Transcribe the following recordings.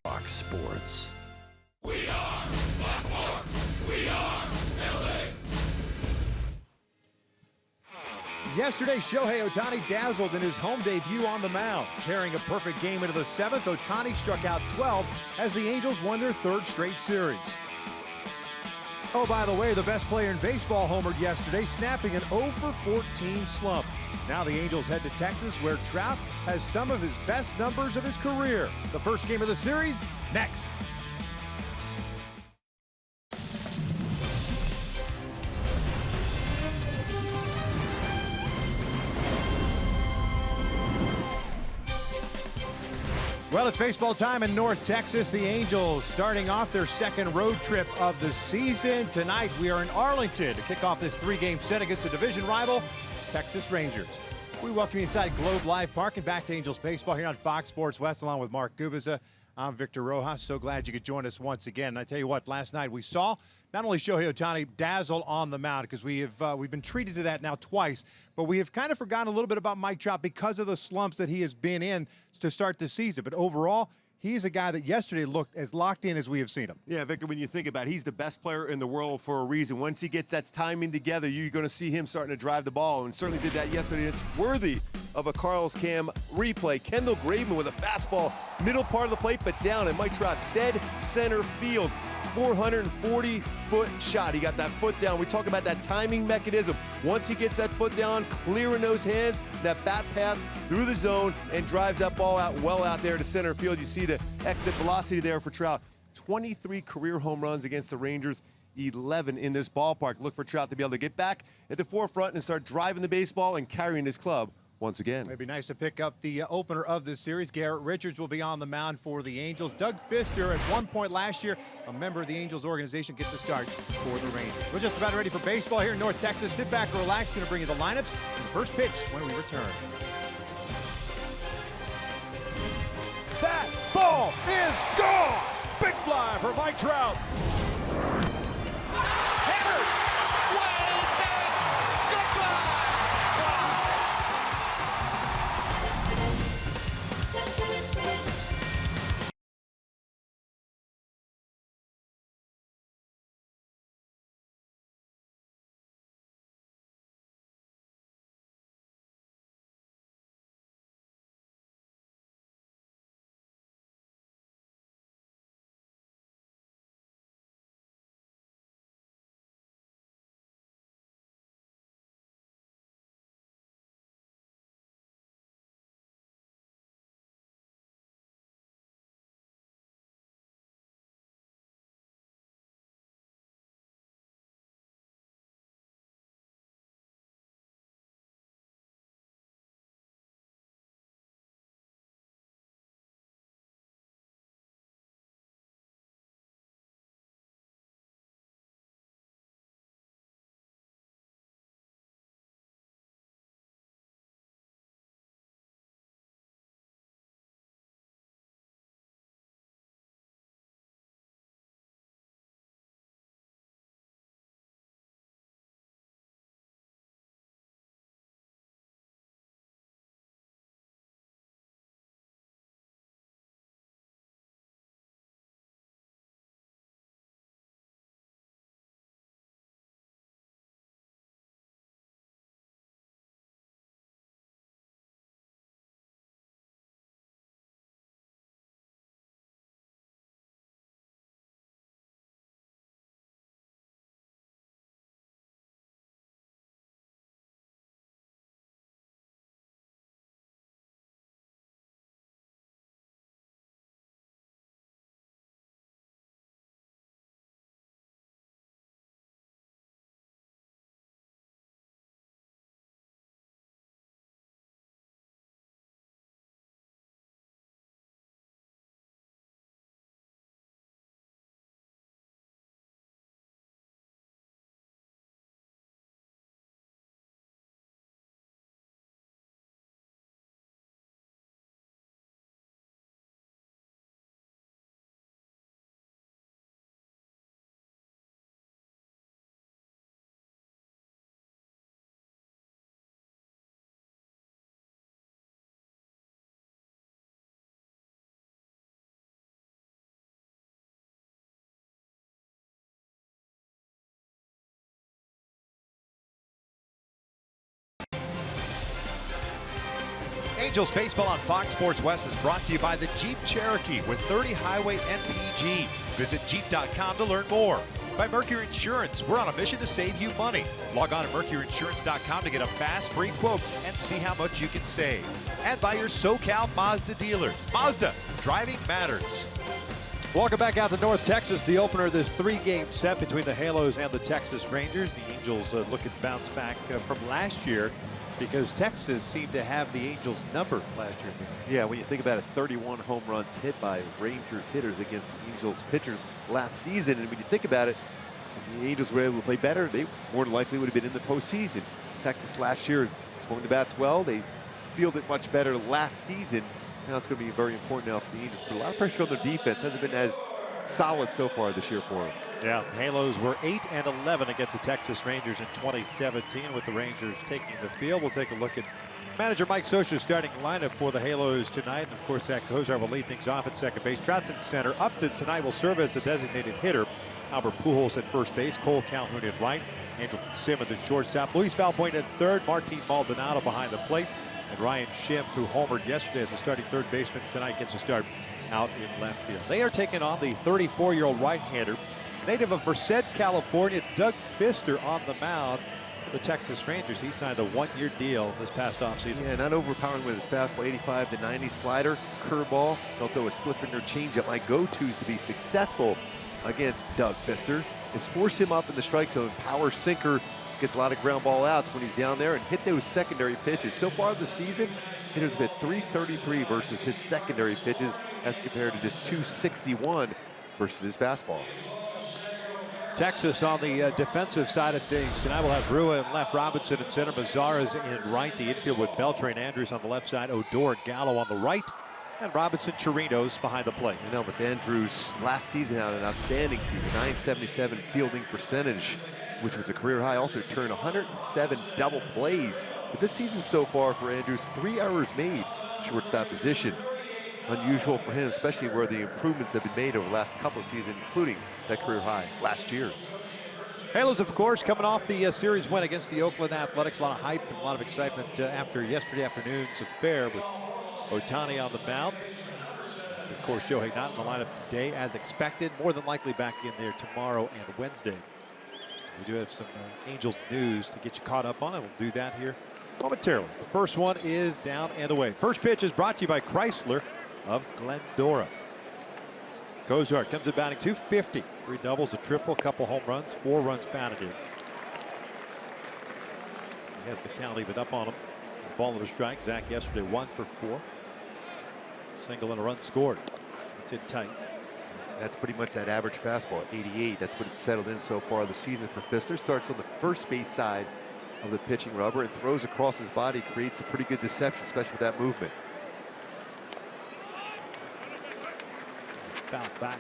Fox Sports. We are Blackmore. We are LA. Yesterday, Shohei Ohtani dazzled in his home debut on the mound. Carrying a perfect game into the seventh, Ohtani struck out 12 as the Angels won their third straight series. Oh, by the way, the best player in baseball homered yesterday, snapping an 0-for-14 slump. Now the Angels head to Texas, where Trout has some of his best numbers of his career. The first game of the series, next. Well, it's baseball time in North Texas. The Angels starting off their second road trip of the season. Tonight, we are in Arlington to kick off this three-game set against the division rival, Texas Rangers. We welcome you inside Globe Life Park and back to Angels baseball here on Fox Sports West, along with Mark Gubiza. I'm Victor Rojas. So glad you could join us once again. And I tell you what, last night we saw not only Shohei Ohtani dazzle on the mound, because we've been treated to that now twice, but we have kind of forgotten a little bit about Mike Trout because of the slumps that he has been in to start the season. But overall, he's a guy that yesterday looked as locked in as we have seen him. Yeah, Victor, when you think about it, he's the best player in the world for a reason. Once he gets that timing together, you're going to see him starting to drive the ball, and certainly did that yesterday. It's worthy of a Carl's Cam replay. Kendall Graveman with a fastball, middle part of the plate, but down, and Mike Trout dead center field. 440-foot shot. He got that foot down. We talk about that timing mechanism. Once he gets that foot down, clearing those hands, that bat path through the zone, and drives that ball out well out there to center field. You see the exit velocity there for Trout. 23 career home runs against the Rangers, 11 in this ballpark. Look for Trout to be able to get back at the forefront and start driving the baseball and carrying his club once again. It'd be nice to pick up the opener of this series. Garrett Richards will be on the mound for the Angels. Doug Fister, at one point last year, a member of the Angels organization, gets a start for the Rangers. We're just about ready for baseball here in North Texas. Sit back, relax. Going to bring you the lineups and the first pitch when we return. That ball is gone! Big fly for Mike Trout. Angels baseball on Fox Sports West is brought to you by the Jeep Cherokee with 30 highway NPG. Visit Jeep.com to learn more. By Mercury Insurance, we're on a mission to save you money. Log on to MercuryInsurance.com to get a fast, free quote and see how much you can save. And by your SoCal Mazda dealers. Mazda, driving matters. Welcome back out to North Texas, the opener of this three-game set between the Halos and the Texas Rangers. The Angels looking to bounce back from last year because Texas seemed to have the Angels' number last year. Yeah, when you think about it, 31 home runs hit by Rangers hitters against the Angels pitchers last season. And when you think about it, if the Angels were able to play better, they more than likely would have been in the postseason. Texas last year swung the bats well. They fielded much better last season. Now it's going to be very important now for the Angels. Put a lot of pressure on their defense. Hasn't been as solid so far this year for them. Yeah, Halos were 8-11 against the Texas Rangers in 2017 with the Rangers taking the field. We'll take a look at manager Mike Scioscia's starting lineup for the Halos tonight. And of course, Zach Kozar will lead things off at second base. Trout's in center. Upton tonight will serve as the designated hitter. Albert Pujols at first base. Cole Calhoun at right. Andrelton Simmons at shortstop. Luis Valbuena at third. Martin Maldonado behind the plate. And Ryan Schimpf, who homered yesterday as a starting third baseman, tonight gets a start out in left field. They are taking on the 34-year-old right-hander, native of Merced, California. It's Doug Fister on the mound for the Texas Rangers. He signed a one-year deal this past offseason. Yeah, not overpowering with his fastball, 85 to 90 slider, curveball. They'll throw a split finger changeup. My go-tos to be successful against Doug Fister is force him up in the strike zone. Power sinker, gets a lot of ground ball outs when he's down there and hit those secondary pitches. So far this season, hitters have hit 333 versus his secondary pitches as compared to just 261 versus his fastball. Texas on the defensive side of things. Tonight we'll have Rua in left, Robinson in center, Mazzaras in right. The infield with Beltran, Andrews on the left side, Odor, Gallo on the right, and Robinson, Chirinos behind the plate. And Elvis Andrews last season had an outstanding season, 977 fielding percentage, which was a career high. Also turned 107 double plays. But this season so far for Andrews, 3 errors made shortstop position. Unusual for him, especially where the improvements have been made over the last couple of seasons, including that career high last year. Halos, of course, coming off the series win against the Oakland Athletics. A lot of hype and a lot of excitement after yesterday afternoon's affair with Ohtani on the mound. Of course, Shohei not in the lineup today as expected. More than likely back in there tomorrow and Wednesday. We do have some Angels news to get you caught up on, and we'll do that here momentarily. The first one is down and away. First pitch is brought to you by Chrysler of Glendora. Kozar comes in batting 250. 3 doubles, a triple, couple home runs, 4 runs batted in. He has the count even up on him. Ball of a strike. Zach yesterday 1 for 4. Single and a run scored. It's in tight. That's pretty much that average fastball, 88. That's what it's settled in so far this season for Fister. Starts on the first base side of the pitching rubber and throws across his body, creates a pretty good deception, especially with that movement. Foul back.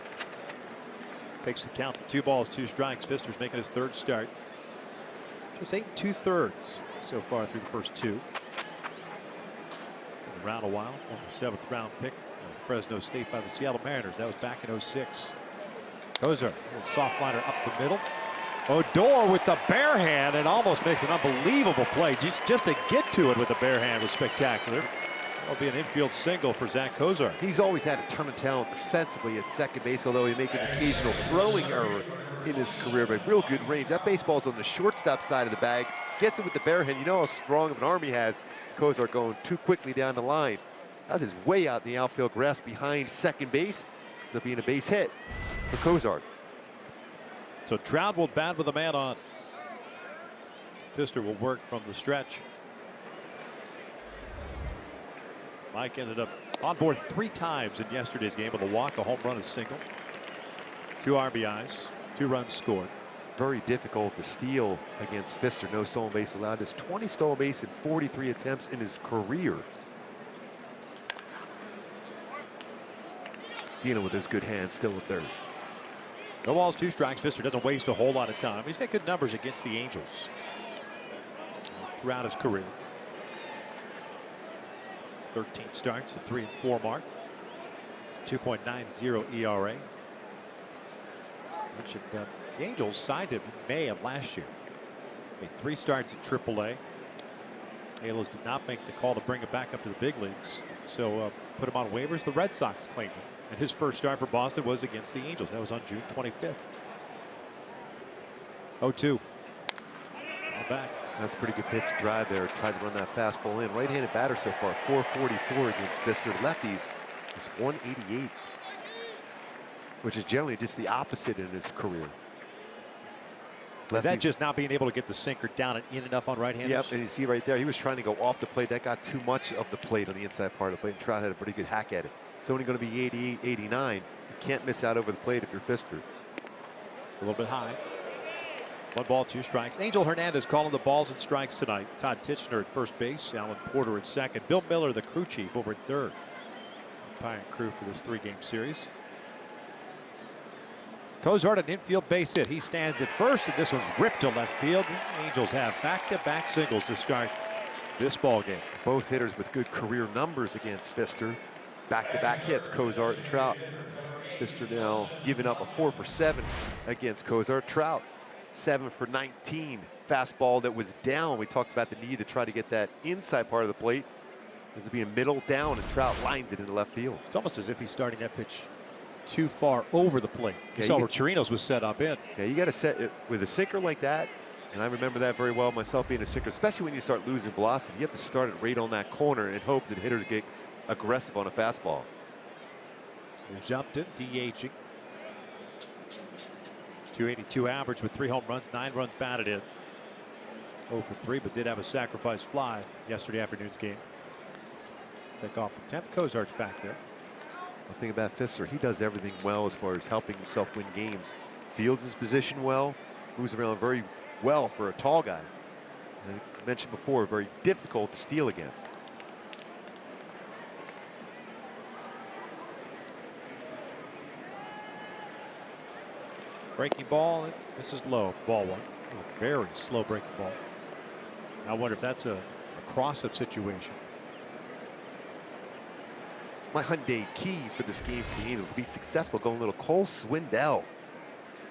Takes the count to 2 balls, 2 strikes. Fister's making his third start. Just 8 2/3 so far through the first 2. Been around a while. Former 7th round pick of Fresno State by the Seattle Mariners. That was back in 06. Kozar, soft liner up the middle. Odor with the bare hand and almost makes an unbelievable play. Just to get to it with the bare hand was spectacular. That'll be an infield single for Zach Kozar. He's always had a ton of talent defensively at second base, although he makes an occasional throwing error in his career, but real good range. That baseball's on the shortstop side of the bag. Gets it with the bare hand. You know how strong of an arm he has. Kozar going too quickly down the line. That is way out in the outfield grass behind second base. Ends up being a base hit for Kozar. So Trout will bat with a man on. Fister will work from the stretch. Mike ended up on board 3 times in yesterday's game with a walk, a home run, a single. 2 RBIs, 2 runs scored. Very difficult to steal against Fister. No stolen base allowed. His 20 stolen base in 43 attempts in his career. Dealing with those good hands, still a third. No balls, 2 strikes. Fister doesn't waste a whole lot of time. He's got good numbers against the Angels throughout his career. 13 starts, a 3-4 mark. 2.90 ERA. Mentioned the Angels signed him in May of last year. Made 3 starts at AAA. Halos did not make the call to bring him back up to the big leagues, so put him on waivers. The Red Sox claimed him, and his first start for Boston was against the Angels. That was on June 25th. 0-2. All back. That's a pretty good pitch drive there. Tried to run that fastball in. Right-handed batter so far, 444 against Pfister. Lefties is 188, which is generally just the opposite in his career. Is that just not being able to get the sinker down and in enough on right-handers? Yep, and you see right there, he was trying to go off the plate. That got too much of the plate on the inside part of the plate, and Trout had a pretty good hack at it. It's only going to be 88, 89. You can't miss out over the plate if you're Pfister. A little bit high. 1 ball, 2 strikes. Angel Hernandez calling the balls and strikes tonight. Todd Titchener at first base. Alan Porter at second. Bill Miller, the crew chief, over at third. Umpire crew for this 3-game series. Cozart an infield base hit. He stands at first, and this one's ripped to left field. The Angels have back-to-back singles to start this ball game. Both hitters with good career numbers against Pfister. Back-to-back hits, Cozart and Trout. Pfister now giving up a 4 for 7 against Cozart. Trout 7 for 19. Fastball that was down. We talked about the need to try to get that inside part of the plate. This is being middle down, and Trout lines it into left field. It's almost as if he's starting that pitch too far over the plate. You saw where Chirinos was set up in. Yeah, you got to set it with a sinker like that. And I remember that very well myself being a sinker, especially when you start losing velocity. You have to start it right on that corner and hope that the hitter gets aggressive on a fastball. He jumped it, DHing. 282 average with 3 home runs, 9 runs batted in. 0 for 3, but did have a sacrifice fly yesterday afternoon's game. Pick off attempt. Cozart's back there. One thing about Pfister, he does everything well as far as helping himself win games. Fields his position well, moves around very well for a tall guy. And I mentioned before, very difficult to steal against. Breaking ball. This is low. Ball 1. Very slow breaking ball. I wonder if that's a cross-up situation. My Hyundai key for this game for the Angels to be successful, going a little Cole Swindell.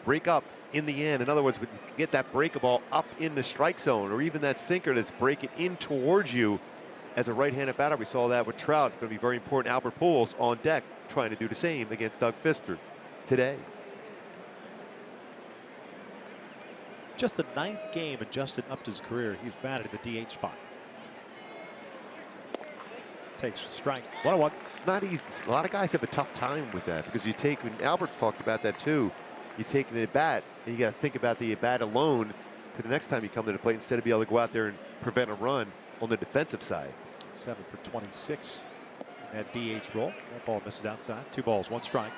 Break up in the end. In other words, get that break ball up in the strike zone, or even that sinker that's breaking in towards you as a right-handed batter. We saw that with Trout. It's going to be very important. Albert Pujols on deck trying to do the same against Doug Pfister today. Just the 9th game in Justin Upton's career, he's batted in the DH spot. Takes strike. 1-1. It's not easy. A lot of guys have a tough time with that because you take, when Albert's talked about that too, you take an at bat and you got to think about the at bat alone to the next time you come to the plate instead of being able to go out there and prevent a run on the defensive side. 7 for 26 in that DH role. That ball misses outside. 2 balls, 1 strike.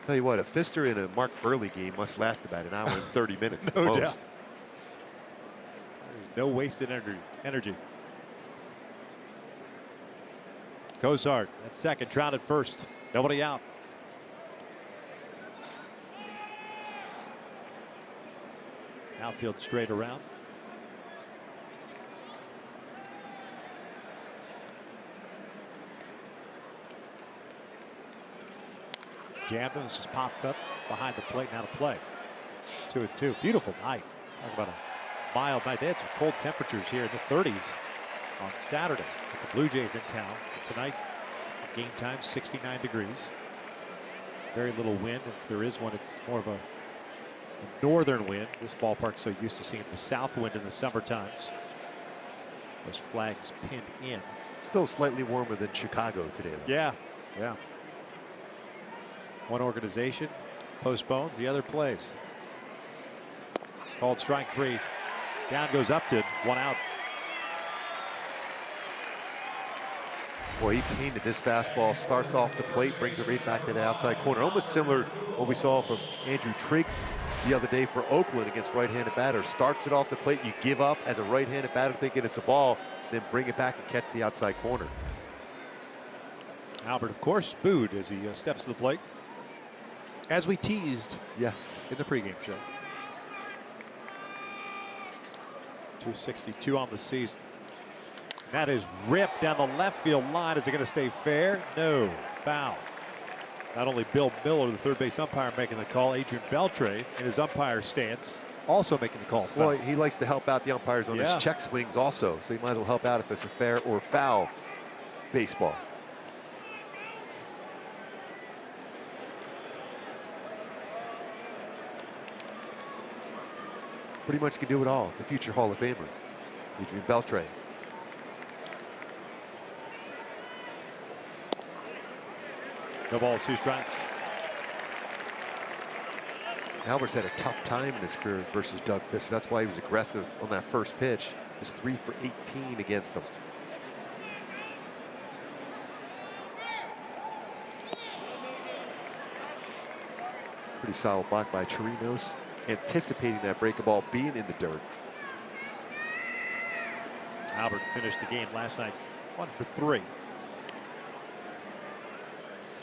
Tell you what, a Pfister in a Mark Burley game must last about an hour and 30 minutes at No most. doubt. There's no wasted energy. Cozart at second, Trout at first. Nobody out. Outfield straight around. Jammed him. This is popped up behind the plate. Now to play. 2-2. Beautiful night. Talk about a mild night. They had some cold temperatures here in the 30s on Saturday with the Blue Jays in town. And tonight, game time, 69 degrees. Very little wind. If there is one, it's more of a northern wind. This ballpark's so used to seeing the south wind in the summer times. Those flags pinned in. Still slightly warmer than Chicago today, though. Yeah, yeah. One organization postpones, the other plays. Called strike 3. Down goes Upton, 1 out. Boy, he painted this fastball, starts off the plate, brings it right back to the outside corner. Almost similar to what we saw from Andrew Triggs the other day for Oakland against right-handed batter. Starts it off the plate, you give up as a right-handed batter thinking it's a ball, then bring it back and catch the outside corner. Albert, of course, booed as he steps to the plate. As we teased in the pregame show. 262 on the season. That is ripped down the left field line. Is it going to stay fair? No. Foul. Not only Bill Miller, the third base umpire, making the call. Adrian Beltre in his umpire stance. also making the call foul. Well, he likes to help out the umpires on his check swings also, so he might as well help out if it's a fair or foul baseball. Pretty much can do it all, the future Hall of Famer, Adrian Beltre. No balls, 2 strikes. Alvarez had a tough time in his career versus Doug Fister. That's why he was aggressive on that first pitch. Just 3 for 18 against him. Pretty solid block by Chirinos, anticipating that breaking ball being in the dirt. Albert finished the game last night 1 for 3.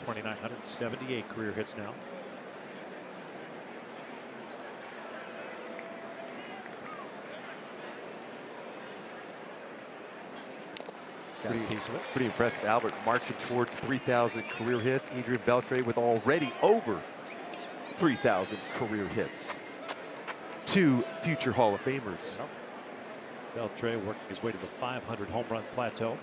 2,978 career hits now. Got a piece of it. Pretty impressive. Albert marching towards 3,000 career hits. Adrian Beltre with already over 3,000 career hits. 2 future Hall of Famers. Yep. Beltre working his way to the 500 home run plateau.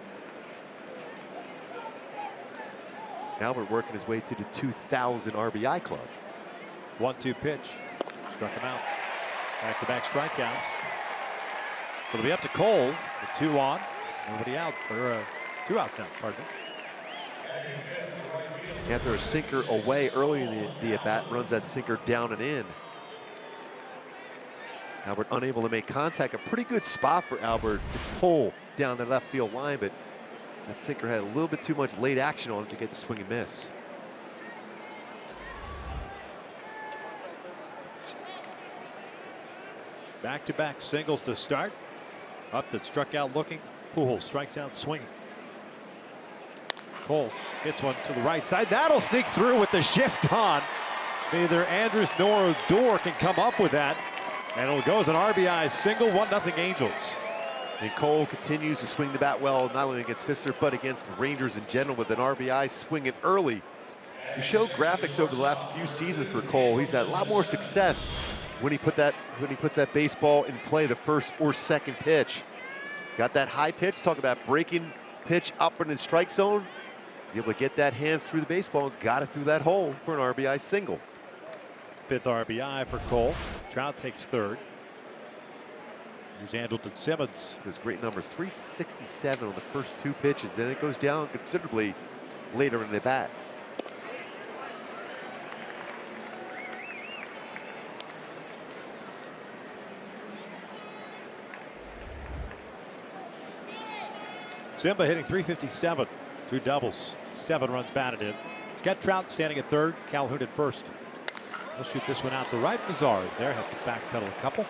Albert working his way to the 2,000 RBI club. 1-2 pitch. Struck him out. Back-to-back strikeouts. So it'll be up to Cole. The 2 on. Nobody out. Or 2 outs now, pardon me. After a sinker away early in the at-bat, runs that sinker down and in. Albert unable to make contact. A pretty good spot for Albert to pull down the left field line, but that sinker had a little bit too much late action on it to get the swing and miss. Back-to-back singles to start. Upton struck out looking. Pujols strikes out swinging. Cole hits one to the right side. That'll sneak through with the shift on. Neither Andrus nor Odor can come up with that. And it goes an RBI single, 1-0 Angels. And Cole continues to swing the bat well, not only against Fister, but against the Rangers in general with an RBI swinging early. We showed graphics over the last few seasons for Cole. He's had a lot more success when he puts that baseball in play, the first or second pitch. Got that high pitch, talk about breaking pitch up in the strike zone. He's able to get that hands through the baseball and got it through that hole for an RBI single. 5th RBI for Cole. Trout takes 3rd. Here's Andrelton Simmons. Those great numbers, 367 on the first 2 pitches. Then it goes down considerably later in the bat. Simba hitting 357, 2 doubles, 7 runs batted in. He's got Trout standing at 3rd, Calhoun at 1st. He'll shoot this one out to right. Mazar is there, has to backpedal a couple.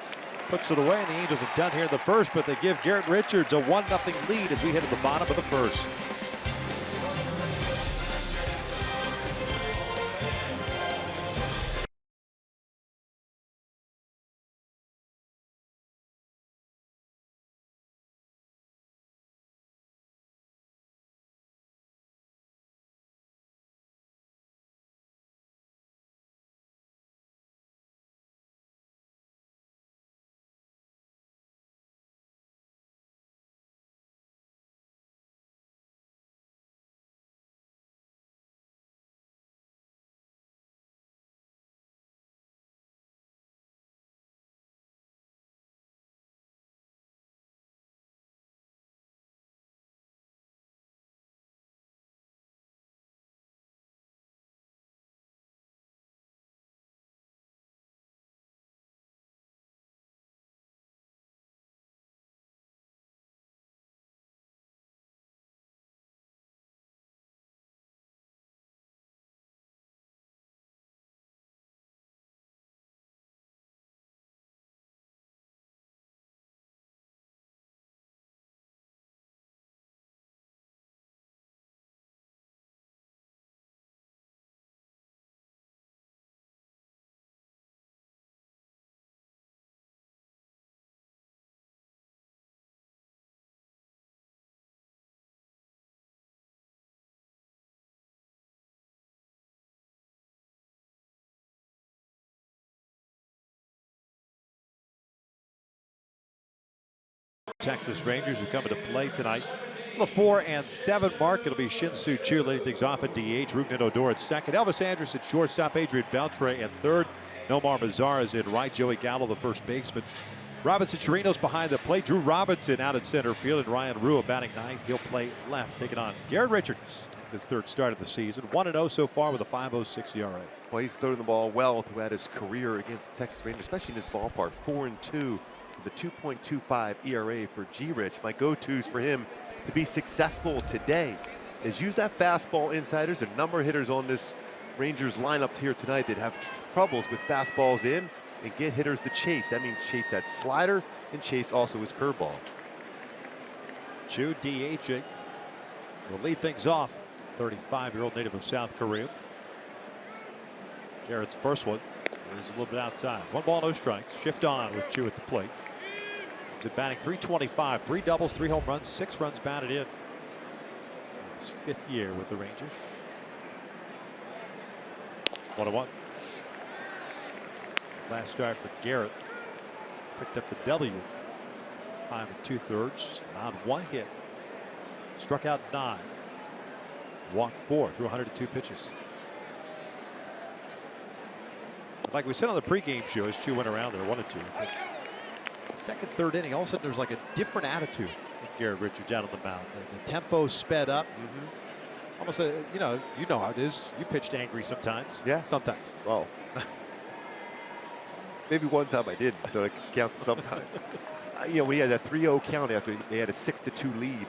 Puts it away, and the Angels are done here in the 1st, but they give Garrett Richards a 1-0 lead as we hit at the bottom of the 1st. Texas Rangers who come into play tonight. The 4 and 7 mark. It'll be Shin-Soo Choo leading things off at DH. Ruben Odor at second. Elvis Andrus at shortstop. Adrian Beltre at third. Nomar Mazara is in right. Joey Gallo, the first baseman. Robinson Chirinos behind the plate. Drew Robinson out at center field. And Ryan Rua batting ninth. He'll play left, taking on Garrett Richards. His third start of the season. 1-0 so far with a 5.06 ERA. Well, he's throwing the ball well throughout his career against the Texas Rangers, especially in this ballpark. 4-2 with a 2.25 ERA for G-Rich. My go-tos for him to be successful today is use that fastball inside. There's a number of hitters on this Rangers lineup here tonight that have troubles with fastballs in and get hitters to chase. That means chase that slider and chase also his curveball. Chu DHing will lead things off. 35-year-old native of South Korea. Garrett's first one is a little bit outside. 1 ball, no strikes. Shift on with Chu at the plate. He's at batting .325, 3 doubles, 3 home runs, 6 runs batted in. His 5th year with the Rangers. 1-1. Last start for Garrett. Picked up the W. 5 2/3. Allowed 1 hit. Struck out 9. Walked 4 through 102 pitches. Like we said on the pregame show, as Chu went around there, 1-2. Like second, third inning, all of a sudden there's like a different attitude in Garrett Richards out on the mound. The tempo sped up. Almost you know how it is. You pitched angry sometimes. Yeah. Sometimes. Well, maybe one time I did, so it counts sometimes. We had a 3-0 count after they had a 6-2 lead,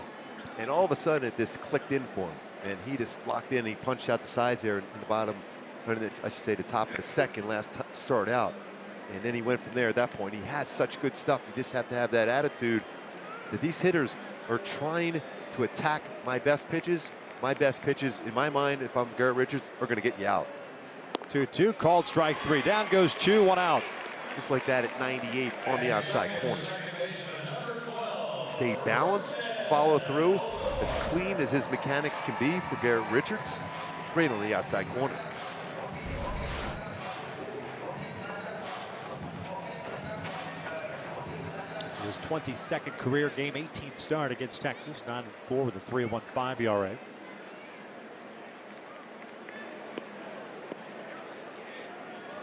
and all of a sudden it just clicked in for him, and he just locked in. He punched out the sides there in the bottom, or I should say the top of the second last start out, and then he went from there. At that point, he has such good stuff. You just have to have that attitude that these hitters are trying to attack my best pitches. My best pitches, in my mind, if I'm Garrett Richards, are going to get you out. 2-2, called strike 3. Down goes Chu, 1 out. Just like that at 98 on the outside corner. Stay balanced, follow through, as clean as his mechanics can be for Garrett Richards. Great on the outside corner. This is his 22nd career game, 18th start against Texas. 9-4 with a 3.15 ERA.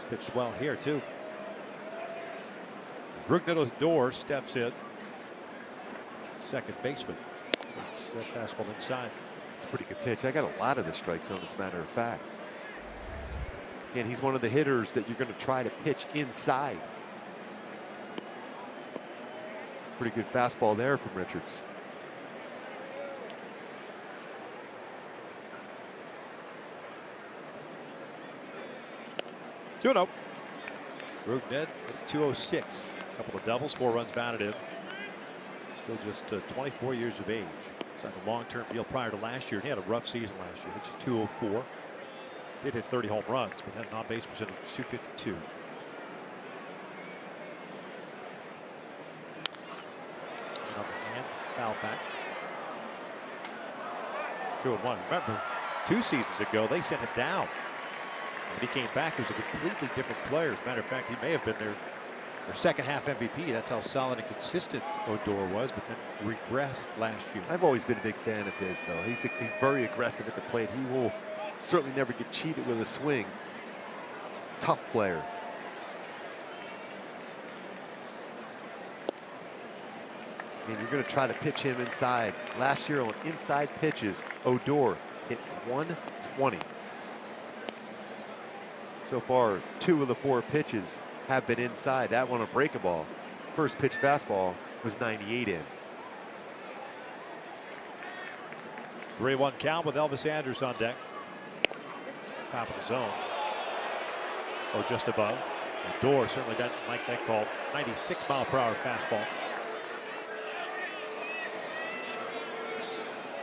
Pitched well here too. Ruben Odor steps in. Second baseman. Takes that fastball inside. It's a pretty good pitch. I got a lot of the strike zone, as a matter of fact. And he's one of the hitters that you're going to try to pitch inside. Pretty good fastball there from Richards. Two-0. Ruben at 206. A couple of doubles, 4 runs batted in. Still just 24 years of age. Signed a long-term deal prior to last year. He had a rough season last year. Hit just 204. Did hit 30 home runs, but had an on-base percentage of 252. And on the hand, foul back. It's 2-1. Remember, 2 seasons ago, they sent him down. When he came back, he was a completely different player. As a matter of fact, he may have been their second half MVP. That's how solid and consistent Odor was, but then regressed last year. I've always been a big fan of his, though. He's very aggressive at the plate. He will certainly never get cheated with a swing. Tough player. And you're going to try to pitch him inside. Last year on inside pitches, Odor hit 120. So far, 2 of the 4 pitches have been inside. That one a break ball. First pitch fastball was 98 in. 3-1 count with Elvis Andrus on deck. Top of the zone. Oh, just above. Odor certainly doesn't like that call. 96-mile-per-hour fastball.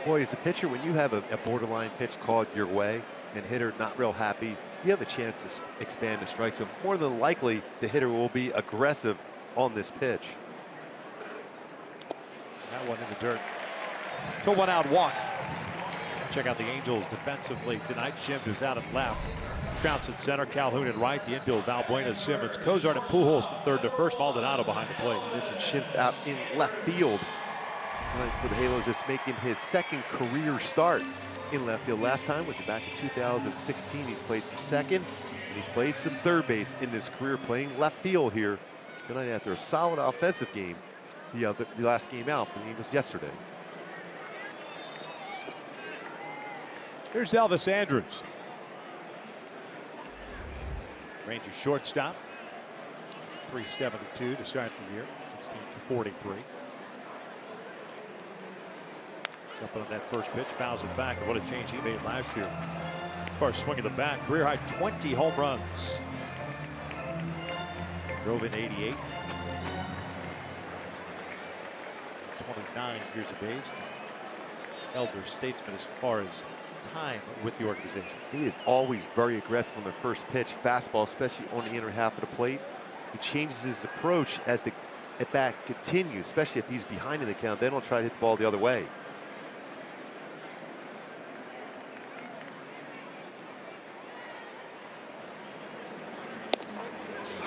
Boy, as a pitcher, when you have a borderline pitch called your way and hitter not real happy, you have a chance to expand the strike zone. More than likely, the hitter will be aggressive on this pitch. That one in the dirt. So 1 out walk. Check out the Angels defensively tonight. Shim is out at left. Trout's at center. Calhoun at right. The infield, Valbuena, Simmons, Cozart, and Pujols from third to first. Maldonado behind the plate. You mentioned Schimpf out in left field. Tonight for the Halos, just making his second career start in left field. Last time was back in 2016. He's played some second, and he's played some third base in his career, playing left field here tonight after a solid offensive game. The last game out for the Angels yesterday. Here's Elvis Andrus. Rangers shortstop. 372 to start the year. 16-43. Jumping on that first pitch, fouls it back, and what a change he made last year. As far as swinging the bat, career high 20 home runs. Drove in 88. 29 years of age. Elder statesman as far as time with the organization. He is always very aggressive on the first pitch, fastball, especially on the inner half of the plate. He changes his approach as the at-bat continues, especially if he's behind in the count. Then he'll try to hit the ball the other way.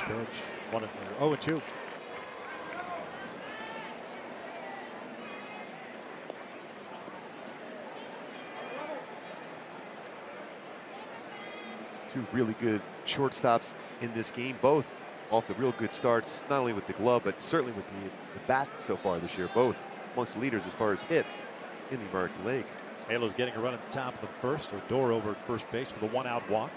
Pitch, 0-2. Two really good shortstops in this game, both off the real good starts, not only with the glove, but certainly with the bat so far this year. Both amongst the leaders as far as hits in the American League. Halos getting a run at the top of the first. Odor over at first base with a 1-out walk.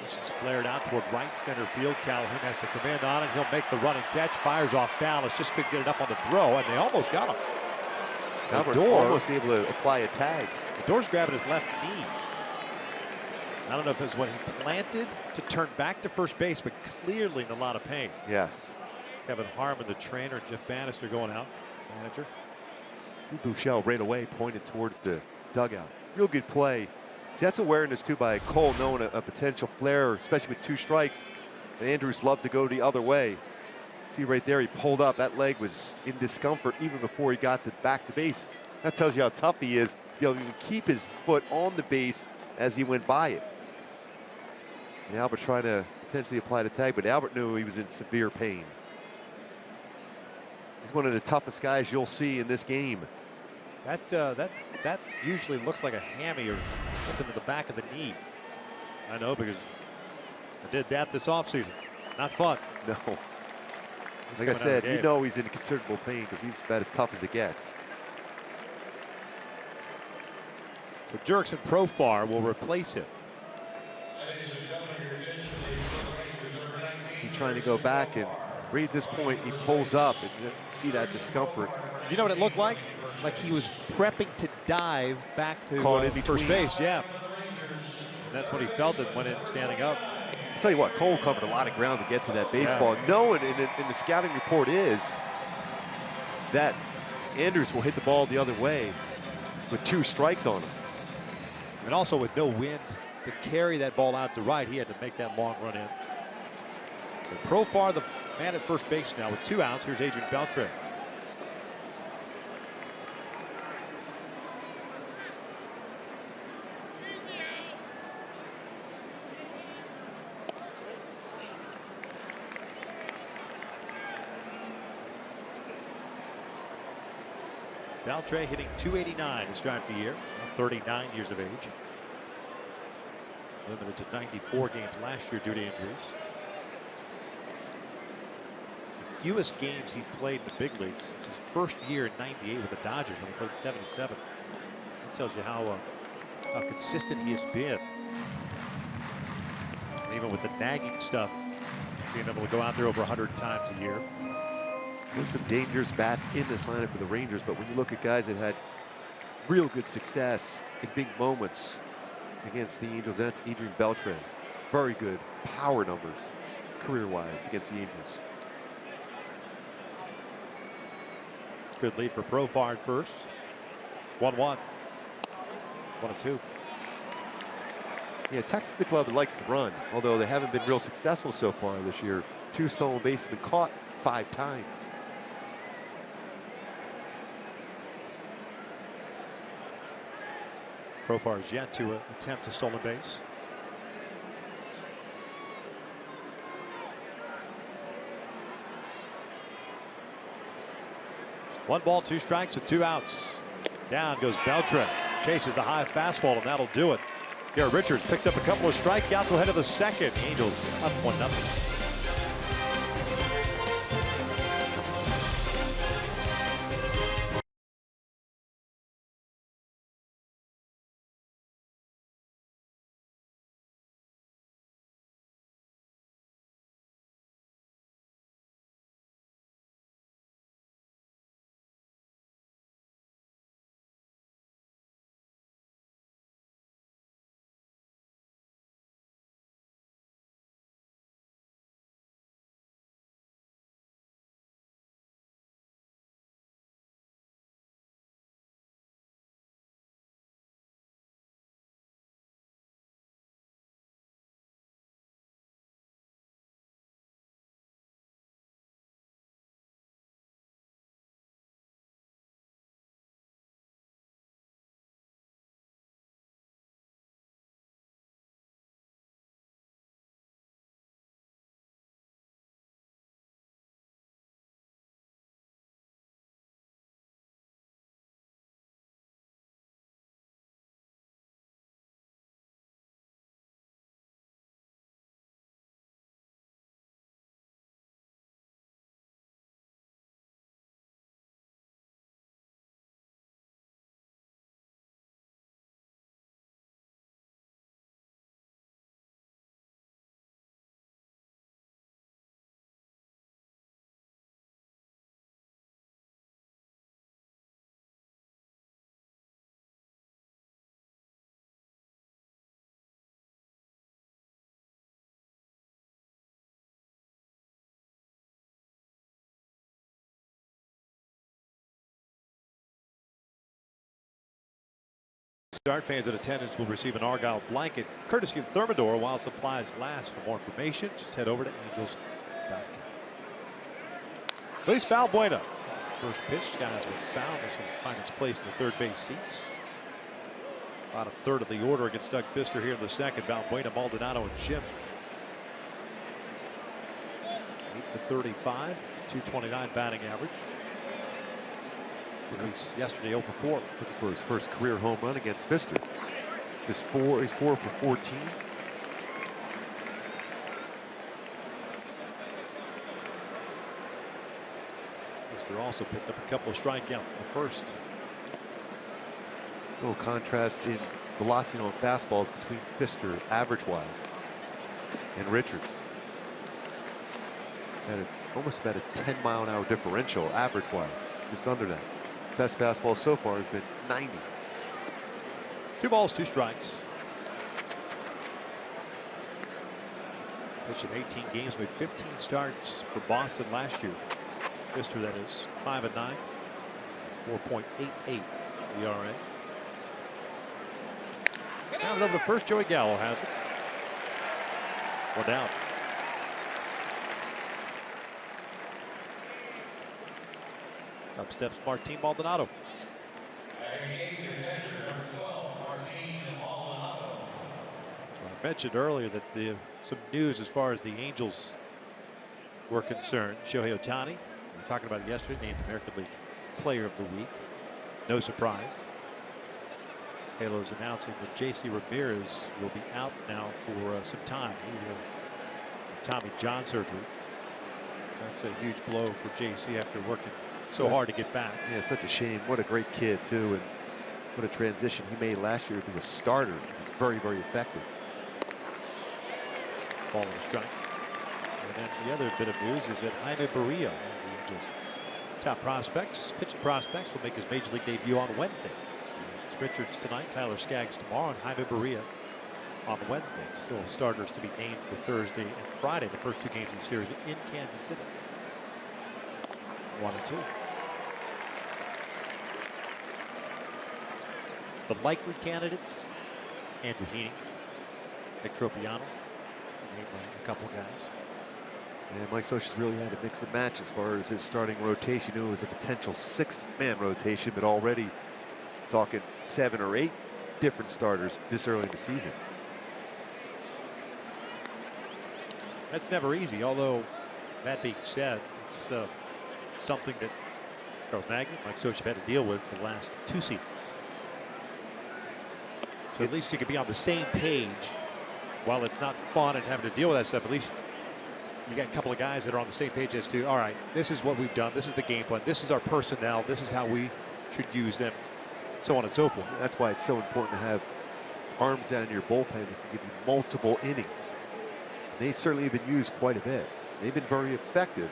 This is flared out toward right center field. Calhoun has to command on it. He'll make the running catch. Fires off balance. Just couldn't get enough on the throw, and they almost got him. Odor almost able to apply a tag. Odor's grabbing his left knee. I don't know if it's when he planted to turn back to first base, but clearly in a lot of pain. Yes. Kevin Harmon, the trainer, Jeff Bannister going out, manager. Buchel right away pointed towards the dugout. Real good play. See, that's awareness too by Cole, knowing a potential flare, especially with 2 strikes. And Andrus loves to go the other way. See right there, he pulled up. That leg was in discomfort even before he got back to base. That tells you how tough he is to be able to keep his foot on the base as he went by it. And Albert trying to potentially apply the tag, but Albert knew he was in severe pain. He's one of the toughest guys you'll see in this game. That usually looks like a hammy or something to the back of the knee. I know, because I did that this offseason. Not fun. No. Like I said, you know he's in considerable pain because he's about as tough as it gets. So Jurickson Profar will replace him. He's trying to go back, and right at this point he pulls up, and you see that discomfort. You know what it looked like? Like he was prepping to dive back to first base. Yeah. And that's when he felt it, went in standing up. I'll tell you what, Cole covered a lot of ground to get to that baseball. Yeah. Knowing in the scouting report is that Andrus will hit the ball the other way with 2 strikes on him. And also with no wind to carry that ball out to right, he had to make that long run in. So Profar, the man at first base now with 2 outs. Here's Adrian Beltre. Beltre hitting .289 to start the year, 39 years of age. Limited to 94 games last year due to injuries. The fewest games he played in the big leagues since his first year in '98 with the Dodgers when he played 77. That tells you how consistent he has been. And even with the nagging stuff, being able to go out there over 100 times a year. There's some dangerous bats in this lineup for the Rangers, but when you look at guys that had real good success in big moments against the Angels, that's Adrian Beltre. Very good power numbers career-wise against the Angels. Good lead for Profar at first. 1-1. 1-2. Yeah, Texas is a club that likes to run, although they haven't been real successful so far this year. 2 stolen bases have been caught 5 times. Profar is yet to attempt a stolen base. 1 ball, 2 strikes with 2 outs. Down goes Beltran. Chases the high fastball, and that'll do it. Garrett Richards picks up a couple of strikeouts ahead of the second. The Angels up 1-0. Start fans in attendance will receive an Argyle blanket courtesy of Thermador while supplies last. For more information, just head over to angels.com. Luis Valbuena. First pitch, guys with foul. This will find its place in the third base seats. Bottom third of the order against Doug Fister here in the second. Valbuena, Maldonado, and Chip. 8 for 35, 229 batting average. He's yesterday 0 for 4. Looking for his first career home run against Fister. He's 4 for 14. Fister also picked up a couple of strikeouts in the first. A little contrast in velocity on fastballs between Fister, average-wise, and Richards. Almost about a 10-mile-an-hour differential, average-wise, just under that. Best fastball so far has been 90. 2 balls, 2 strikes. Pitched in 18 games, made 15 starts for Boston last year. Fister, that is, 5-9, 4.88 ERA. Now over to first, Joey Gallo has it. 1 down. Up steps Martin Maldonado. I mentioned earlier that some news as far as the Angels were concerned. Shohei Ohtani, we were talking about it yesterday, named American League Player of the Week. No surprise. Halo's announcing that J.C. Ramirez will be out now for some time. He had Tommy John surgery. That's a huge blow for J.C. after working so hard to get back. Yeah, such a shame. What a great kid, too, and what a transition he made last year to a starter. He was very, very effective. Ball and a strike. And then the other bit of news is that Jaime Barria, the Angels' top prospects, pitching prospects, will make his major league debut on Wednesday. So it's Richards tonight, Tyler Skaggs tomorrow, and Jaime Barria on Wednesday. Still starters to be named for Thursday and Friday, the first 2 games of the series in Kansas City. 1-2. The likely candidates: Andrew Heaney, Nick Tropiano, a couple of guys. And Mike Scioscia's really had to mix and match as far as his starting rotation. He knew it was a potential 6-man rotation, but already talking 7 or 8 different starters this early in the season. That's never easy, although that being said, it's something that Charles Nagy, Mike Soch have had to deal with for the last 2 seasons. So at least you can be on the same page. While it's not fun and having to deal with that stuff, at least you got a couple of guys that are on the same page as to, all right, this is what we've done, this is the game plan, this is our personnel, this is how we should use them, so on and so forth. That's why it's so important to have arms down in your bullpen that can give you multiple innings. They certainly have been used quite a bit. They've been very effective.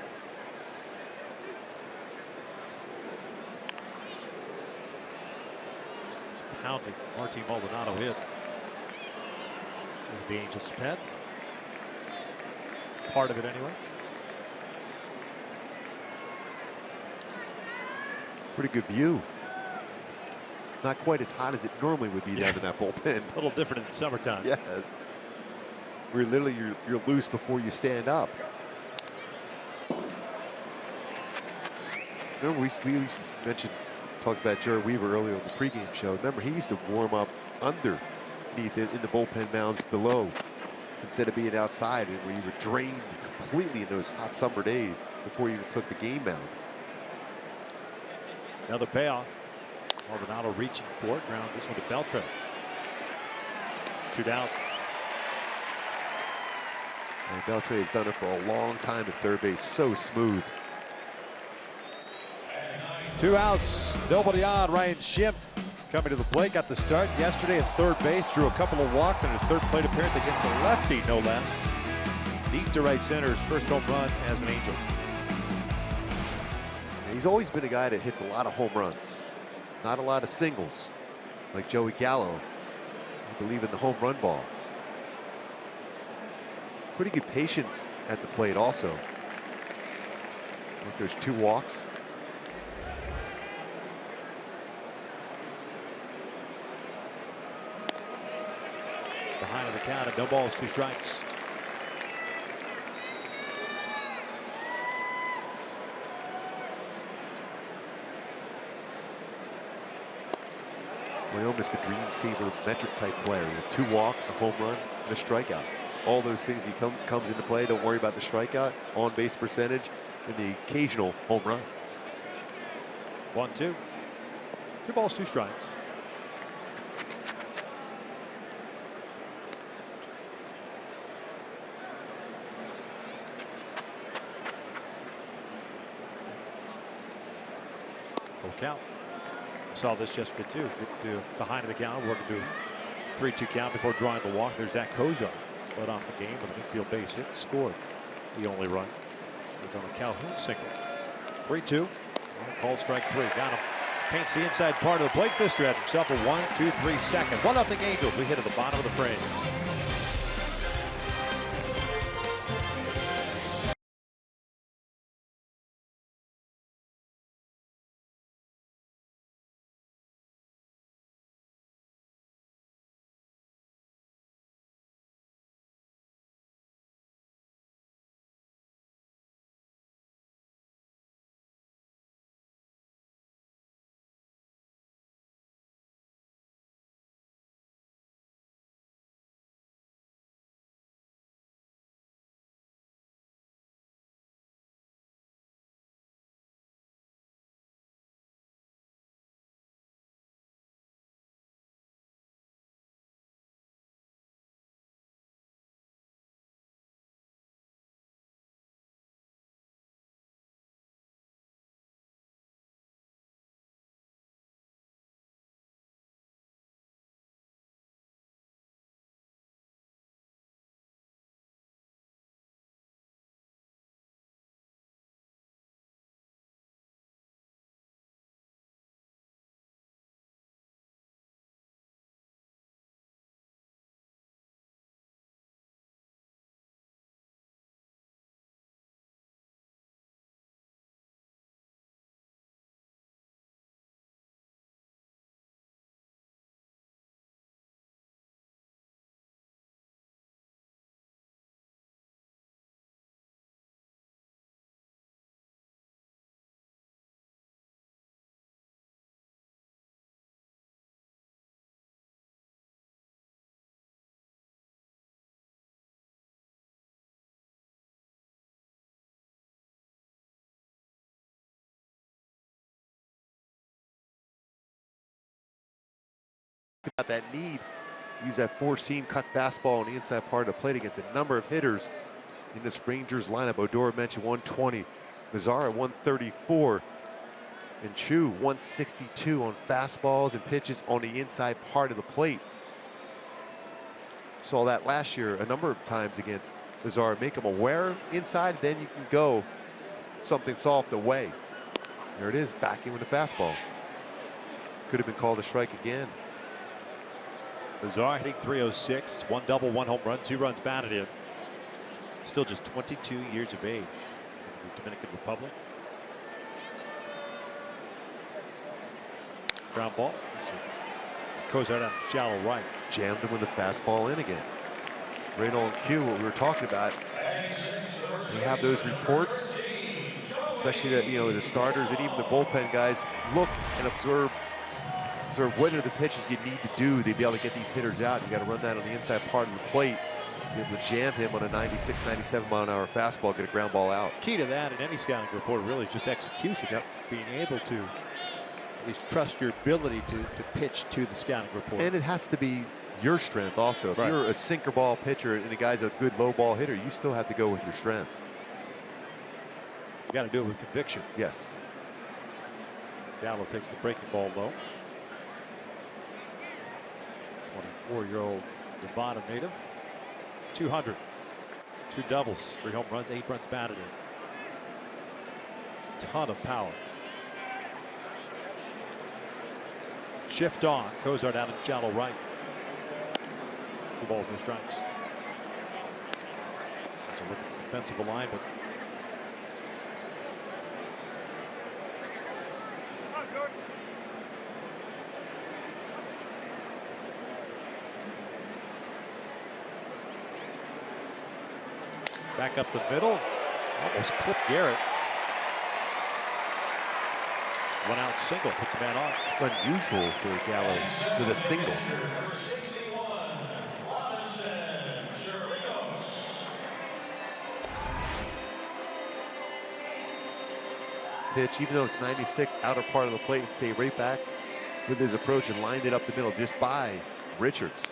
Just pounding Martin Maldonado in. There's the Angels' pet. Part of it anyway. Pretty good view. Not quite as hot as it normally would be down in that bullpen. A little different in the summertime. Yes. Where literally you're loose before you stand up. Remember we used to mention, talked about Jared Weaver earlier on the pregame show. Remember he used to warm up underneath it in the bullpen mounds below instead of being outside, and where you were drained completely in those hot summer days before you even took the game mound. Another payoff. Maldonado reaching for it, grounds this one to Beltran. 2 down. And Beltran has done it for a long time at third base, so smooth. 2 outs, nobody on. Ryan Schimpf coming to the plate, got the start yesterday at third base, drew a couple of walks in his third plate appearance against the lefty, no less. Deep to right center, his first home run as an Angel. He's always been a guy that hits a lot of home runs, not a lot of singles, like Joey Gallo. I believe in the home run ball. Pretty good patience at the plate also. Look, there's 2 walks. Behind of the count and no balls, 2 strikes. We're almost a dream saver metric type player. You have 2 walks, a home run, and a strikeout. All those things he comes into play. Don't worry about the strikeout, on base percentage, and the occasional home run. 1-2. 2 balls, 2 strikes. Full count. Saw this yesterday too. Get to behind the count, working to 3-2 count before drawing the walk. There's Zach Kozar. Led off the game with an infield base hit. Scored the only run. It's on a Calhoun single. 3-2. Called strike 3. Got him. Paints the inside part of the plate. Fister has himself a 1-2-3 second. 1-0 Angels. We hit at the bottom of the frame. about that need. Use that four-seam cut fastball on the inside part of the plate against a number of hitters in this Rangers lineup. Odor mentioned 120, Mazzara 134, and Chu 162 on fastballs and pitches on the inside part of the plate. Saw that last year a number of times against Mazzara. Make him aware inside, then you can go something soft away. There it is, back in with the fastball. Could have been called a strike again. Mazzara hitting .306, 1 double, 1 home run, 2 runs batted in. Still just 22 years of age in the Dominican Republic. Ground ball. Goes out on shallow right. Jammed him with the fastball in again. Right on cue, what we were talking about. We have those reports, especially that, the starters and even the bullpen guys look and observe what are the pitches you need to do to be able to get these hitters out. You got to run that on the inside part of the plate. Be able to jam him on a 96, 97 mile an hour fastball, get a ground ball out. Key to that in any scouting report really is just execution. Yep. Being able to at least trust your ability to pitch to the scouting report. And it has to be your strength also. If Right. you're a sinker ball pitcher and the guy's a good low ball hitter, you still have to go with your strength. You got to do it with conviction. Yes. Gallo takes the breaking ball low. 24-year-old Nevada native. 200. 2 doubles, 3 home runs, 8 runs batted in. Ton of power. Shift on. Kozar down in shallow right. 2 balls, no strikes. There's a look at the defensive alignment. Back up the middle. Almost clipped Garrett. 1 out single. Puts the man on. It's unusual for Gallo with a single. Pitch, even though it's 96, outer part of the plate, stay right back with his approach and lined it up the middle just by Richards.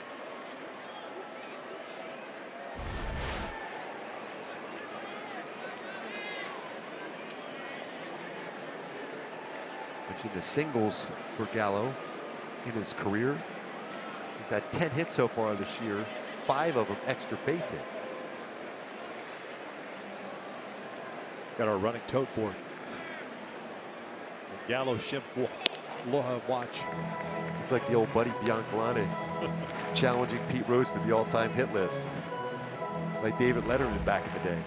The singles for Gallo in his career. He's had 10 hits so far this year, 5 of them extra base hits. Got our running tote board. And Gallo Shimp watch. It's like the old Buddy Biancalani challenging Pete Rose for the all-time hit list, like David Letterman back in the day.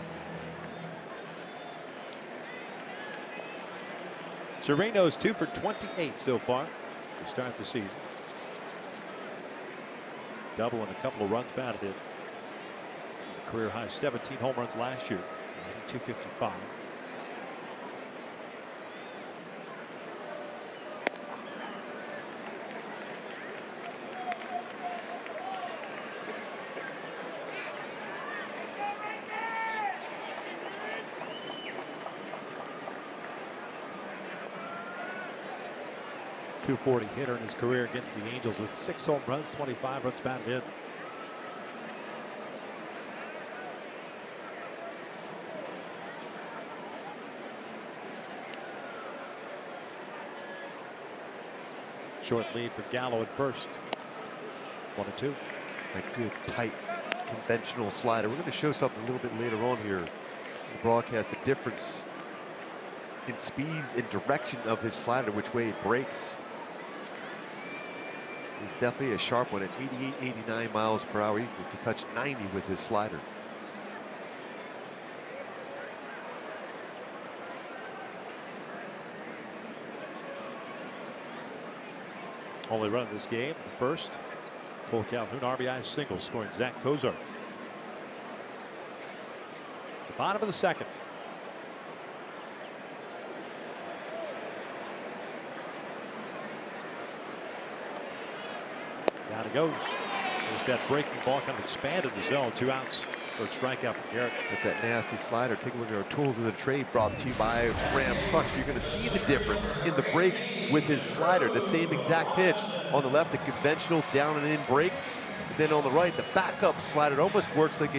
Sereno's 2 for 28 so far to start the season. Double and a couple of runs batted in. Career high 17 home runs last year. 255. .240 hitter in his career against the Angels with 6 home runs, 25 runs batted in. Short lead for Gallo at first. 1-2. A good, tight, conventional slider. We're going to show something a little bit later on here in the broadcast, the difference in speeds and direction of his slider, which way it breaks. He's definitely a sharp one at 88, 89 miles per hour. He can touch 90 with his slider. Only run in this game, the first. Cole Calhoun RBI single, scoring Zach Kozar. It's the bottom of the second. Down it goes. There's that breaking ball, kind of expanded the zone. 2 outs. Third strikeout for Garrett. It's that nasty slider. Take a look at our tools of the trade brought to you by Ram Trucks. You're going to see the difference in the break with his slider. The same exact pitch. On the left, the conventional down and in break. And then on the right, the backup slider. It almost works like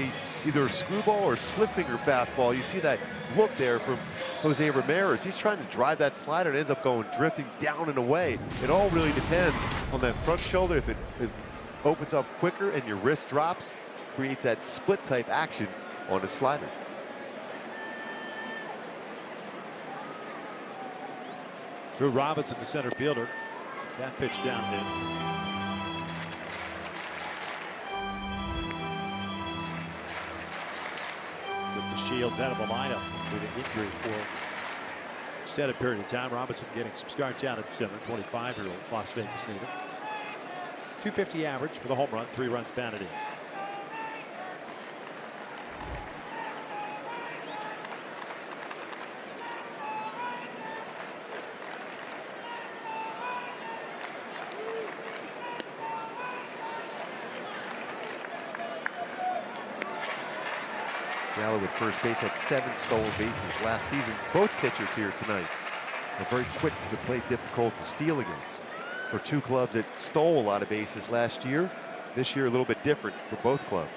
either a screwball or a split finger fastball. You see that look there from Jose Ramirez. He's trying to drive that slider and ends up going drifting down and away. It all really depends on that front shoulder. If it opens up quicker and your wrist drops, creates that split type action on the slider. Drew Robinson, the center fielder. That pitch down in. With the Shields out of the lineup with an injury for extended period of time. Robinson getting some starts out at center. 25-year-old Las Vegas native. 250 average for the home run. 3 runs batted in. Gallo at first base had 7 stolen bases last season. Both pitchers here tonight are very quick to the plate, difficult to steal against. For 2 clubs that stole a lot of bases last year, this year a little bit different for both clubs.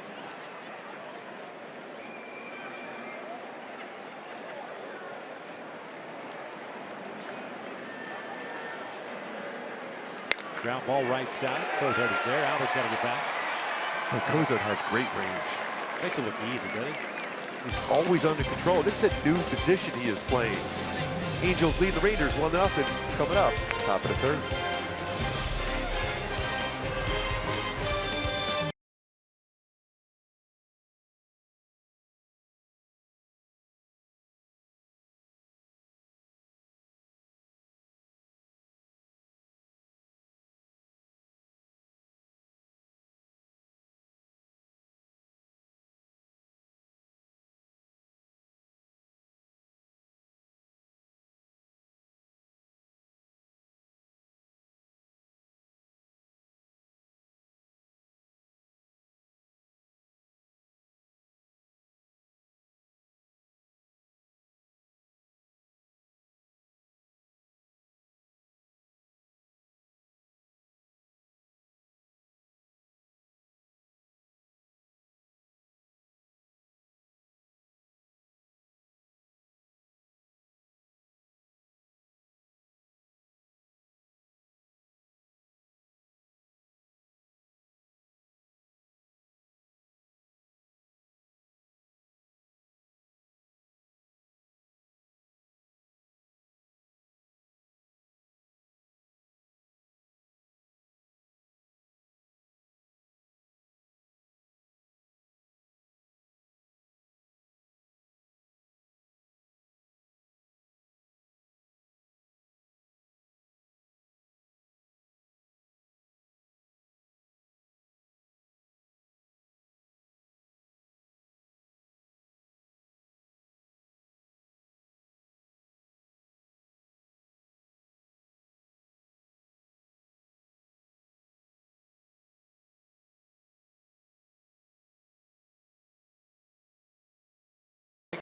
Ground ball right side. Cozart is there. Alvarez got to get back. Well, Cozart has great range. Makes it look easy, doesn't he? He's always under control. This is a new position he is playing. Angels lead the Rangers 1-0 coming up. Top of the 3rd.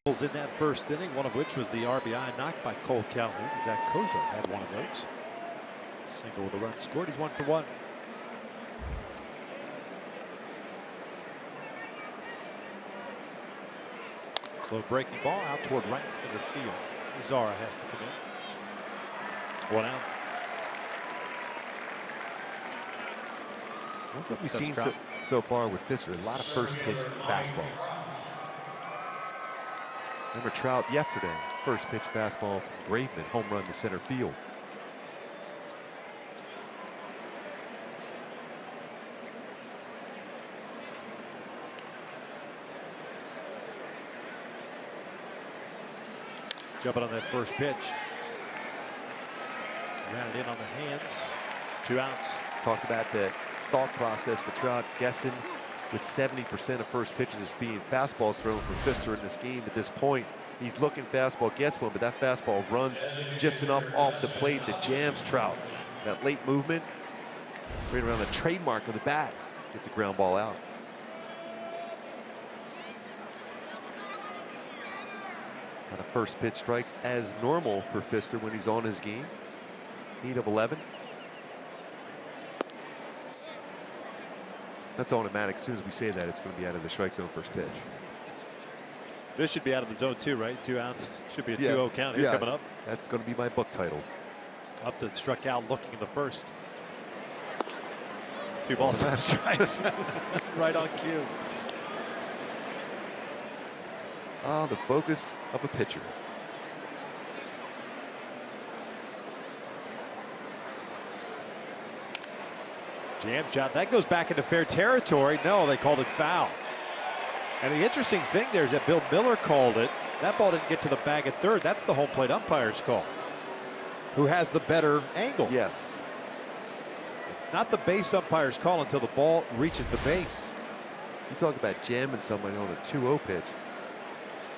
In that first inning, one of which was the RBI knocked by Cole Calhoun. Zach Cozart had one of those. Single with a run scored. He's 1 for 1. Slow breaking ball out toward right center field. Zara has to come in. 1 out. One thing we've seen so far with Fister, a lot of first pitch fastballs. Remember Trout yesterday, first pitch fastball from Graveman, home run to center field. Jumping on that first pitch. Ran it in on the hands. 2 outs. Talked about the thought process for Trout, guessing with 70% of first pitches as being fastballs thrown from Fister in this game at this point. He's looking fastball, gets one, but that fastball runs just enough off the plate that jams Trout. That late movement, right around the trademark of the bat, gets a ground ball out. The first pitch strikes as normal for Fister when he's on his game. 8 of 11. That's automatic. As soon as we say that, it's going to be out of the strike zone first pitch. This should be out of the zone too, right? 2 outs. Should be a 2-0 count here coming up. That's going to be my book title. Up to struck out looking in the first. 2 balls, 7 strikes. Right on cue. The focus of a pitcher. Jam shot. That goes back into fair territory. No, they called it foul. And the interesting thing there is that Bill Miller called it. That ball didn't get to the bag at third. That's the home plate umpire's call. Who has the better angle. Yes. It's not the base umpire's call until the ball reaches the base. You talk about jamming somebody on a 2-0 pitch.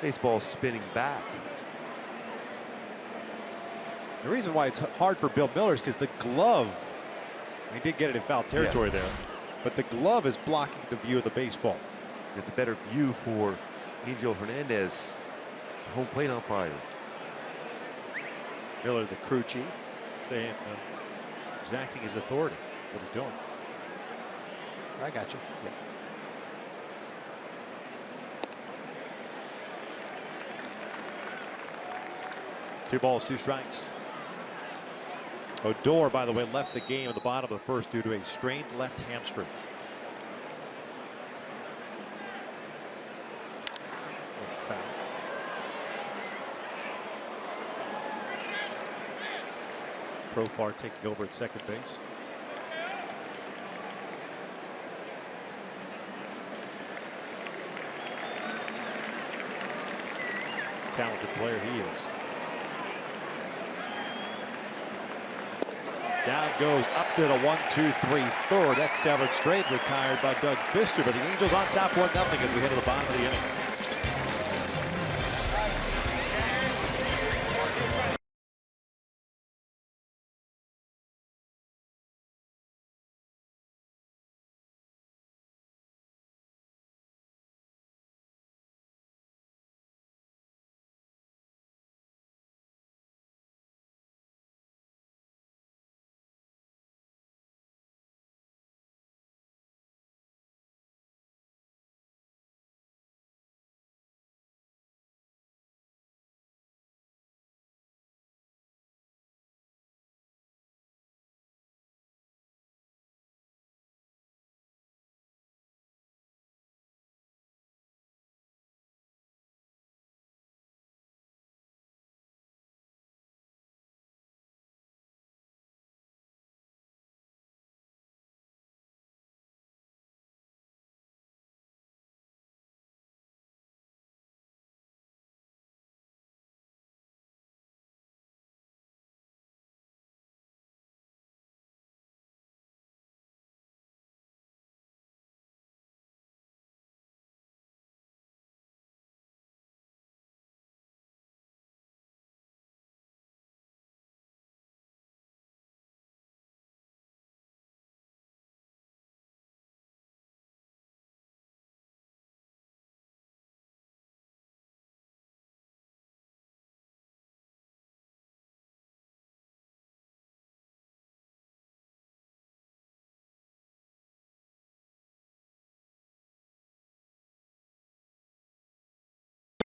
Baseball spinning back. The reason why it's hard for Bill Miller is because the glove, he did get it in foul territory there, but the glove is blocking the view of the baseball. It's a better view for Angel Hernandez, the home plate umpire. Miller, the crew chief, saying he's acting his authority, what he's doing. I got you. Yeah. Two balls, 2 strikes. Odor, by the way, left the game in the bottom of the first due to a strained left hamstring. Foul. Profar taking over at second base. Talented player he is. Down goes up to the 1-2-3 third. That's Severed Straight, retired by Doug Fister. But the Angels on top 1-0 as we head to the bottom of the inning.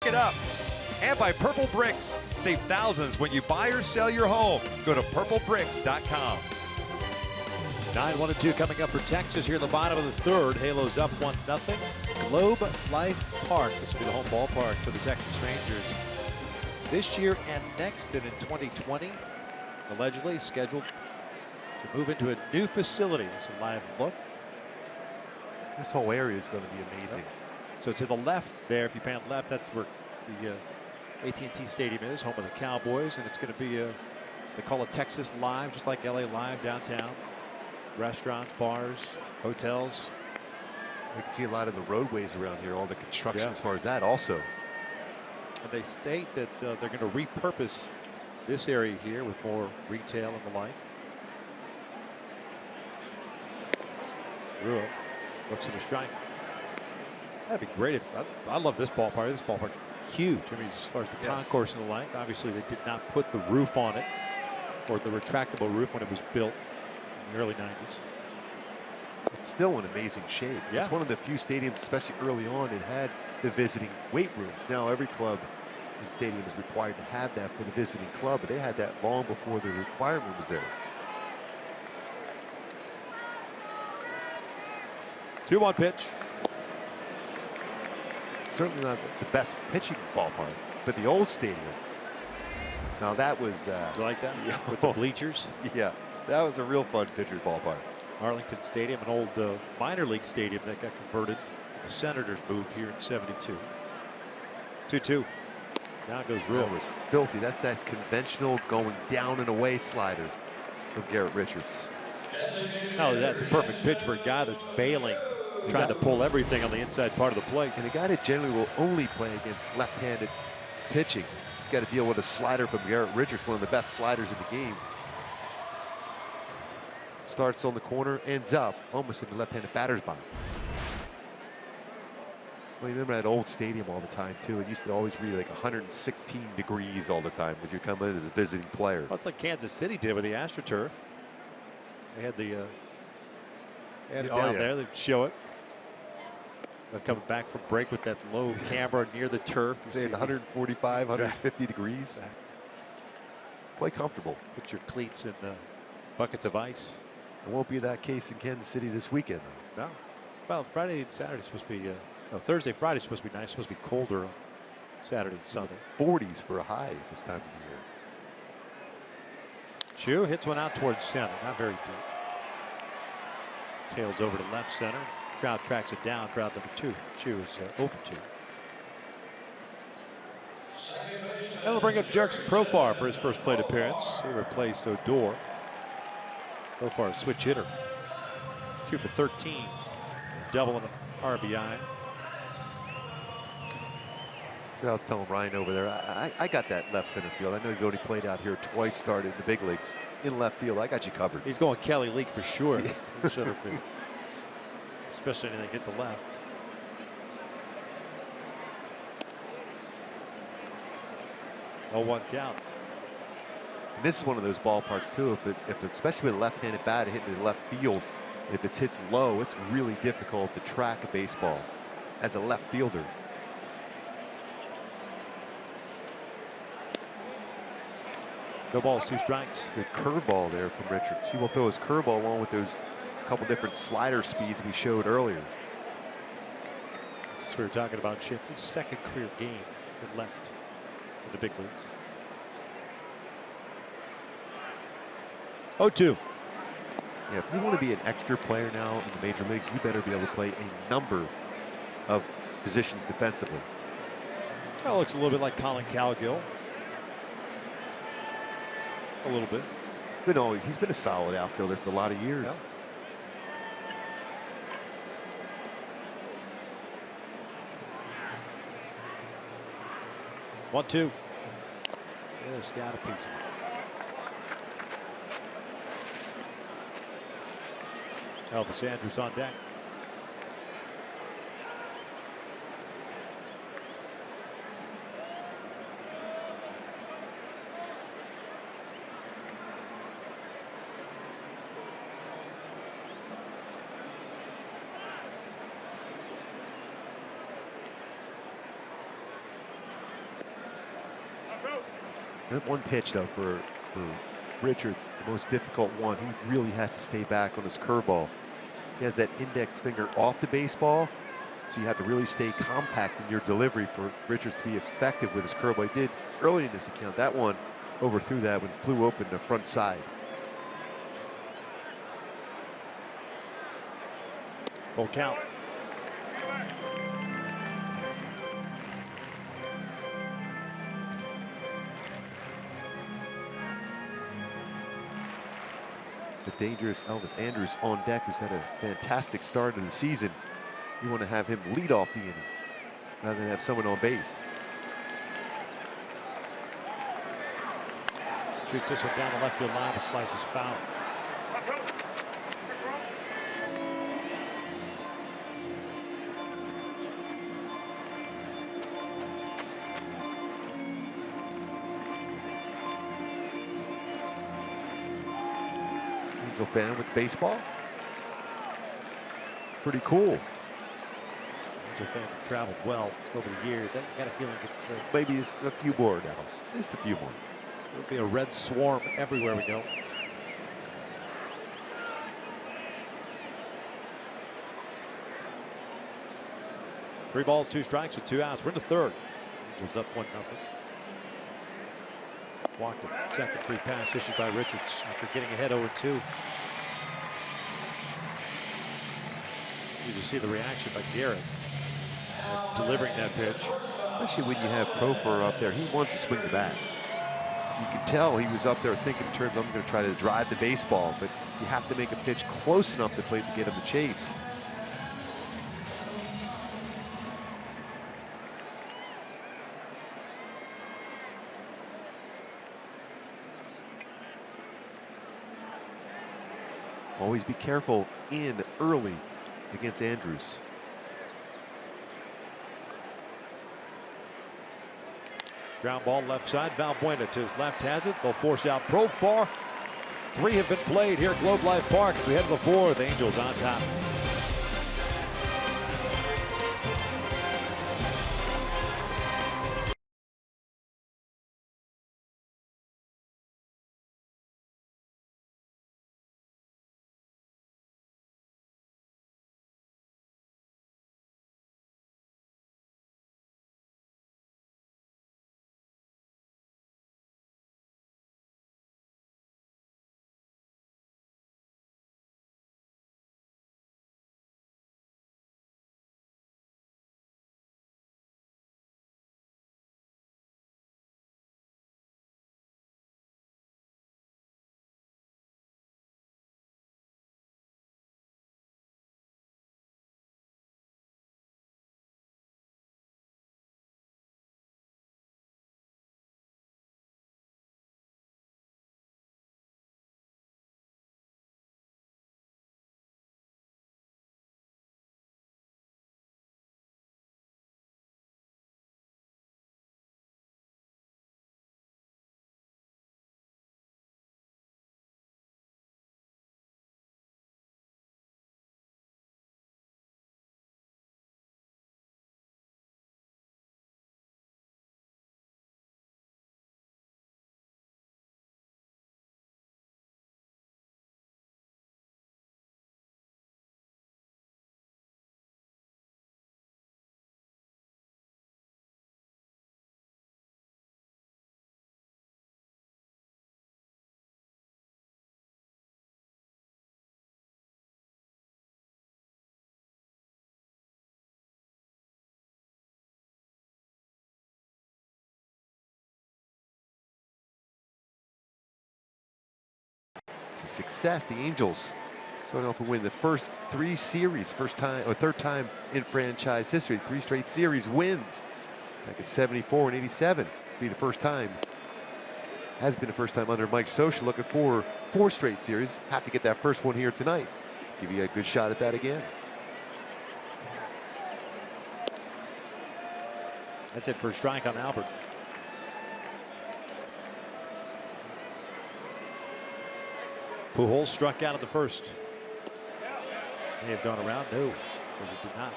It up. And by Purple Bricks. Save thousands when you buy or sell your home. Go to purplebricks.com. 9-1-2 coming up for Texas here in the bottom of the third. Halos up 1-0. Globe Life Park. This will be the home ballpark for the Texas Rangers this year and next. And in 2020, allegedly scheduled to move into a new facility. It's a live look. This whole area is going to be amazing. So to the left there, if you pan left, that's where the AT Stadium is, home of the Cowboys, and it's going to be they call it Texas Live, just like LA Live downtown. Restaurants, bars, hotels. You can see a lot of the roadways around here, all the construction as far as that also. And they state that they're going to repurpose this area here with more retail and the like. Looks at a strike. That'd be great. I love this ballpark. This ballpark huge. I mean, as far as the Yes. concourse and the like, obviously they did not put the roof on it, or the retractable roof when it was built in the early 90s. It's still in amazing shape. Yeah. It's one of the few stadiums, especially early on, that had the visiting weight rooms. Now every club and stadium is required to have that for the visiting club, but they had that long before the requirement was there. 2-1 pitch. Certainly not the best pitching ballpark, but the old stadium. Now that was, You like that? Yeah. With the bleachers. yeah, that was a real fun pitcher's ballpark. Arlington Stadium, an old minor league stadium that got converted. The Senators moved here in '72. 2-2. Now it goes real. That was filthy. That's that conventional going down and away slider from Garrett Richards. Oh, that's a perfect pitch for a guy that's bailing, trying to pull everything on the inside part of the plate. And a guy that generally will only play against left-handed pitching. He's got to deal with a slider from Garrett Richards, one of the best sliders in the game. Starts on the corner, ends up almost in the left-handed batter's box. Well, you remember that old stadium all the time, too. It used to always be like 116 degrees all the time as you come in as a visiting player. Well, it's like Kansas City did with the AstroTurf. They had the had it Oh, down yeah. there. They'd show it. They're coming back from break with that low camera near the turf. You Saying see- 145, 150 degrees. Exactly. Quite comfortable. Put your cleats in buckets of ice. It won't be that case in Kansas City this weekend, though. No. Well, Friday and Saturday is supposed to be, no, Thursday, Friday is supposed to be nice. It's supposed to be colder on Saturday, Sunday. 40s for a high this time of the year. Chu hits one out towards center, not very deep. Tails over to left center. Trout tracks it down. Trout number 2. Chu is 0 for 2. That'll bring up Jerks Profar for his first plate appearance. He replaced Odor. Profar, a switch hitter. 2 for 13. A double and an RBI. Trout's telling Ryan over there, I got that left center field. I know you've only played out here twice, started in the big leagues. In left field, I got you covered. He's going Kelly Leak for sure. In center field. Especially anything hit the left. Oh, 1 count. And this is one of those ballparks too. If it, especially with a left-handed bat hitting the left field, if it's hit low, it's really difficult to track a baseball as a left fielder. No balls, 2 strikes. Good curveball there from Richards. He will throw his curveball along with those couple different slider speeds we showed earlier. This is what we were talking about. Chip, his second career game at left in the big leagues. 0-2. Yeah, if you want to be an extra player now in the major leagues, you better be able to play a number of positions defensively. Well, looks a little bit like Colin Cowgill. A little bit. He's been a solid outfielder for a lot of years. Yeah. One, 2. Just got a piece of it. Elvis Andrews on deck. That one pitch, though, for Richards, the most difficult one. He really has to stay back on his curveball. He has that index finger off the baseball, so you have to really stay compact in your delivery for Richards to be effective with his curveball. He did early in this account. That one overthrew that one, flew open the front side. Full count. The dangerous Elvis Andrews on deck, who's had a fantastic start to the season. You want to have him lead off the inning rather than have someone on base. Shoots this one down the left field line. The slice is foul. Angel fan with baseball. Pretty cool. Angel fans have traveled well over the years. I got a feeling it's Maybe it's a few more now. Just a few more. there'll be a red swarm everywhere we go. Three balls, two strikes with 2 outs. We're in the third. Angels up 1-0. Walked it. Second free pass issued by Richards after getting ahead 0-2. You just see the reaction by Garrett delivering that pitch. Especially when you have Profar up there. He wants to swing the bat. You can tell he was up there thinking in terms of, I'm going to try to drive the baseball, but you have to make a pitch close enough to plate to get him to chase. Always be careful in early against Andrews. Ground ball left side. Valbuena to his left has it. They'll force out Profar. 3 have been played here at Globe Life Park. We head to the 4th. Angels on top. To success, the Angels starting off to win the first 3 series, third time in franchise history. 3 straight series wins. Back in '74 and '87, be the first time. Has been the first time under Mike Scioscia. Looking for 4 straight series. Have to get that first one here tonight. Give you a good shot at that again. That's it for a strike on Albert. Pujols struck out of the first. May have gone around. No, because it did not.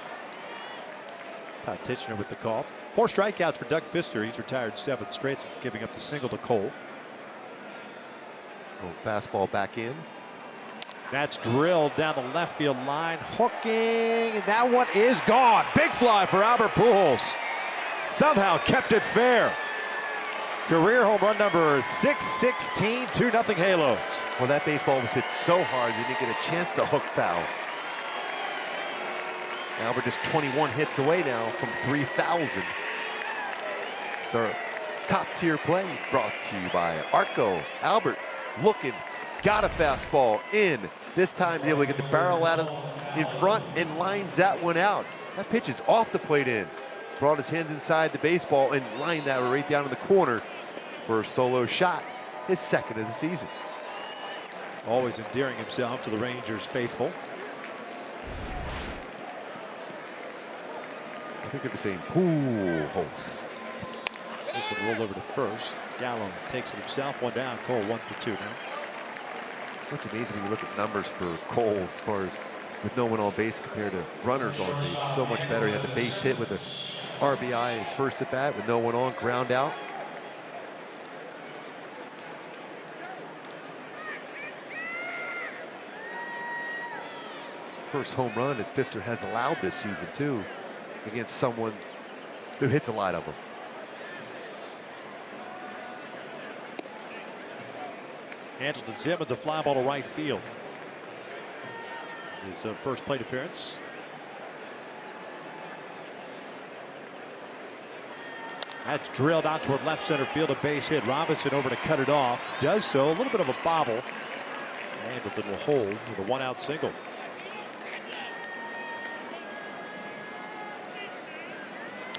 Todd Titchener with the call. 4 strikeouts for Doug Fister. He's retired 7 straight since giving up the single to Cole. Fastball back in. That's drilled down the left field line. Hooking. And that one is gone. Big fly for Albert Pujols. Somehow kept it fair. Career home run number 616, 2-0 Halos. Well, that baseball was hit so hard you didn't get a chance to hook foul. Albert just 21 hits away now from 3,000. It's our top tier play brought to you by Arco. Albert looking, got a fastball in. This time able to get the barrel out of in front and lines that one out. That pitch is off the plate in. Brought his hands inside the baseball and lined that right down in the corner for a solo shot, his 2nd of the season. Always endearing himself to the Rangers faithful. I think they're saying Pujols. This one rolled over to first. Gallo takes it himself. 1 down. Cole 1 for 2 now. What's amazing when you look at numbers for Cole as far as with no one on base compared to runners on base, so much better. He had the base hit with the RBI his first at bat with no one on, ground out. First home run that Pfister has allowed this season too, against someone who hits a lot of them. Andrelton Simmons, a fly ball to right field. His first plate appearance. That's drilled out toward left center field, a base hit. Robinson over to cut it off. Does so, a little bit of a bobble. Andrelton will hold with a 1-out single.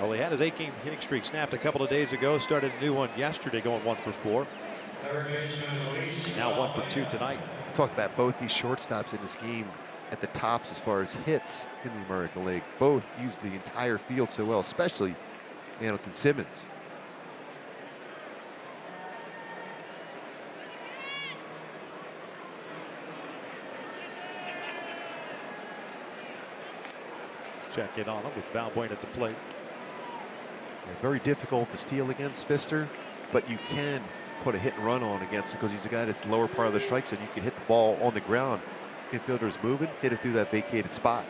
Well, he had his 8-game hitting streak snapped a couple of days ago. Started a new one yesterday, going 1 for 4. Now 1 for 2 tonight. Talked about both these shortstops in this game at the tops as far as hits in the American League. Both used the entire field so well, especially Andrelton Simmons. Check in on him with Valbuena at the plate. Yeah, very difficult to steal against Pfister, but you can put a hit and run on against him because he's a guy that's lower part of the strike zone. You can hit the ball on the ground. Infielder's moving, hit it through that vacated spot.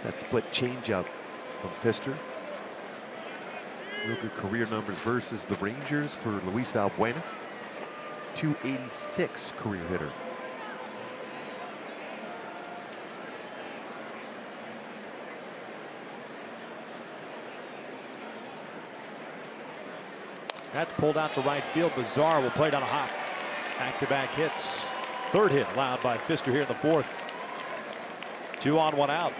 That split changeup from Pfister. Real good career numbers versus the Rangers for Luis Valbuena. 286 career hitter. That's pulled out to right field. Bizarre will play down a hop. Back-to-back hits. Third hit allowed by Pfister here in the 4th. 2 on, 1 out.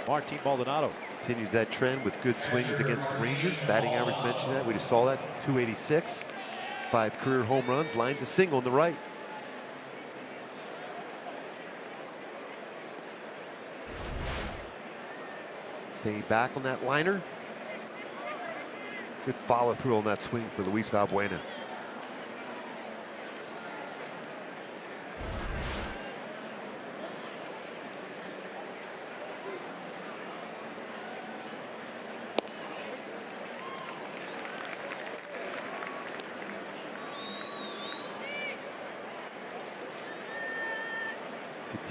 Martin Maldonado continues that trend with good swings against the Rangers. Batting average mentioned that. We just saw that. 286. 5 career home runs. Lines a single on the right. Staying back on that liner. Good follow through on that swing for Luis Valbuena.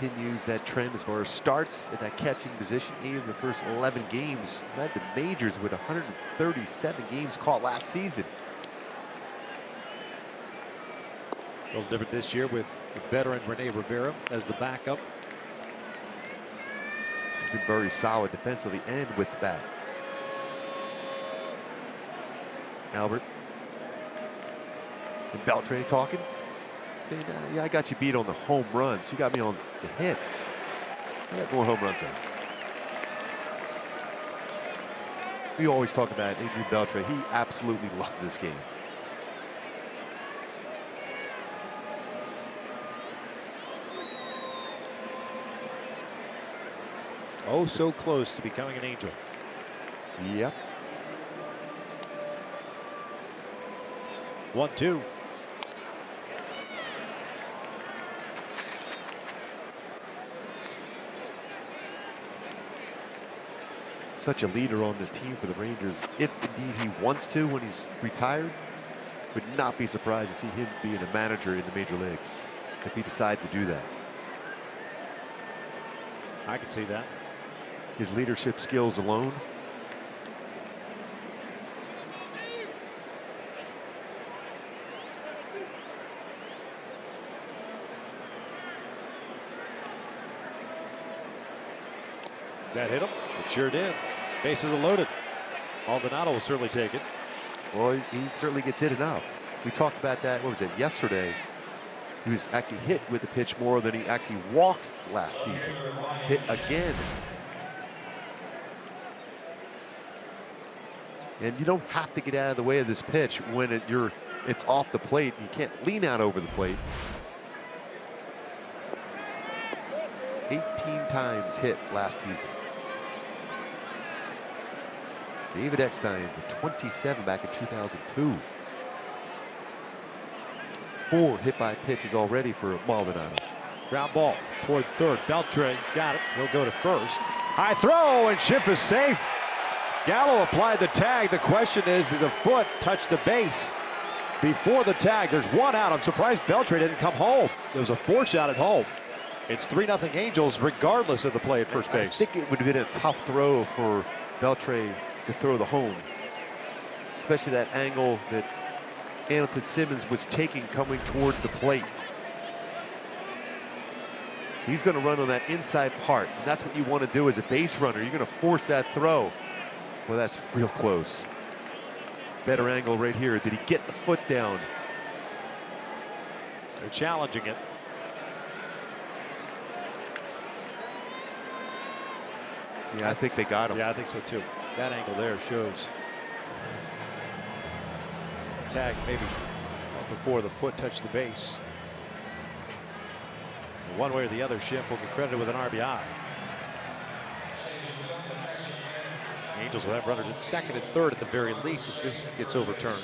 Continues that trend as far as starts at that catching position. 8 of the first 11 games. Led the majors with 137 games caught last season. A little different this year with the veteran Rene Rivera as the backup. He's been very solid defensively and with the bat. Albert and Beltran talking. Saying, yeah, I got you beat on the home runs. You got me on the hits. I got more home runs on. We always talk about Adrian Beltre. He absolutely loves this game. Oh, so close to becoming an Angel. Yep. 1-2. Such a leader on this team for the Rangers. If indeed he wants to when he's retired, would not be surprised to see him being a manager in the major leagues if he decides to do that. I can see that. His leadership skills alone. That hit him. It sure did. Bases are loaded. Maldonado will certainly take it. Well, he certainly gets hit enough. We talked about that, what was it, yesterday. He was actually hit with the pitch more than he actually walked last season. Hit again. And you don't have to get out of the way of this pitch when it's off the plate. You can't lean out over the plate. 18 times hit last season. David Eckstein with 27 back in 2002. 4 hit by pitches already for Maldonado. Ground ball toward third. Beltre's got it. He'll go to first. High throw, and Schiff is safe. Gallo applied the tag. The question is, did the foot touch the base before the tag? There's one out. I'm surprised Beltre didn't come home. There was a force out at home. It's 3-0 Angels, regardless of the play at first base. I think it would have been a tough throw for Beltre to throw the home, especially that angle that Andrelton Simmons was taking coming towards the plate. So he's going to run on that inside part, and that's what you want to do as a base runner. You're going to force that throw. Well, that's real close. Better angle right here. Did he get the foot down? They're challenging it. Yeah, I think they got him. Yeah, I think so too. That angle there shows tag maybe before the foot touched the base. One way or the other, Schiff will be credited with an RBI. The Angels will have runners at second and third at the very least if this gets overturned.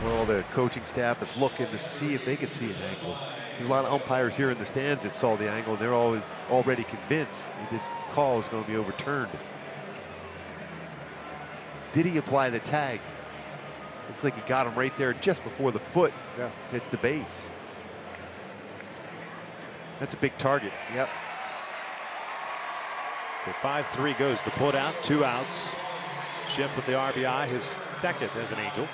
Well, the coaching staff is looking to see if they can see an angle. There's a lot of umpires here in the stands that saw the angle, and they're already convinced that this call is going to be overturned. Did he apply the tag? Looks like he got him right there just before the foot hits the base. That's a big target. Yep. So 5-3 goes to put out, 2 outs. Schiff with the RBI, his second as an Angel.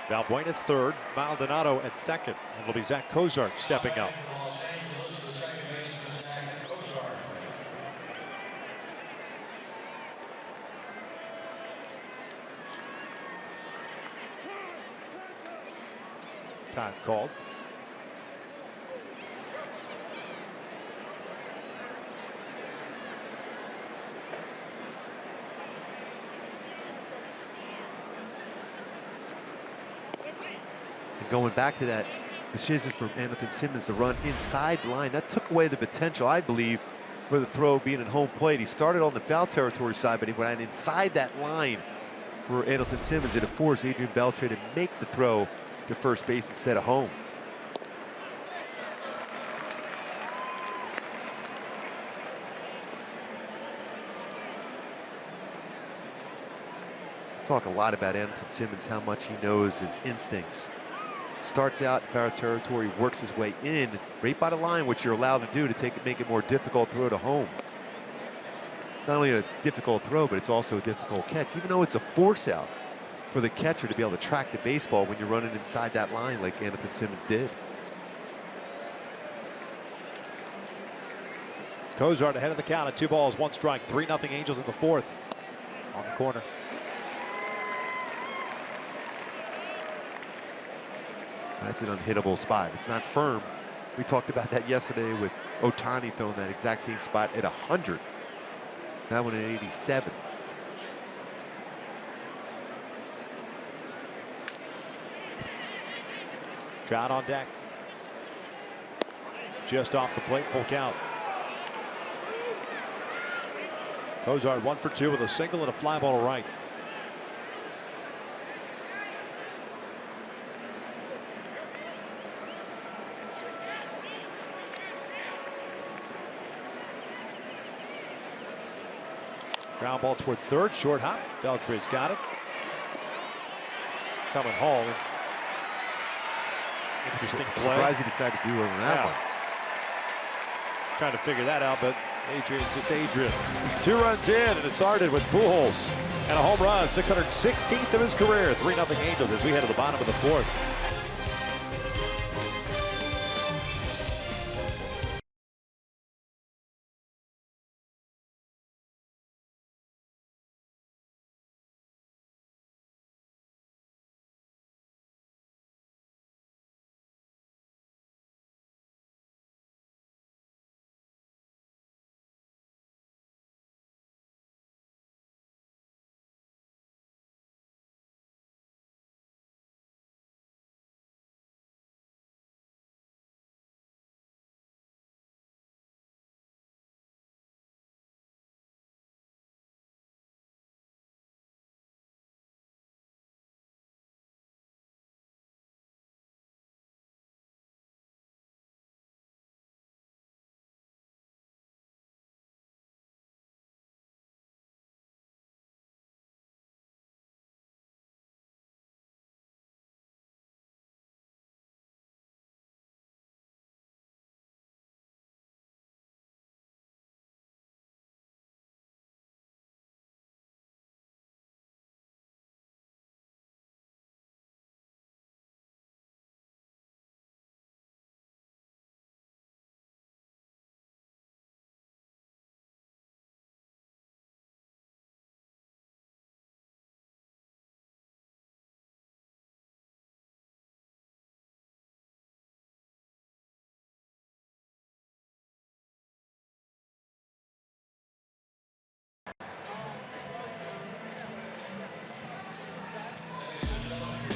Valbuena at third, Maldonado at second, and it'll be Zach Cozart stepping up. Time called. Going back to that decision for Andrelton Simmons to run inside the line, that took away the potential, I believe, for the throw being at home plate. He started on the foul territory side, but he went inside that line for Andrelton Simmons. It forced Adrian Beltre to make the throw to first base instead of home. Talk a lot about Andrelton Simmons, how much he knows his instincts. Starts out in foul territory, works his way in right by the line, which you're allowed to do to make it more difficult throw to home. Not only a difficult throw, but it's also a difficult catch, even though it's a force out for the catcher to be able to track the baseball when you're running inside that line like Andrelton Simmons did. Cozart ahead of the count at 2 balls, 1 strike, 3-0 Angels in the fourth. On the corner. That's an unhittable spot. It's not firm. We talked about that yesterday with Ohtani throwing that exact same spot at 100. That one at 87. Trout on deck. Just off the plate, full count. Cozart 1 for 2 with a single and a fly ball to right. Ground ball toward third, short hop. Beltre's got it. Coming home. Interesting play. Surprised he decided to do over that one. Trying to figure that out, but Adrian just Adrian. 2 runs in, and it started with Pujols and a home run, 616th of his career. 3-0 Angels as we head to the bottom of the fourth.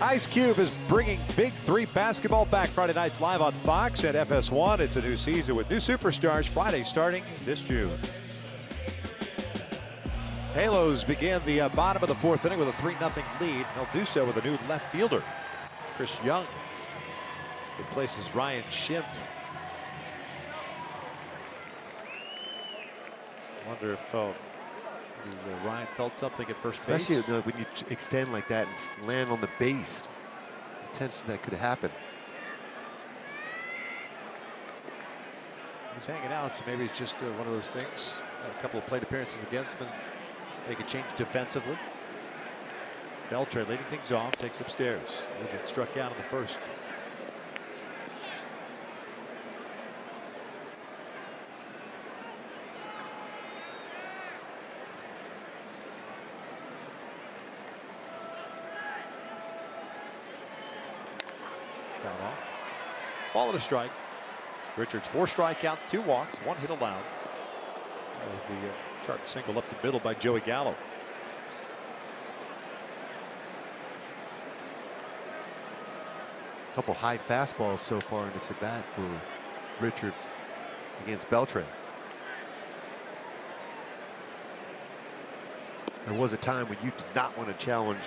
Ice Cube is bringing Big Three basketball back Friday nights live on Fox at FS1. It's a new season with new superstars Friday starting this June. Halos begin the bottom of the fourth inning with a 3-0 lead. They'll do so with a new left fielder, Chris Young, replaces Ryan Schimpf. Wonder if Ryan felt something at first base. Especially when you extend like that and land on the base. Potentially that could happen. He's hanging out, so maybe it's just one of those things. A couple of plate appearances against him, and make a change defensively. Beltre leading things off, takes upstairs. Agent struck out in the first. Foul off. Ball and a strike. Richards 4 strikeouts, 2 walks, 1 hit allowed. That was the sharp single up the middle by Joey Gallo. A couple high fastballs so far in this at bat for Richards against Beltre. There was a time when you did not want to challenge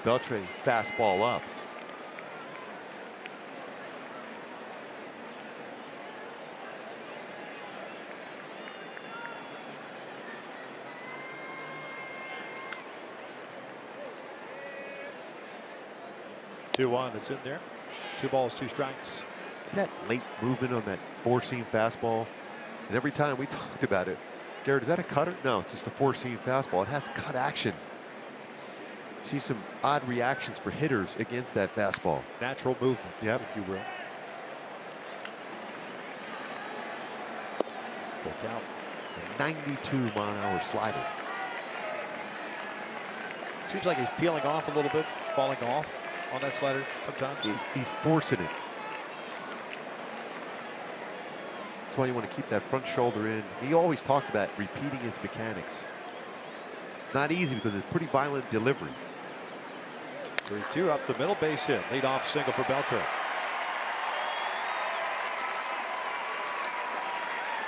Beltre fastball up. Two one, it's in there. 2 balls, 2 strikes. See that late movement on that 4-seam fastball? And every time we talked about it, Garrett, is that a cutter? No, it's just a 4-seam fastball. It has cut action. See some odd reactions for hitters against that fastball. Natural movement, yep, if you will. Full count. A 92-mile-an-hour slider. Seems like he's peeling off a little bit, falling off on that slider sometimes. He's forcing it. That's why you want to keep that front shoulder in. He always talks about repeating his mechanics. Not easy because it's pretty violent delivery. 3-2 up the middle, base hit. Lead off single for Beltre.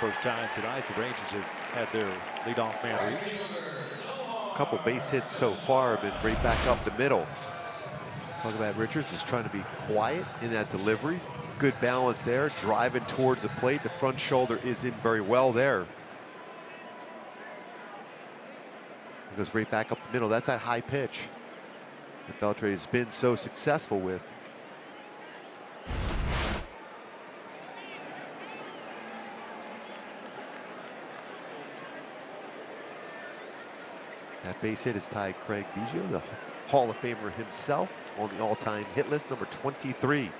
First time tonight the Rangers have had their leadoff man reach. A couple base hits so far have been right back up the middle. Talk about Richards is trying to be quiet in that delivery. Good balance there, driving towards the plate. The front shoulder is in very well there. It goes right back up the middle. That's that high pitch that Beltre has been so successful with. That base hit is tied Craig Biggio, the Hall of Famer himself, on the all-time hit list, number 23,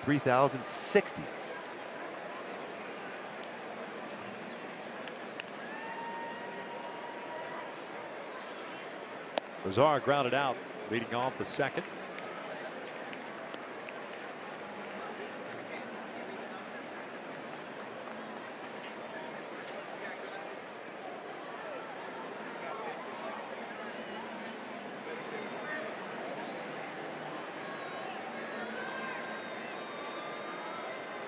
3,060. Lazar grounded out, leading off the second.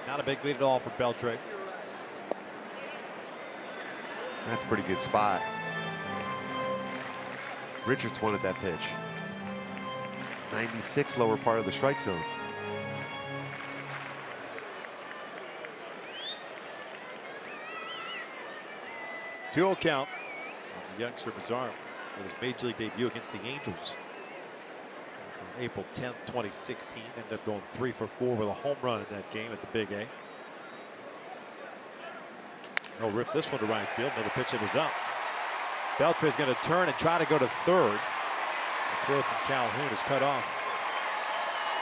Not a big lead at all for Beltre. That's a pretty good spot. Richards wanted that pitch. 96, lower part of the strike zone. Two-0 count on the youngster Mazar in his major league debut against the Angels. On April 10th, 2016, ended up going 3 for 4 with a home run in that game at the Big A. He'll rip this one to right field. Another pitch that was up. Beltre is going to turn and try to go to third. The throw from Calhoun is cut off.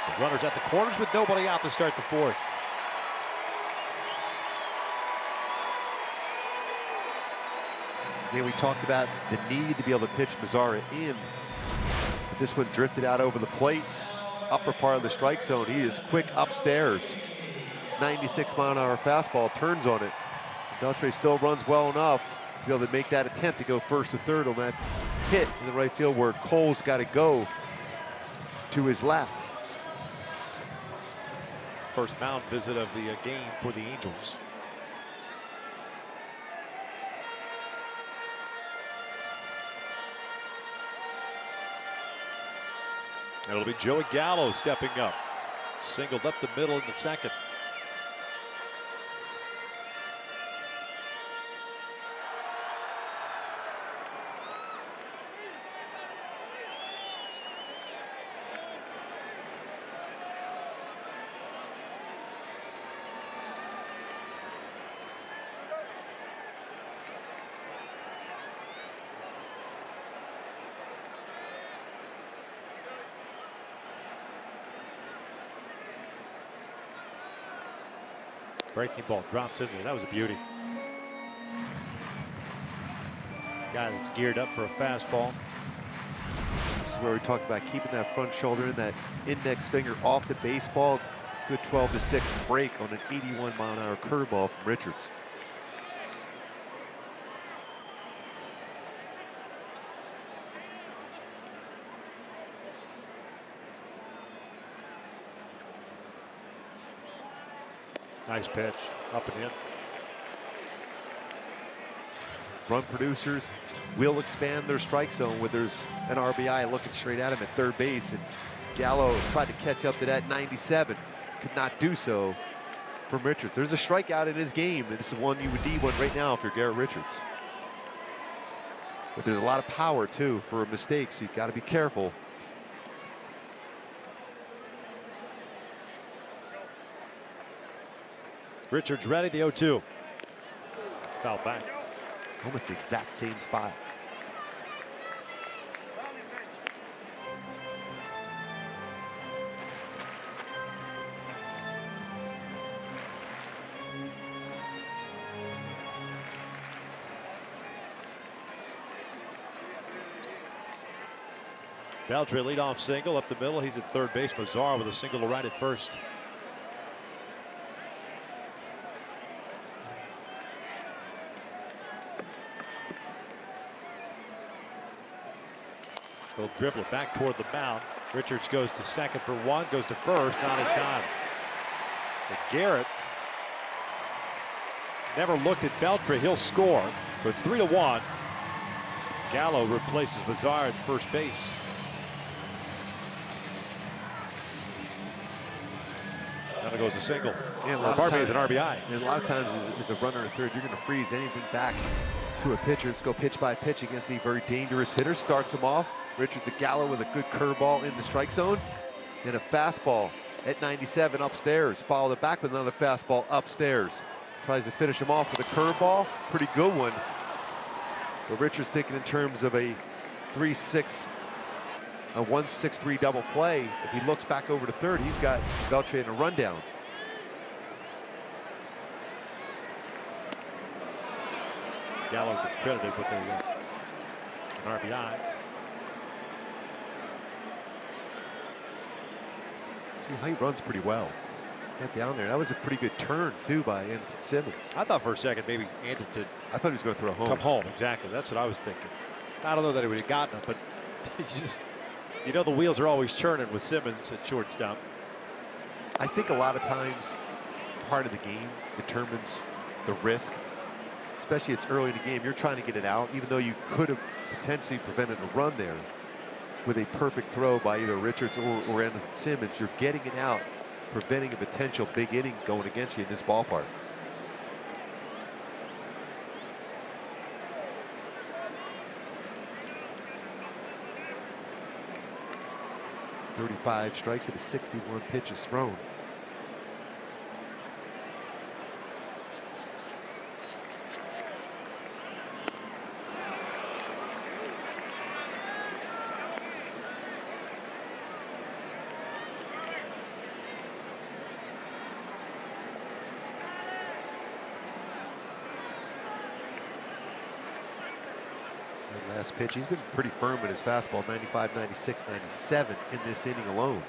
So runners at the corners with nobody out to start the fourth. Then we talked about the need to be able to pitch Mazara in. But this one drifted out over the plate. Upper part of the strike zone. He is quick upstairs. 96-mile-an-hour fastball, turns on it. Beltre still runs well enough to be able to make that attempt to go first to third on that hit to the right field where Cole's got to go to his left. First mound visit of the game for the Angels. It'll be Joey Gallo stepping up. Singled up the middle in the second. Breaking ball drops in there. That was a beauty. Guy that's geared up for a fastball. This is where we talked about keeping that front shoulder and that index finger off the baseball. Good 12-6 break on an 81-mile-an-hour curveball from Richards. Nice pitch, up and in. Run producers will expand their strike zone where there's an RBI looking straight at him at third base, and Gallo tried to catch up to that 97. Could not do so from Richards. There's a strikeout in his game, and it's the one you would need one right now if you're Garrett Richards. But there's a lot of power too for mistakes. You've got to be careful. Richards ready, the 0-2. Foul back. Almost the exact same spot. Beltre leadoff single up the middle. He's at third base. Mazar with a single to right at first. He'll dribble it back toward the mound. Richards goes to second for one, goes to first, not in time. So Garrett never looked at Beltre. He'll score. So it's 3-1. Gallo replaces Mazar at first base. Then it goes a single. Yeah, a lot of Barbie times, is an RBI. and a lot of times as a runner at third, you're going to freeze anything back to a pitcher. Let's go pitch by pitch against a very dangerous hitter. Starts him off. Richards to Gallo with a good curveball in the strike zone. And a fastball at 97 upstairs. Followed it back with another fastball upstairs. Tries to finish him off with a curveball. Pretty good one. But Richards thinking in terms of a 3-6, a 1-6-3 double play. If he looks back over to third, he's got Beltre in a rundown. Gallo gets credited with an RBI. See how he runs pretty well. Got down there. That was a pretty good turn too by Anderson Simmons. I thought for a second maybe Anderson I thought he was going to throw home. come home. Exactly. That's what I was thinking. I don't know that he would have gotten it, but you know the wheels are always churning with Simmons at shortstop. I think a lot of times part of the game determines the risk. Especially it's early in the game. You're trying to get it out, even though you could have potentially prevented a run there with a perfect throw by either Richards or Anderson Simmons. You're getting it out, preventing a potential big inning going against you in this ballpark. .35 strikes at a 61 pitches thrown. Last pitch, he's been pretty firm in his fastball, 95, 96, 97 in this inning alone.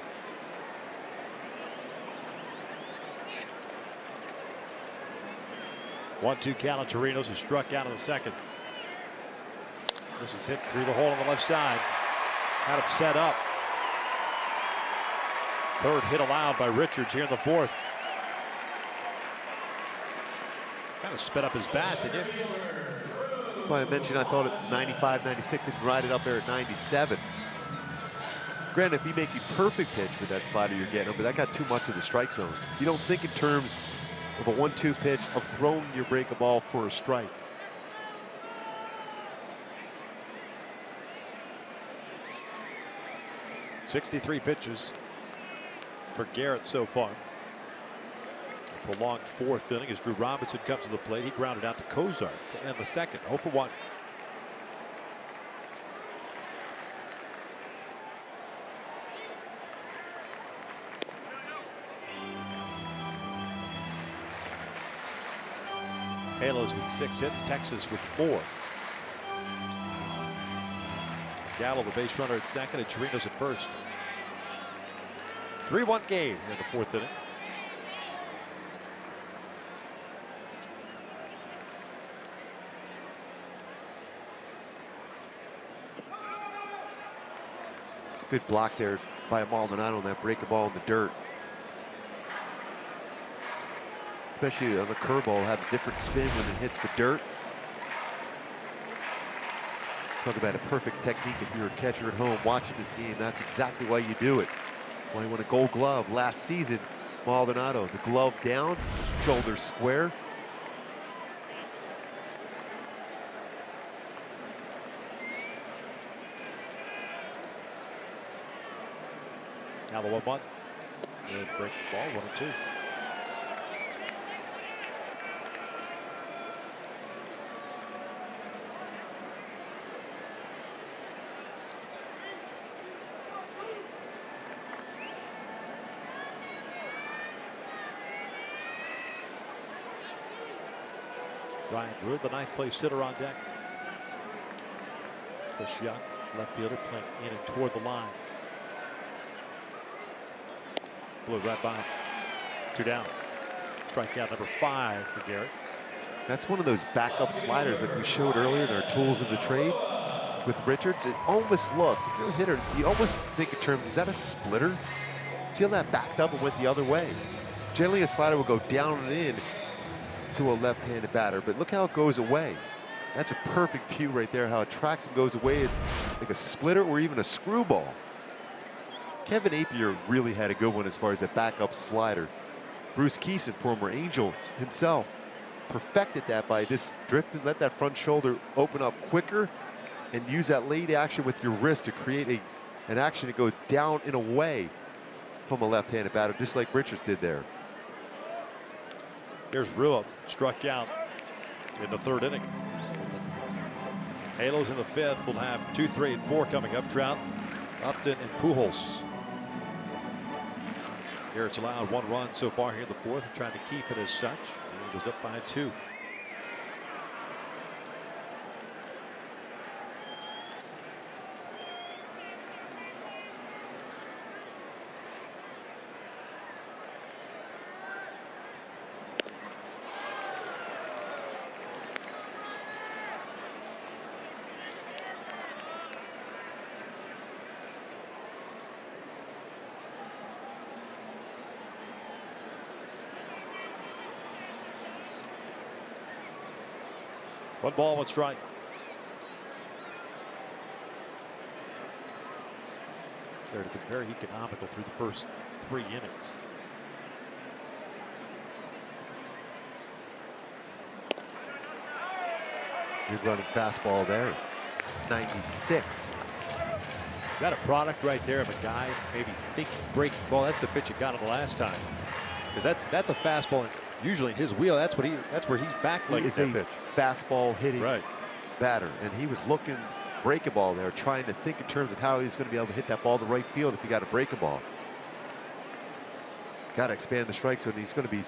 One-two count on Torinos, who struck out in the second. This was hit through the hole on the left side. Had him set up. Third hit allowed by Richards here in the fourth. Kind of sped up his bat, didn't you? That's why I mentioned I thought at 95, 96, and ride it up there at 97. Granted, if you make a perfect pitch with that slider, you're getting him, but that got too much of the strike zone. You don't think in terms of a 1-2 pitch of throwing your breaking ball for a strike. .63 pitches for Garrett so far. A prolonged fourth inning as Drew Robinson comes to the plate. He grounded out to Kozar to end the second. 0 for 1. Halos with 6 hits, Texas with 4. Gallo, the base runner at second, and Chirinos at first. 3-1 game in the fourth inning. Good block there by Maldonado on that breaking ball in the dirt. Especially on the curveball, have a different spin when it hits the dirt. Talk about a perfect technique if you're a catcher at home watching this game. That's exactly why you do it. Why he won a Gold Glove last season. Maldonado, the glove down, shoulders square. Now the 1-1. Good breaking ball, 1-2. Ryan Brewer, the ninth place sitter on deck. Chris Young, left fielder, playing in and toward the line. Blew right by him. 2 down. Strikeout number 5 for Garrett. That's one of those backup sliders that we showed earlier in our tools of the trade with Richards. It almost looks, if you're a hitter, you almost think in terms, is that a splitter? See how that backed up and went the other way? Generally a slider will go down and in to a left-handed batter, but look how it goes away. That's a perfect view right there, how it tracks and goes away like a splitter or even a screwball. Kevin Apier really had a good one as far as a backup slider. Bruce Keeson, former Angels himself, perfected that by just drifting, let that front shoulder open up quicker and use that late action with your wrist to create an action to go down and away from a left-handed batter, just like Richards did there. Here's Rua, struck out in the third inning. Halos in the fifth. We'll have 2, 3, and 4 coming up. Trout, Upton, and Pujols. Garrett's allowed 1 run so far here in the fourth and trying to keep it as such. And he goes up by 2. One ball, 1 strike. They've been very economical through the first 3 innings. Good running fastball there. 96. Got a product right there of a guy maybe thinking breaking ball. That's the pitch that got him the last time. Because that's a fastball. And usually in his wheel, that's where he's backlegging He is that a pitch. fastball hitting Right. batter, and he was looking break a ball there, trying to think in terms of how he's going to be able to hit that ball to right field if he got a break a ball. Got to expand the strike zone. He's going to be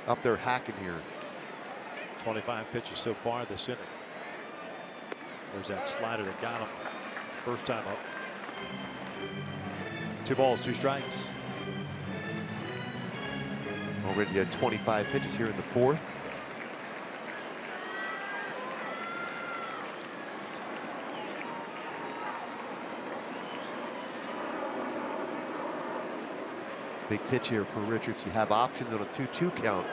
up there hacking here. 25 pitches so far this inning. There's that slider that got him first time up. 2 balls, 2 strikes. Already had 25 pitches here in the fourth. Big pitch here for Richards. You have options on a 2-2 count.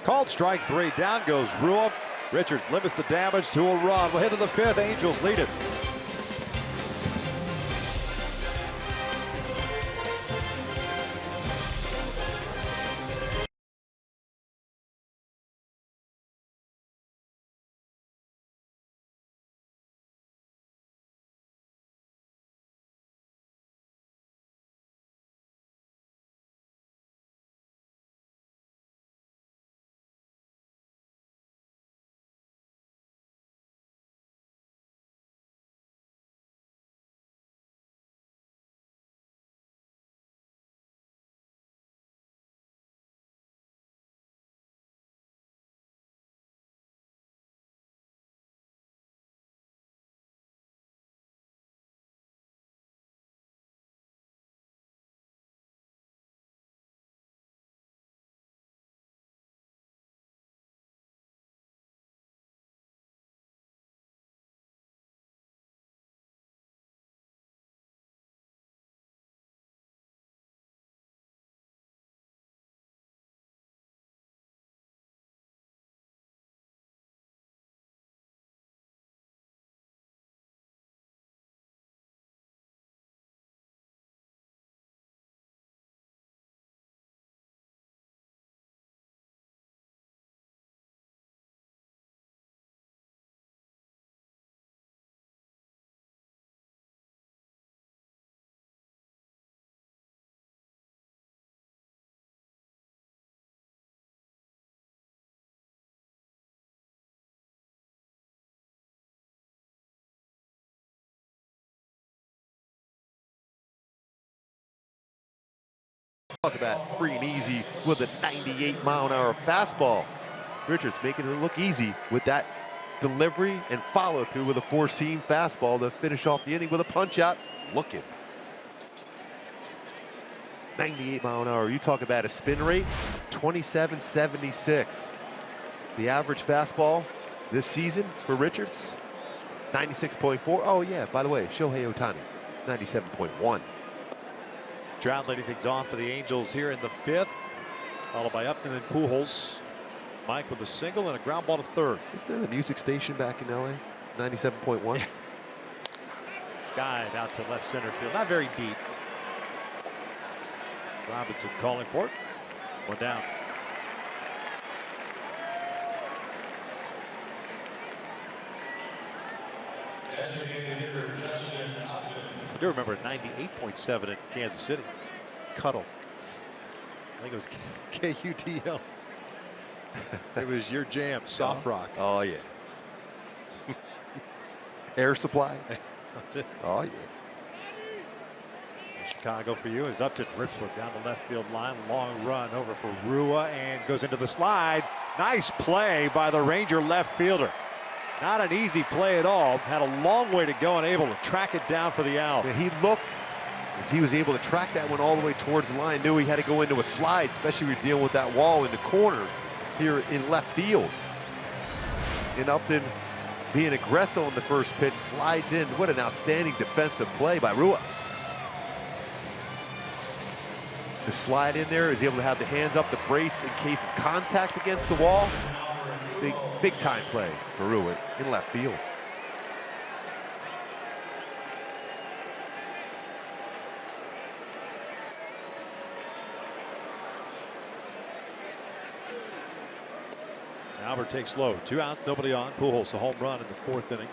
Called strike 3. Down goes Rua. Richards limits the damage to a run. We'll head to the 5th. Angels lead it. Talk about free and easy with a 98-mile-an-hour fastball. Richards making it look easy with that delivery and follow through with a 4-seam fastball to finish off the inning with a punch out. Looking 98-mile-an-hour. You talk about a spin rate, 27.76. The average fastball this season for Richards, 96.4. Oh yeah, by the way, Shohei Ohtani, 97.1. Trout leading things off for the Angels here in the 5th, followed by Upton and Pujols. Mike with a single and a ground ball to 3rd. Isn't that a music station back in LA? 97.1. Sky out to left center field, not very deep. Robinson calling for it. One down. I do remember 98.7 in Kansas City. Cuddle. I think it was KUTL. It was your jam, soft rock. Oh yeah. Air Supply. That's it. Oh yeah. Chicago for you is Upton rips one down the left field line. Long run over for Rua and goes into the slide. Nice play by the Ranger left fielder. Not an easy play at all. Had a long way to go and able to track it down for the out. Yeah, he looked as he was able to track that one all the way towards the line. Knew he had to go into a slide, especially when you're dealing with that wall in the corner here in left field. And Upton being aggressive on the first pitch, slides in. What an outstanding defensive play by Rua. The slide in there, is able to have the hands up to brace in case of contact against the wall. Big time play for Rua in left field. Albert takes low. 2 outs, nobody on. Pujols a home run in the 4th inning.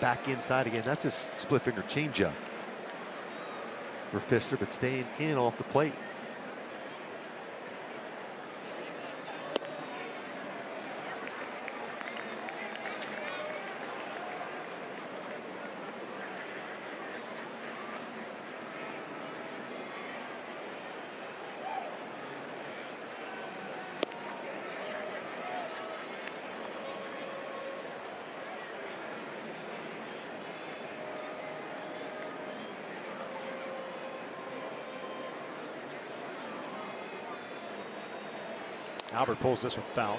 Back inside again. That's a split finger changeup for Fister, but staying in off the plate. Albert pulls this one foul.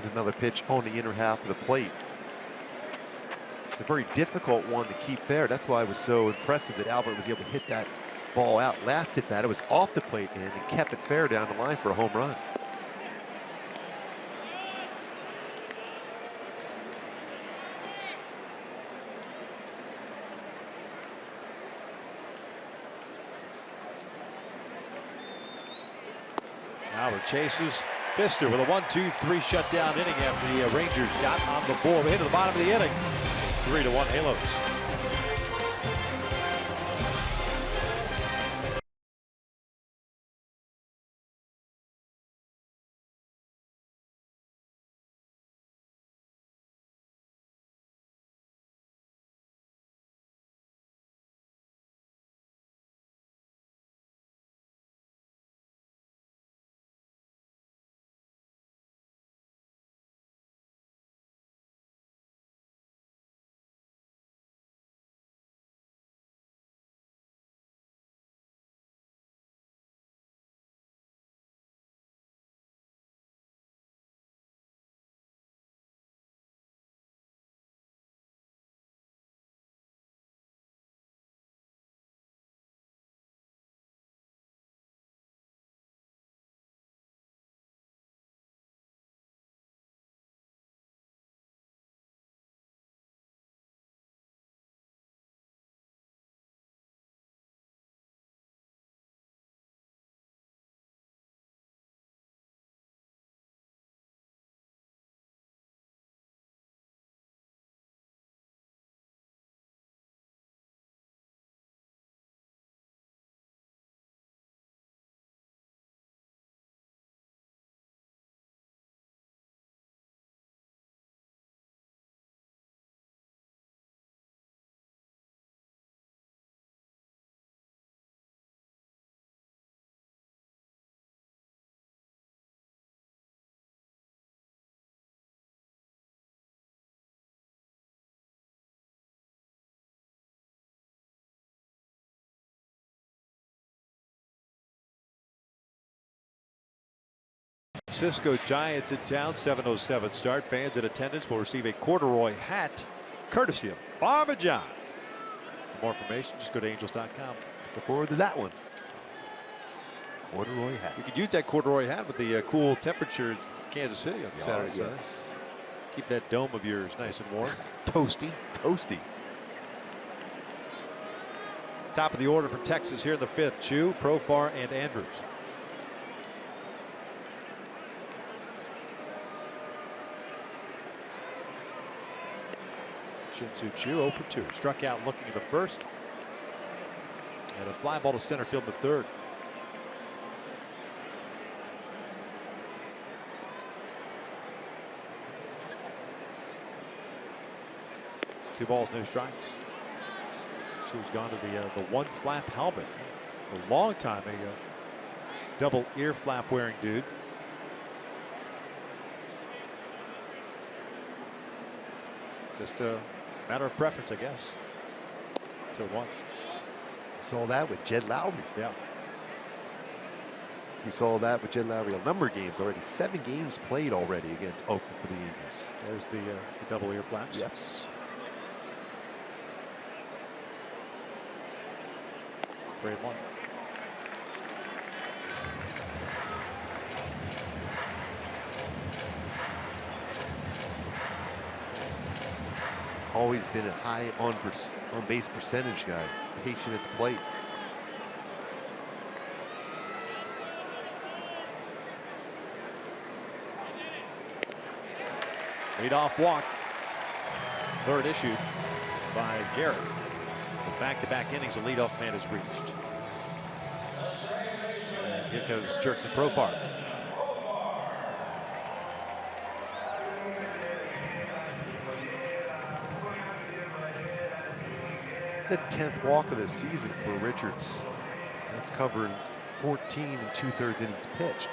And another pitch on the inner half of the plate. A very difficult one to keep fair. That's why it was so impressive that Albert was able to hit that ball out. Last at bat, it was off the plate and kept it fair down the line for a home run. Albert chases Fister with a 1-2-3 shutdown inning after the Rangers got on the board. We hit to the bottom of the inning. 3-1 Halos. Cisco Giants in town, 7:07 start. Fans in attendance will receive a corduroy hat courtesy of Farmer John. For more information, just go to angels.com. Look forward to that one. Corduroy hat. You could use that corduroy hat with the cool temperature in Kansas City on Saturday. Yes. Keep that dome of yours nice and warm. Toasty. Toasty. Top of the order for Texas here in the fifth. Chu, Profar, and Andrews. Shin-Soo Choo 0 for 2. Struck out looking at the first. And a fly ball to center field in the third. Two balls, no strikes. Choo's gone to the one flap helmet. For a long time, a double ear flap wearing dude. Just a matter of preference, I guess. 2-1. Saw that with Jed Lowry. Yeah. We saw that with Jed Lowry a number of games already. 7 games played already against Oakland for the Angels. There's the double ear flaps. Yes. 3-1. Always been a high on base percentage guy. Patient at the plate. Leadoff walk. Third issued by Garrett. With back-to-back innings, a leadoff man is reached. And here goes Jerks and Profar. The 10th walk of the season for Richards. That's covered 14 2/3 innings pitched.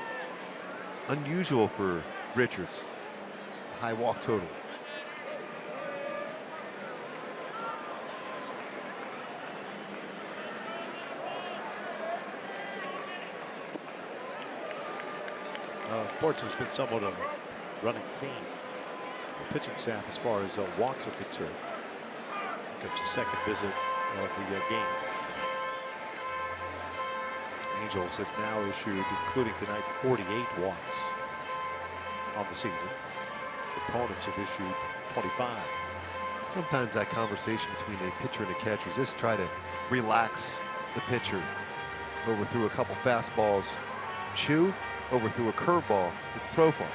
Unusual for Richards. High walk total. Unfortunately, it's been somewhat of a running theme. The pitching staff as far as walks are concerned. Here comes the second visit of the game. Angels have now issued, including tonight, 48 walks on the season. Opponents have issued 25. Sometimes that conversation between a pitcher and a catcher is just try to relax the pitcher. Overthrew a couple fastballs. Chew overthrew a curveball with profile.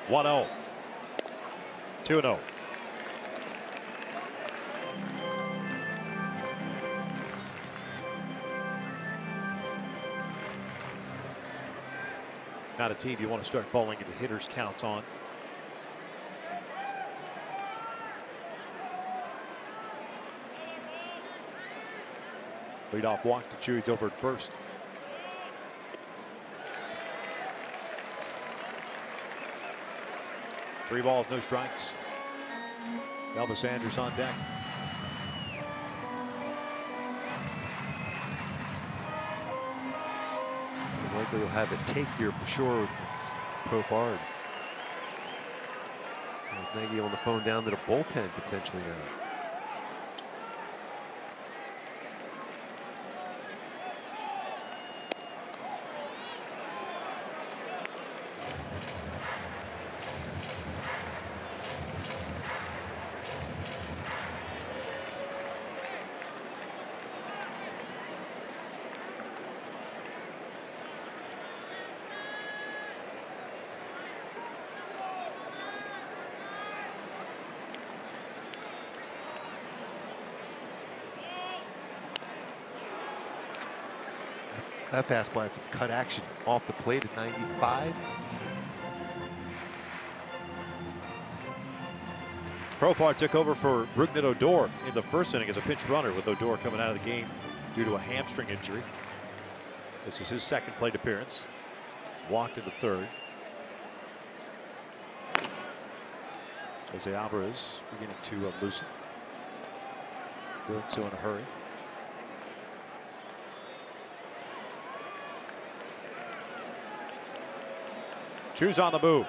One 0. 2-0. Not a team you want to start falling into hitters counts on. Leadoff walk to Chewy's over at first. Three balls, no strikes. Alvarez on deck. Likely will have a take here for sure with this Profard. There's Nagy on the phone down to the bullpen potentially now. That fastball had some cut action off the plate at 95. Profar took over for Brugnet Odor in the first inning as a pinch runner, with Odor coming out of the game due to a hamstring injury. This is his second plate appearance. Walked in the third. Jose Alvarez beginning to loosen. Doing so in a hurry. Choose on the move.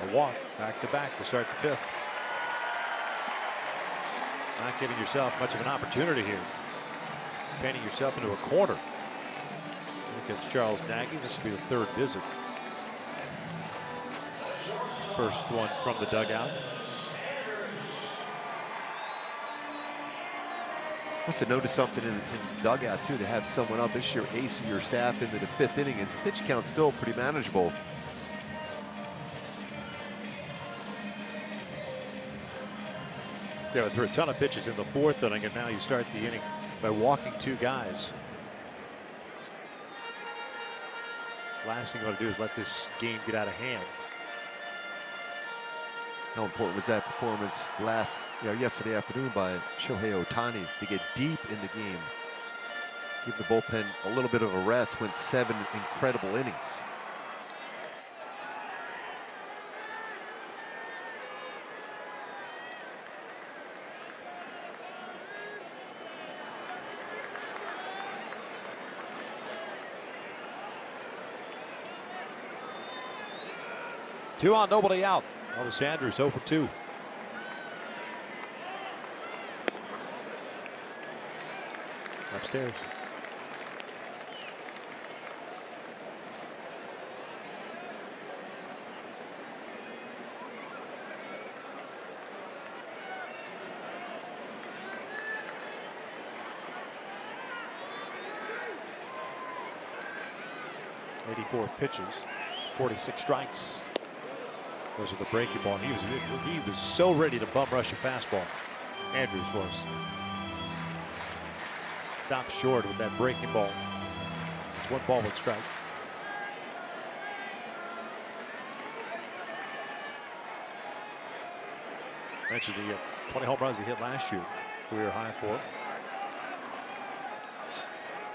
A walk back to back to start the fifth. Not giving yourself much of an opportunity here. Painting yourself into a corner. Here comes Charles Nagy. This will be the third visit. First one from the dugout. Must have noticed something in the dugout too, to have someone up. This is your ace of your staff into the fifth inning, and pitch count still pretty manageable. Yeah, threw a ton of pitches in the fourth inning, and now you start the inning by walking two guys. Last thing you want to do is let this game get out of hand. How important was that performance yesterday afternoon by Shohei Ohtani to get deep in the game? Give the bullpen a little bit of a rest, went 7 incredible innings. Two on, nobody out. Alvarez 0 for 2. Upstairs. .84 pitches, 46 strikes. Those are the breaking ball. He was so ready to bum rush a fastball. Andrews was. Stopped short with that breaking ball. It's 1 ball, 1 strike. Mentioned the 20 home runs he hit last year. Career high for him.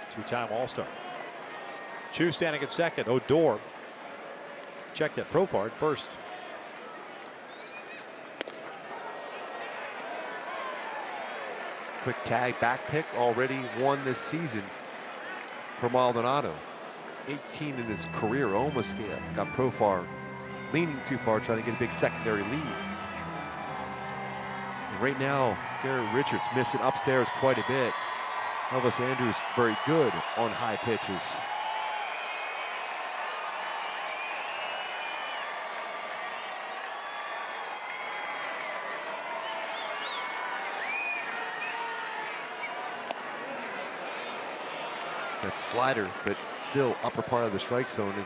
Two-time All-Star. Chu standing at second. Odor checked at Profar at first. Quick tag back pick, already won this season for Maldonado. 18 in his career, almost got Profar leaning too far, trying to get a big secondary lead. And right now, Garrett Richards missing upstairs quite a bit. Elvis Andrus very good on high pitches. That slider, but still upper part of the strike zone, and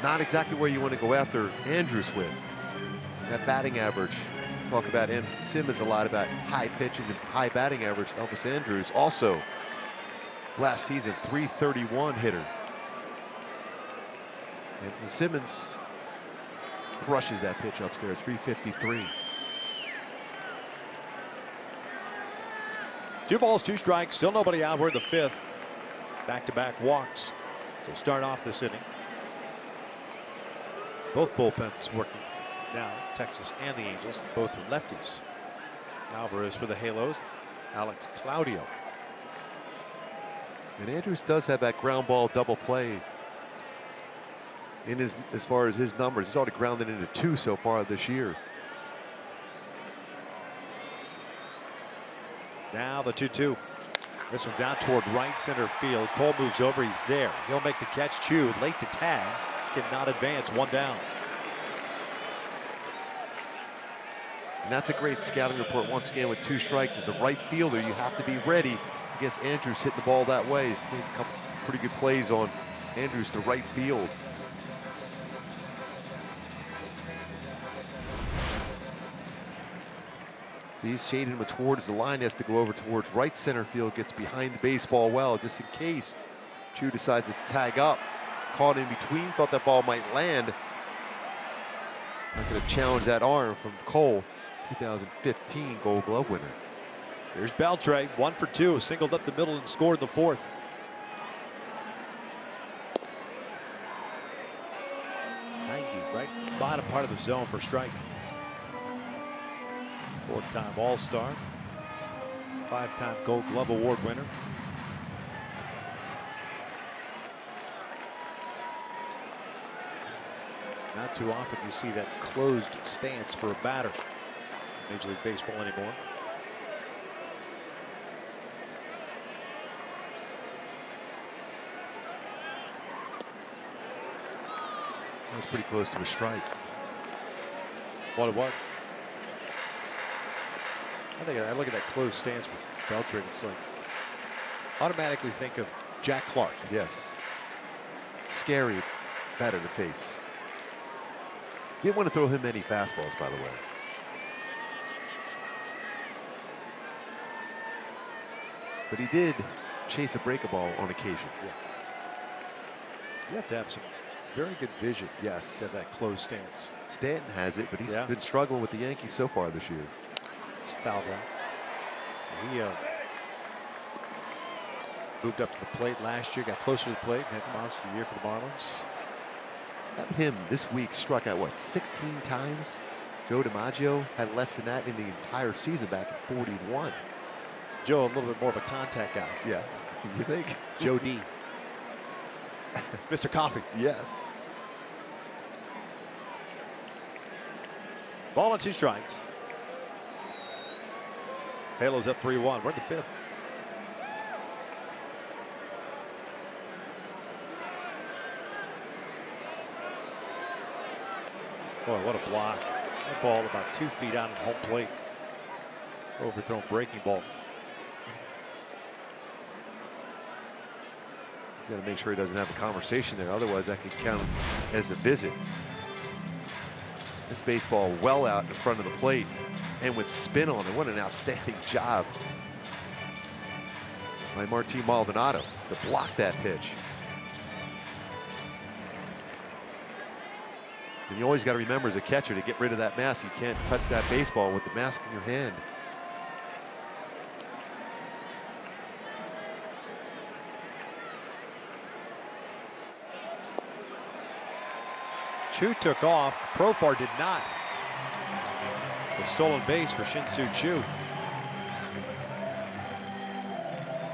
not exactly where you want to go after Andrus with. That batting average, talk about Simmons a lot about high pitches and high batting average. Elvis Andrus also last season 331 hitter. And Simmons crushes that pitch upstairs, 353. 2 balls, 2 strikes, still nobody out. We're in the 5th. Back-to-back walks to start off this inning. Both bullpens working now, Texas and the Angels, both are lefties. Alvarez for the Halos, Alex Claudio. And Andrus does have that ground ball double play in his, as far as his numbers. He's already grounded into 2 so far this year. Now the 2-2. This one's out toward right center field. Cole moves over. He's there. He'll make the catch. Chu late to tag. Cannot advance. 1 down. And that's a great scouting report once again with 2 strikes. As a right fielder, you have to be ready against Andrus hitting the ball that way. He's made a couple pretty good plays on Andrus to right field. So he's shading him towards the line. He has to go over towards right center field. Gets behind the baseball well, just in case Chu decides to tag up. Caught in between, thought that ball might land. Not going to challenge that arm from Cole, 2015 Gold Glove winner. Here's Beltre, 1 for 2, singled up the middle and scored the 4th. Right bottom part of the zone for strike. 4-time All-Star, 5-time Gold Glove Award winner. Not too often you see that closed stance for a batter in Major League Baseball anymore. That was pretty close to a strike. What it was. I look at that closed stance for Beltre. It's like automatically think of Jack Clark. Yes. Scary batter to face. Didn't want to throw him many fastballs, by the way. But he did chase a breaking ball on occasion. Yeah. You have to have some very good vision. Yes. To have that closed stance. Stanton has it, but he's been struggling with the Yankees so far this year. It's fouled out. He moved up to the plate last year, got closer to the plate, and had a monster year for the Marlins. Him this week struck out, what, 16 times? Joe DiMaggio had less than that in the entire season back in 41. Joe, a little bit more of a contact guy. Yeah, you think? Joe D. Mr. Coffee. Yes. Ball and 2 strikes. Halos up 3-1. We're in the 5th. Boy, what a block. That ball about 2 feet out of home plate. Overthrown breaking ball. He's got to make sure he doesn't have a conversation there. Otherwise, that could count as a visit. This baseball well out in front of the plate and with spin on it. What an outstanding job by Martin Maldonado to block that pitch. And you always got to remember as a catcher to get rid of that mask. You can't touch that baseball with the mask in your hand. Chu took off. Profar did not. A stolen base for Shin-Soo Choo.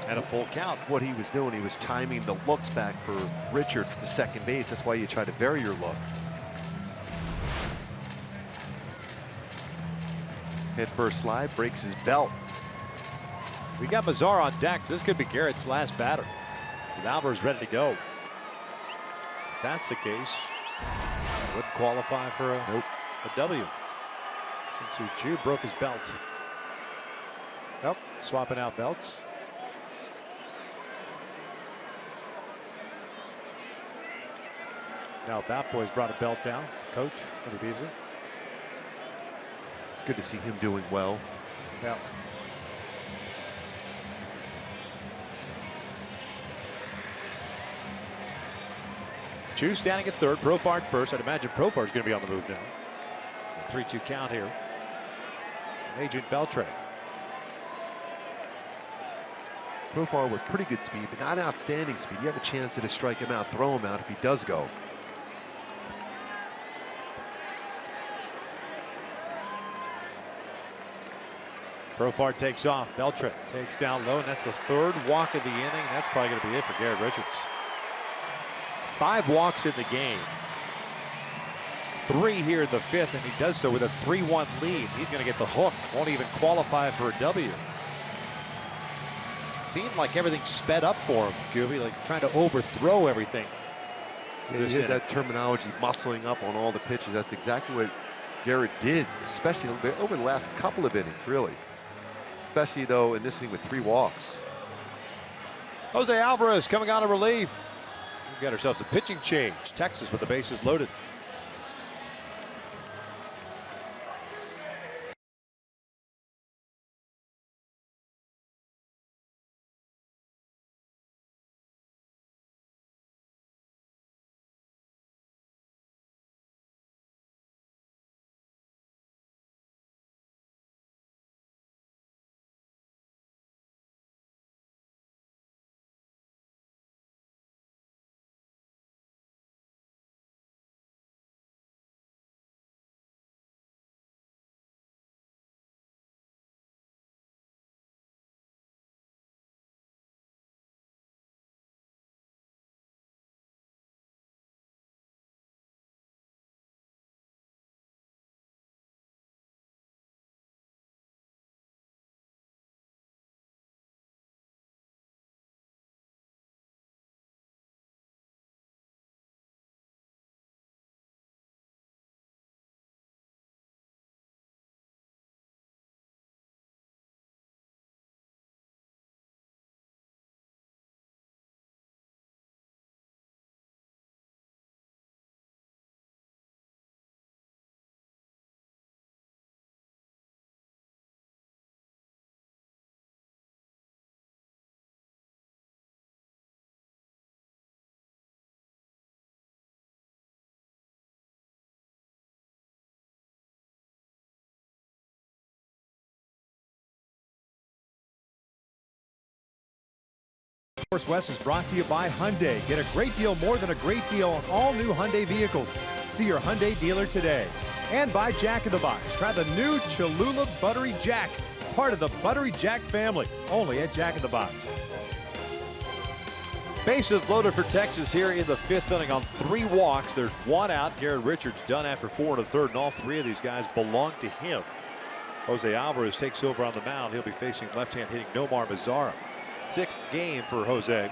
And a full count. What he was doing, he was timing the looks back for Richards to second base. That's why you try to vary your look. Head first slide, breaks his belt. We got Mazar on deck. This could be Garrett's last batter. With Alvarez ready to go. If that's the case, wouldn't qualify for a W. Shin-Soo Choo broke his belt. Yep, swapping out belts. Now Bat Boy's brought a belt down. Coach, Billy Beasley. It's good to see him doing well. Yeah. Chu standing at third, Profar at first. I'd imagine Profar is going to be on the move now. 3-2 count here. And Adrian Beltre. Profar with pretty good speed, but not outstanding speed. You have a chance to strike him out, throw him out if he does go. Profar takes off. Beltre takes down low, and that's the third walk of the inning. That's probably going to be it for Garrett Richards. 5 walks in the game. 3 here in the 5th, and he does so with a 3-1 lead. He's going to get the hook. Won't even qualify for a W. Seemed like everything sped up for him, Gooby, like trying to overthrow everything. Yeah, you hear that terminology, muscling up on all the pitches. That's exactly what Garrett did, especially over the last couple of innings, really. Especially, though, in this inning with 3 walks. Jose Alvarez coming out of relief. We've got ourselves a pitching change. Texas with the bases loaded. Sports West is brought to you by Hyundai. Get a great deal more than a great deal on all new Hyundai vehicles. See your Hyundai dealer today. And by Jack in the Box. Try the new Cholula Buttery Jack, part of the Buttery Jack family, only at Jack in the Box. Bases loaded for Texas here in the 5th inning on 3 walks. There's 1 out. Garrett Richards done after 4 1/3, and all 3 of these guys belong to him. Jose Alvarez takes over on the mound. He'll be facing left-hand hitting Nomar Mazara. 6th game for Jose.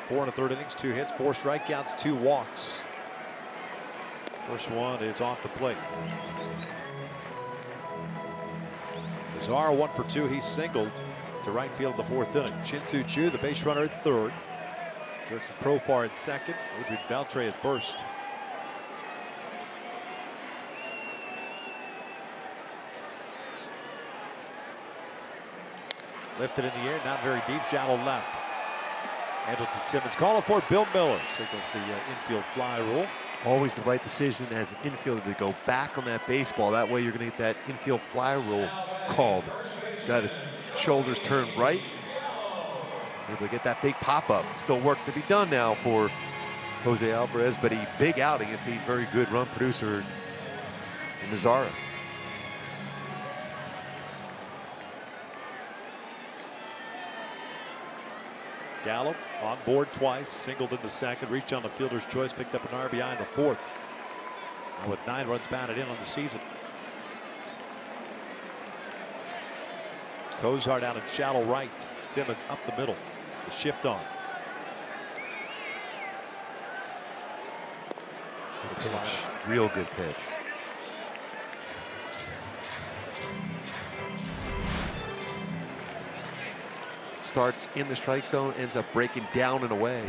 4 1/3 innings, 2 hits, 4 strikeouts, 2 walks. First one is off the plate. Mazara 1 for 2. He singled to right field in the 4th inning. Shin-Soo Choo, the base runner, at 3rd. Jerks and Profar at 2nd. Adrian Beltre at 1st. Lifted in the air, not very deep, shallow left. Andrelton Simmons calling for Bill Miller. Signals the infield fly rule. Always the right decision as an infielder to go back on that baseball. That way you're going to get that infield fly rule called. Got his shoulders turned right. Able to get that big pop-up. Still work to be done now for Jose Alvarez, but a big out against a very good run producer in Nazara. Gallo on board twice, singled in the second, reached on the fielder's choice, picked up an RBI in the fourth. Now with 9 runs batted in on the season. Cozart out in shallow right. Simmons up the middle. The shift on. Pitch. Real good pitch. Starts in the strike zone, ends up breaking down and away.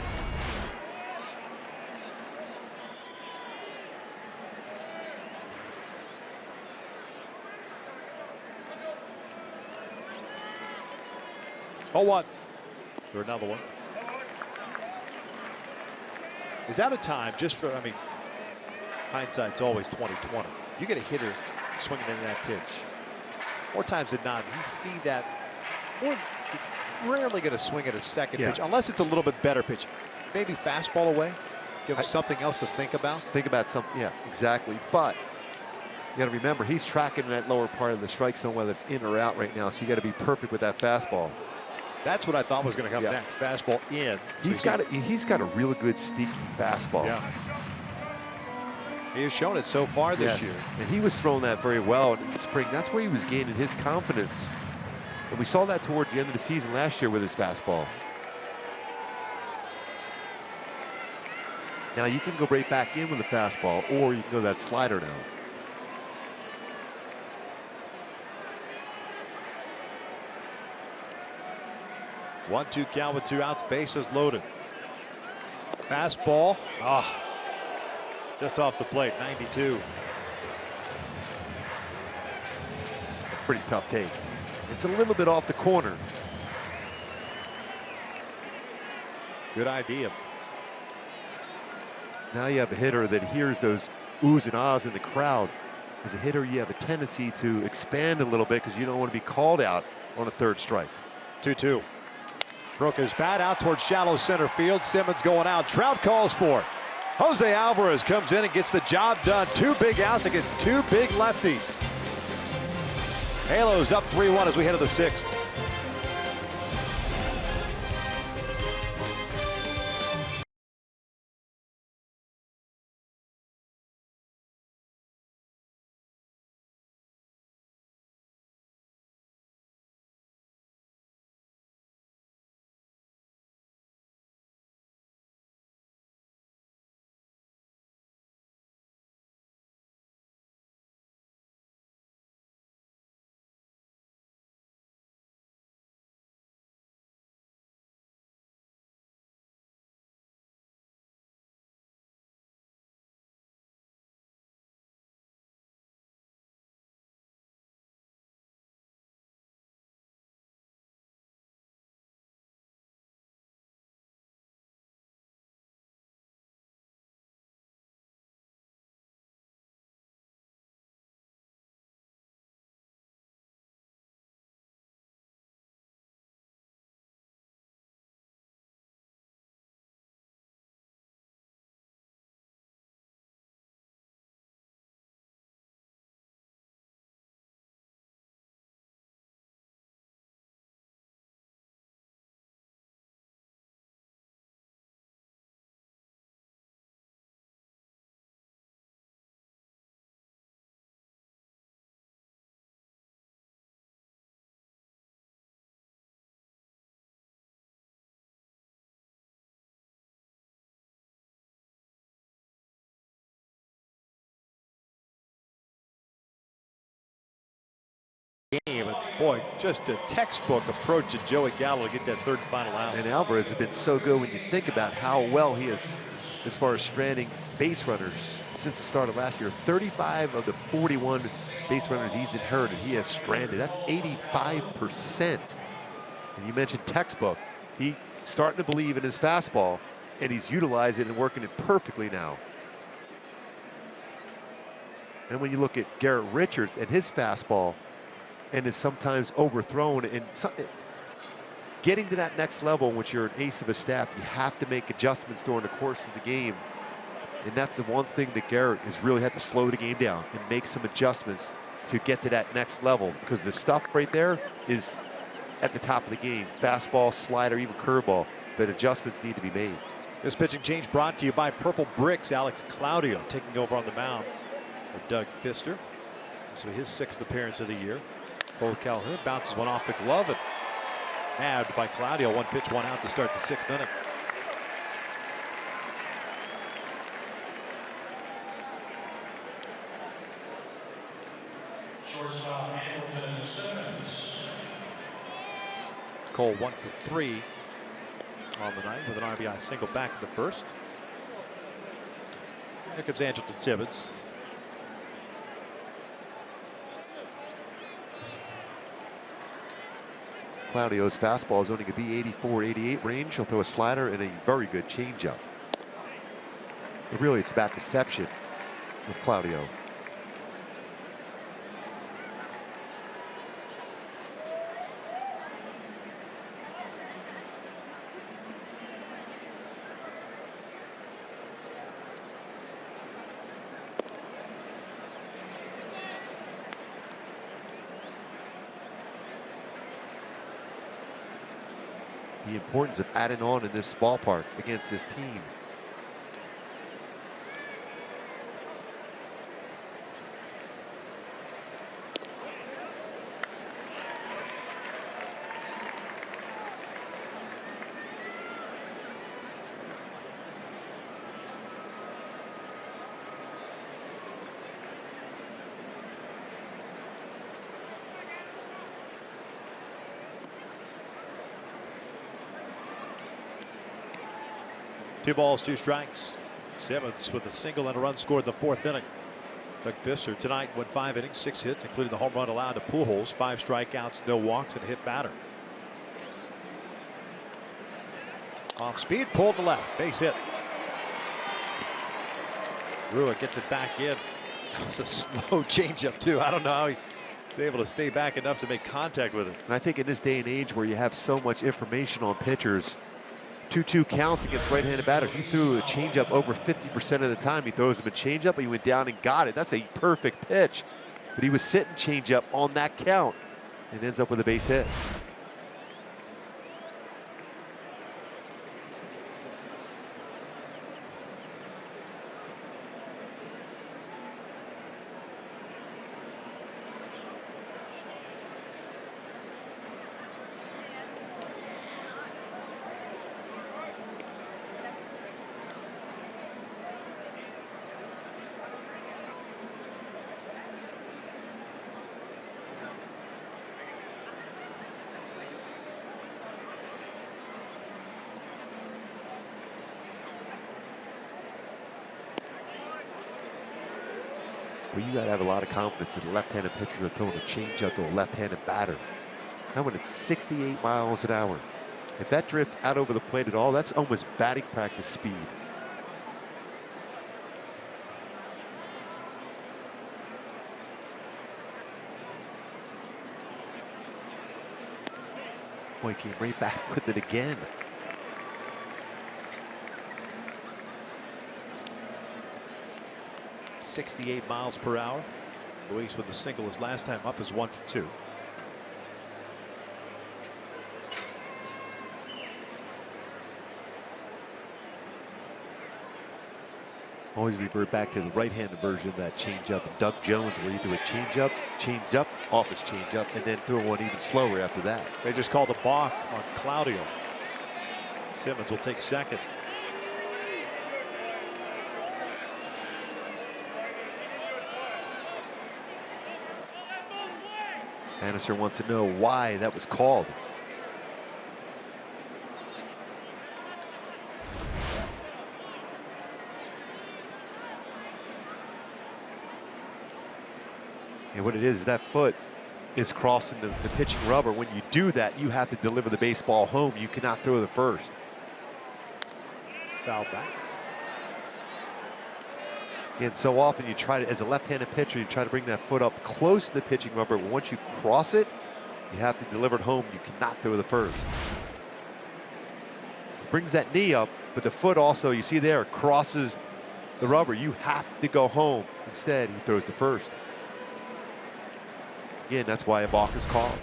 Oh, what? For another one. Is that a time just for, I mean, hindsight's always 20/20. You get a hitter swinging into that pitch. More times than not, you see that more. Rarely going to swing at a second pitch unless it's a little bit better pitch. Maybe fastball away. Give him something else to think about. Think about something, yeah, exactly. But you got to remember, he's tracking that lower part of the strike zone, whether it's in or out right now. So you got to be perfect with that fastball. That's what I thought was going to come next. Fastball in. He's got a really good sneaky fastball. Yeah. He has shown it so far this year. And he was throwing that very well in the spring. That's where he was gaining his confidence. And we saw that towards the end of the season last year with his fastball. Now you can go right back in with a fastball, or you can go that slider now. One-two count with 2 outs, bases loaded. Fastball, just off the plate, 92. That's a pretty tough take. It's a little bit off the corner. Good idea. Now you have a hitter that hears those oohs and ahs in the crowd. As a hitter, you have a tendency to expand a little bit because you don't want to be called out on a third strike. 2-2. Broke his bat out towards shallow center field. Simmons going out. Trout calls for it. Jose Alvarez comes in and gets the job done. 2 big outs against 2 big lefties. Halos up 3-1 as we head to the 6th. Game, and boy, just a textbook approach to Joey Gallo to get that 3rd and final out. And Alvarez has been so good when you think about how well he is as far as stranding base runners since the start of last year. 35 of the 41 base runners he's inherited, he has stranded. That's 85%. And you mentioned textbook. He's starting to believe in his fastball, and he's utilizing it and working it perfectly now. And when you look at Garrett Richards and his fastball, and is sometimes overthrown, and getting to that next level, once you're an ace of a staff, you have to make adjustments during the course of the game. And that's the one thing that Garrett has really had to slow the game down and make some adjustments to get to that next level, because the stuff right there is at the top of the game. Fastball, slider, even curveball, but adjustments need to be made. This pitching change brought to you by Purple Bricks. Alex Claudio taking over on the mound with Doug Fister. This will be his 6th appearance of the year. Cole Calhoun bounces one off the glove and nabbed by Claudio. 1 pitch, 1 out to start the 6th inning. Cole 1 for 3 on the night with an RBI single back in the first. Here comes Angelton Simmons. Claudio's fastball is only going to be 84, 88 range. He'll throw a slider and a very good changeup. But really, it's about deception with Claudio. The importance of adding on in this ballpark against this team. Two balls, 2 strikes. Simmons with a single and a run scored in the 4th inning. Doug Fister tonight went 5 innings, 6 hits, including the home run allowed to Pujols. 5 strikeouts, no walks, and a hit batter. Off speed, pulled to left, base hit. Ruick gets it back in. That was a slow changeup too. I don't know how he was able to stay back enough to make contact with it. And I think in this day and age where you have so much information on pitchers, 2-2 counts against right-handed batters. You threw a changeup over 50% of the time. He throws him a changeup, but he went down and got it. That's a perfect pitch. But he was sitting changeup on that count and ends up with a base hit. Well, you got to have a lot of confidence in a left-handed pitcher to throw a changeup to a left-handed batter. That one is 68 miles an hour. If that drifts out over the plate at all, that's almost batting practice speed. Boy, he came right back with it again. .68 miles per hour. Luis with the single his last time up is 1 for 2. Always revert back to the right-handed version of that changeup. Doug Jones, where he threw a changeup, changed up, off his changeup, and then threw one even slower after that. They just called a balk on Claudio. Simmons will take second. Bannister wants to know why that was called. And what it is, that foot is crossing the pitching rubber. When you do that, you have to deliver the baseball home. You cannot throw the first. Foul back. And so often you try to, as a left-handed pitcher, you try to bring that foot up close to the pitching rubber. But once you cross it, you have to deliver it home. You cannot throw the first. brings that knee up, but the foot also, you see there, crosses the rubber. You have to go home. Instead, he throws to first. Again, that's why a balk is called.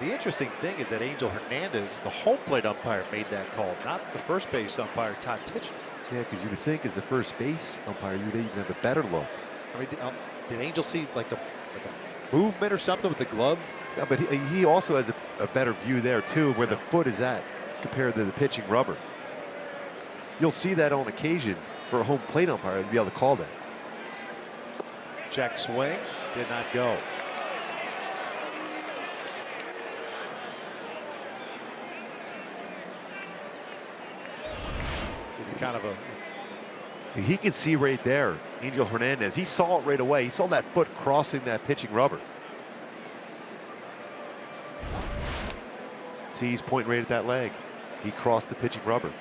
The interesting thing is that Angel Hernandez, the home plate umpire, made that call, not the first base umpire, Todd Titchener. Yeah, because you would think as a first base umpire, you'd even have a better look. I mean, did Angel see like a movement or something with the glove? Yeah, but he also has a better view there too, where the foot is at compared to the pitching rubber. You'll see that on occasion for a home plate umpire to be able to call that. Check swing, did not go. Kind of a. See, he can see right there, Angel Hernandez. He saw it right away. He saw that foot crossing that pitching rubber. See, he's pointing right at that leg. He crossed the pitching rubber.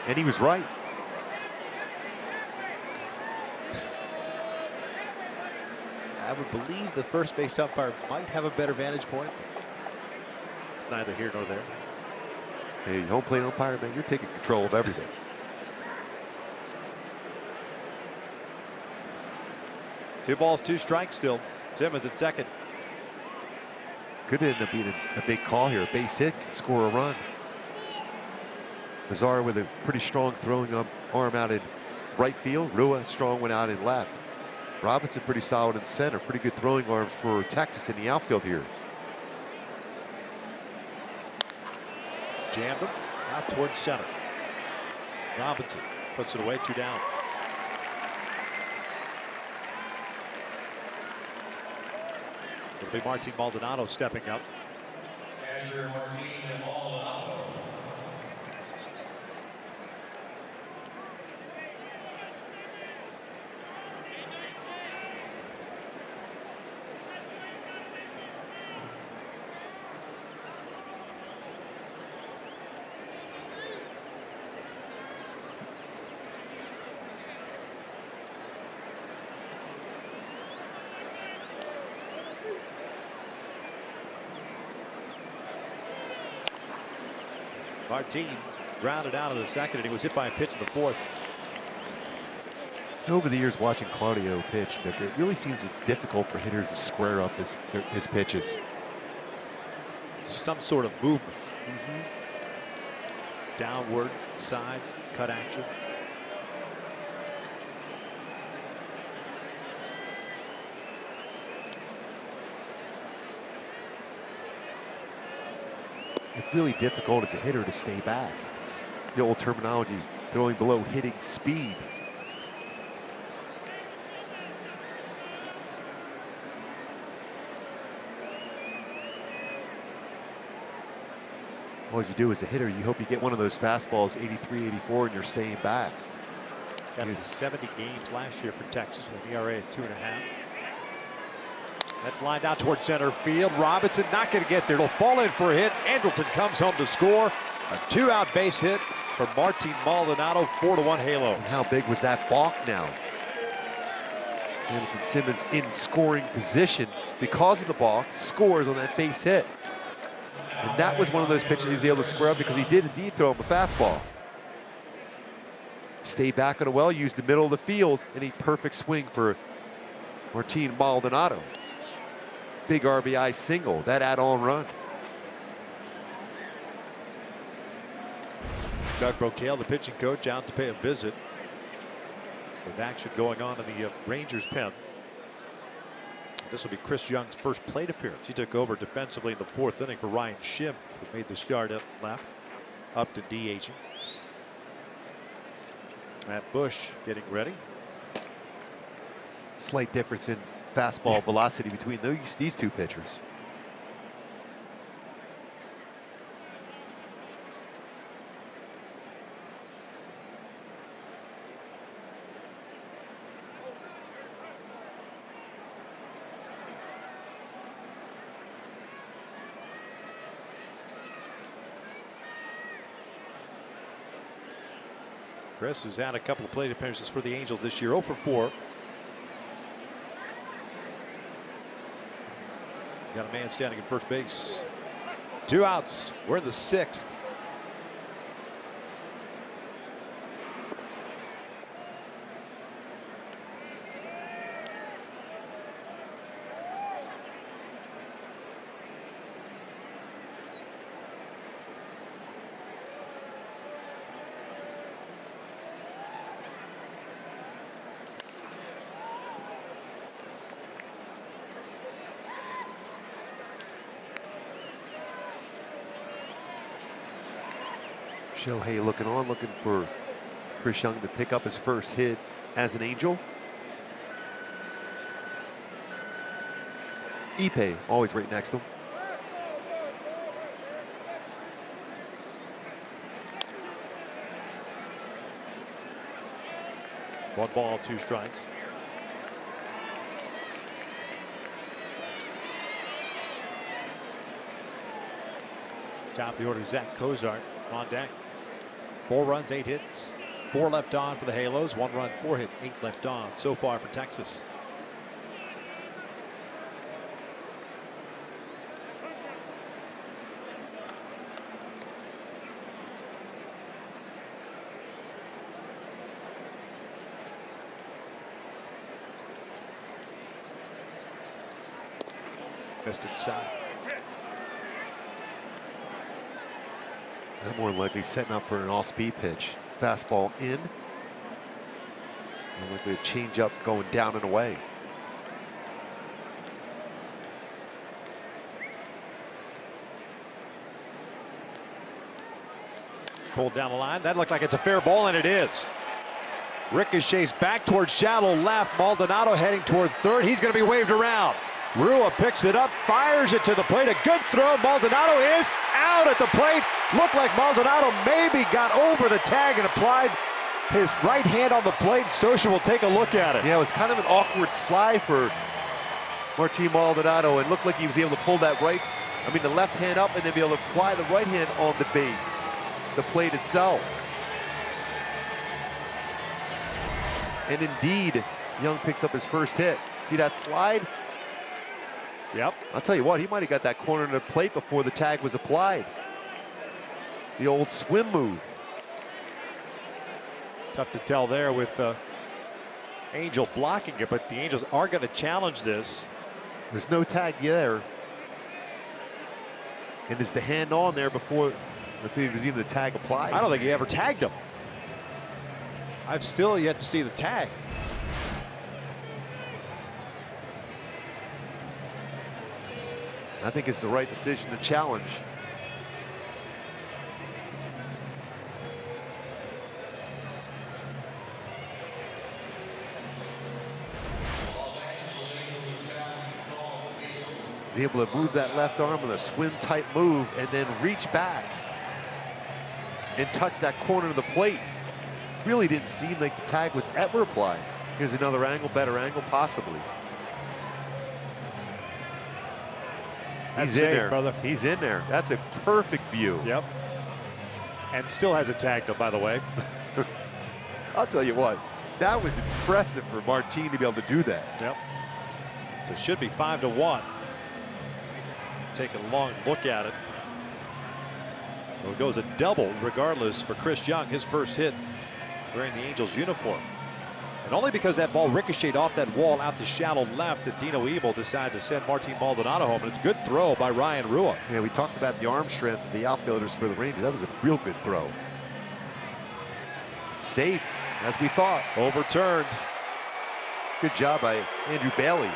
And he was right. I would believe the first base umpire might have a better vantage point. It's neither here nor there. Hey, home plate umpire, man, you're taking control of everything. Two balls, two strikes still. Simmons at second. Could end up being a big call here. A base hit can score a run. Mazara with a pretty strong throwing arm out in right field. Rua, strong one out in left. Robinson pretty solid in center. Pretty good throwing arms for Texas in the outfield here. Jammed him out towards center. Robinson puts it away, 2 down. It'll be Martin Maldonado stepping up. Martin grounded out of the second, and he was hit by a pitch in the fourth. Over the years watching Claudio pitch, it really seems it's difficult for hitters to square up his pitches. Some sort of movement. Downward, side, cut action. It's really difficult as a hitter to stay back. The old terminology, throwing below hitting speed. All you do as a hitter, you hope you get one of those fastballs, 83, 84, and you're staying back. Got to 70 games last year for Texas with an ERA at 2.5. That's lined out towards center field. Robinson not going to get there. It'll fall in for a hit. Andrelton comes home to score. A 2-out base hit for Martin Maldonado. 4-1 Halo. And how big was that balk now? Andrelton Simmons in scoring position because of the balk, scores on that base hit. And that was one of those pitches he was able to square up because he did indeed throw him a fastball. Stay back on a well, use the middle of the field, and a perfect swing for Martin Maldonado. Big RBI single, that add-on run. Doug Brocail, the pitching coach, out to pay a visit. With action going on in the Rangers pen. This will be Chris Young's first plate appearance. He took over defensively in the 4th inning for Ryan Schimpf, who made the start up left, up to DHing. Matt Bush getting ready. Slight difference in fastball velocity between these two pitchers. Chris has had a couple of plate appearances for the Angels this year, 0 for 4. Got a man standing at first base. 2 outs. We're in the 6th. Shohei looking on, looking for Chris Young to pick up his first hit as an Angel. Ipe always right next to him. One ball, 2 strikes. Top of the order, Zach Cozart on deck. 4 runs, 8 hits, 4 left on for the Halos. 1 run, 4 hits, 8 left on so far for Texas. Missed inside. They're more than likely setting up for an all-speed pitch. Fastball in. More likely a change-up going down and away. Pulled down the line. That looked like it's a fair ball, and it is. Ricochets back towards shallow left. Maldonado heading toward third. He's going to be waved around. Rua picks it up, fires it to the plate. A good throw. Maldonado is out at the plate. Looked like Maldonado maybe got over the tag and applied his right hand on the plate. Socia will take a look at it. Yeah, it was kind of an awkward slide for Martin Maldonado, and looked like he was able to pull that the left hand up and then be able to apply the right hand on the base, the plate itself. And indeed, Young picks up his first hit. See that slide? Yep. I'll tell you what, he might have got that corner of the plate before the tag was applied. The old swim move. Tough to tell there with Angel blocking it, but the Angels are going to challenge this. There's no tag there. And is the hand on there before there was even the tag applied? I don't think he ever tagged him. I've still yet to see the tag. I think it's the right decision to challenge. He's able to move that left arm with a swim type move and then reach back and touch that corner of the plate. Really didn't seem like the tag was ever applied. Here's another angle, better angle, possibly. He's in there, brother. He's in there. That's a perfect view. Yep. And still has it tagged up, by the way. I'll tell you what, that was impressive for Martin to be able to do that. Yep. So it should be 5-1. Take a long look at it. Well, it goes a double regardless for Chris Young, his first hit wearing the Angels uniform. And only because that ball ricocheted off that wall out to shallow left that Dino Ebel decided to send Martin Maldonado home. And it's a good throw by Ryan Rua. Yeah, we talked about the arm strength of the outfielders for the Rangers. That was a real good throw. Safe, as we thought. Overturned. Good job by Andrew Bailey.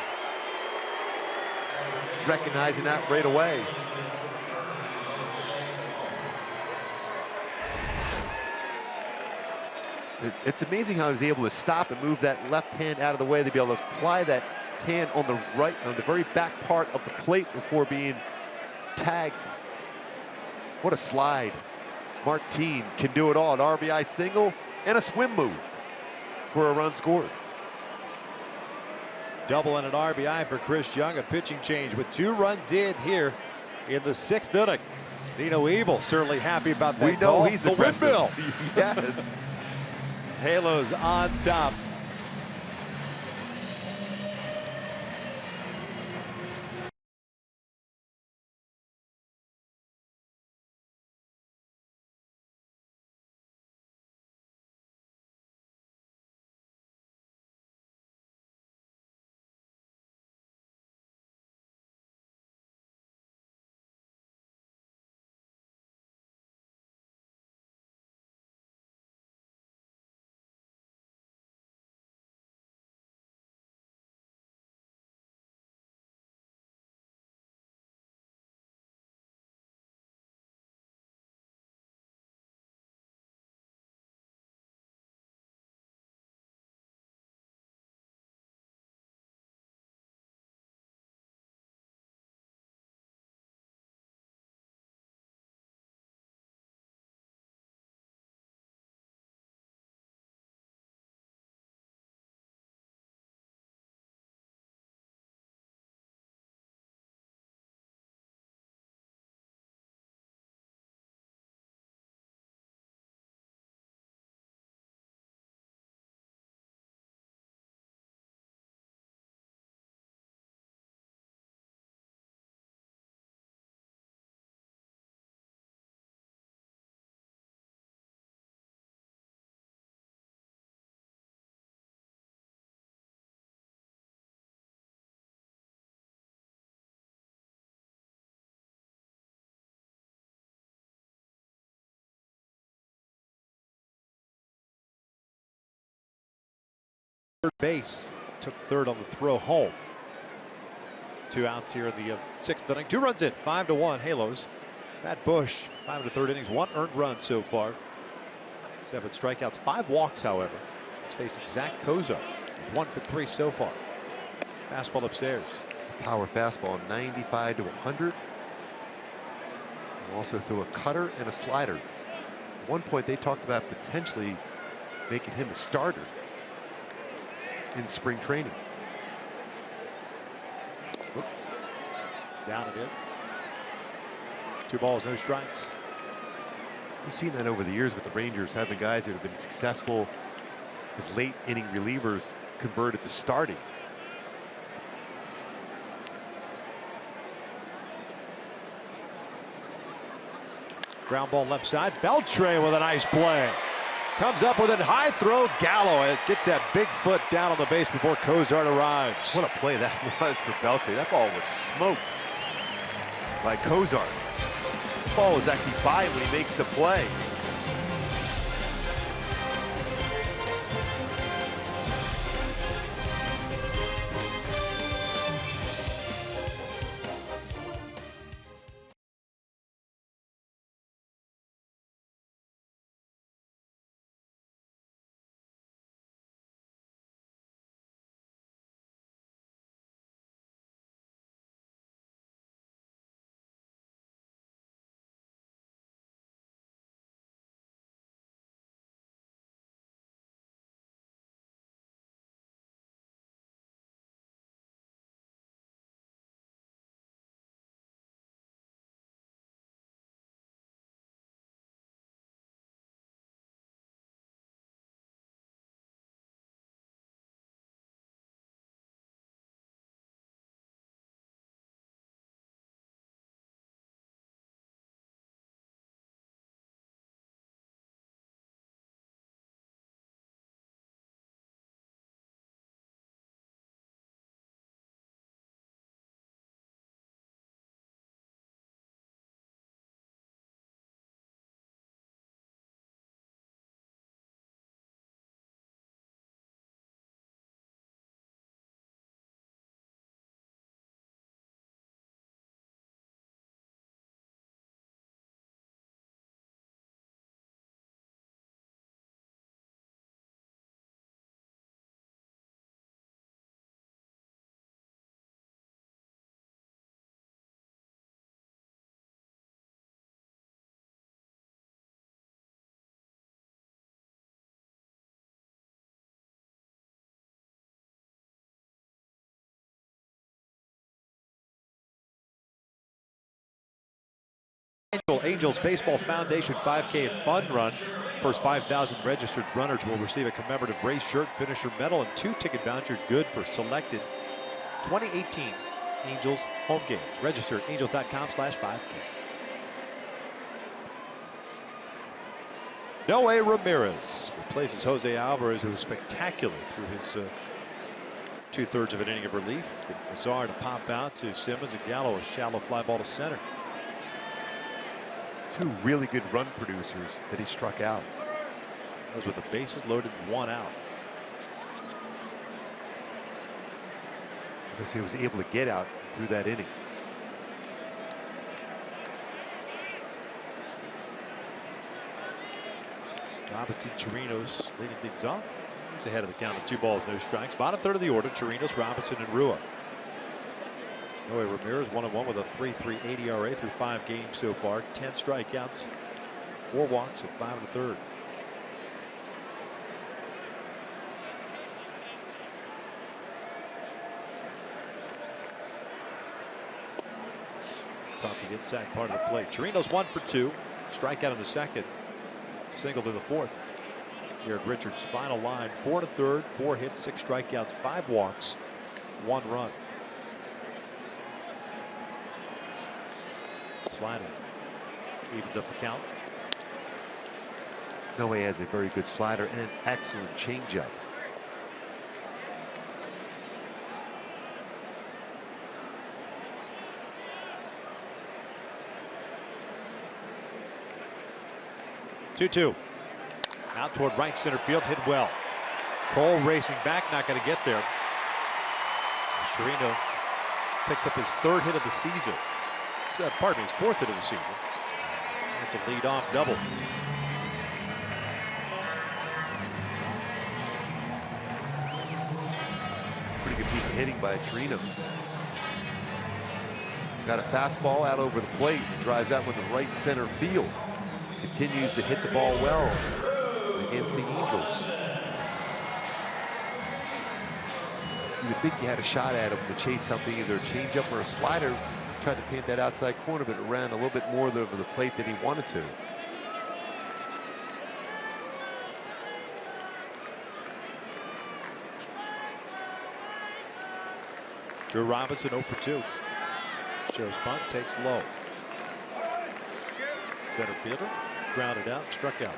Recognizing that right away. It's amazing how he was able to stop and move that left hand out of the way to be able to apply that hand on the right, on the very back part of the plate before being tagged. What a slide. Martin can do it all. An RBI single and a swim move for a run scored. Double and an RBI for Chris Young. A pitching change with 2 runs in here in the 6th inning. Dino Ebel certainly happy about that. We know call. he's the aggressive. windmill. Yes. Halos on top. Third base, took third on the throw home. 2 outs here in the 6th inning. 2 runs in, 5-1 Halos. Matt Bush, 5 1/3 innings, 1 earned run so far. 7 strikeouts, 5 walks, however. He's facing Zach Kozar. He's 1 for 3 so far. Fastball upstairs. It's a power fastball, 95 to 100. Also threw a cutter and a slider. At one point, they talked about potentially making him a starter in spring training. Down and in. 2 balls, no strikes. We've seen that over the years with the Rangers, having guys that have been successful as late inning relievers converted to starting. Ground ball left side. Beltre with a nice play. Comes up with a high throw. Gallo. It gets that big foot down on the base before Kozart arrives. What a play that was for Beltre. That ball was smoked by Kozart. The ball was actually by him when he makes the play. Annual Angels Baseball Foundation 5K and Fun Run. First 5,000 registered runners will receive a commemorative race shirt, finisher medal, and 2 ticket vouchers good for selected 2018 Angels home games. Register at angels.com/5K. Noe Ramirez replaces Jose Alvarez, who was spectacular through his 2/3 of an inning of relief. Azar to pop out to Simmons, and Gallo a shallow fly ball to center. Two really good run producers that he struck out. That was with the bases loaded and 1 out. Because he was able to get out through that inning. Robinson Chirinos leading things off. He's ahead of the count of 2 balls, no strikes. Bottom third of the order, Chirinos, Robinson, and Rua. Noe Ramirez 1-1 with a 3.38 ERA through 5 games so far. 10 strikeouts, 4 walks, and 5 1/3. Top the inside part of the plate. Chirinos 1 for 2. Strikeout in the second. Singled in the fourth. Garrett Richards' final line: 4 1/3, 4 hits, 6 strikeouts, 5 walks, 1 run. Slider evens up the count. Noe has a very good slider and an excellent changeup. Two. Out toward right center field, hit well. Cole racing back, not going to get there. Chirinos picks up his 3rd hit of the season. Pardon me, his 4th hit of the season. That's a lead-off double. Pretty good piece of hitting by Chirinos. Got a fastball out over the plate, drives out with the right center field. Continues to hit the ball well against the Angels. You would think you had a shot at him to chase something, either a changeup or a slider. Tried to paint that outside corner, but it ran a little bit more over the plate than he wanted to. Drew Robinson 0 for 2. Shows bunt, takes low. Center fielder grounded out, struck out.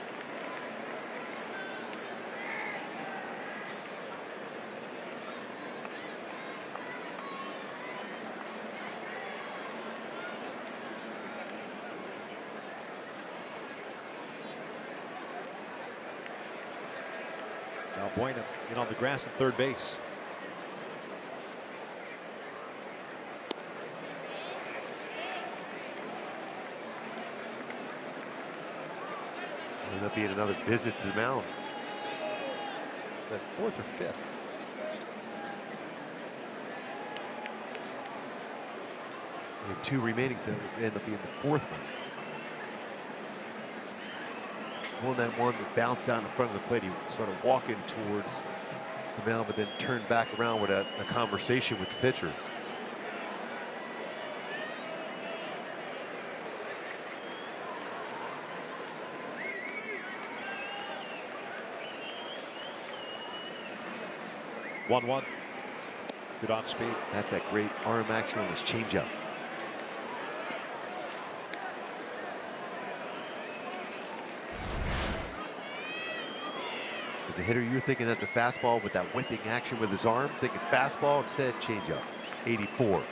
Now Buena in on the grass at third base. That'll be another visit to the mound. That 4th or 5th. We have 2 remaining, so it will end up being the 4th one. That one that bounced out in front of the plate. He sort of walking towards the mound, but then turned back around with a conversation with the pitcher. One. Good off speed. That's that great arm action on his changeup. As a hitter, you're thinking that's a fastball with that whipping action with his arm. Thinking fastball, instead changeup. 84.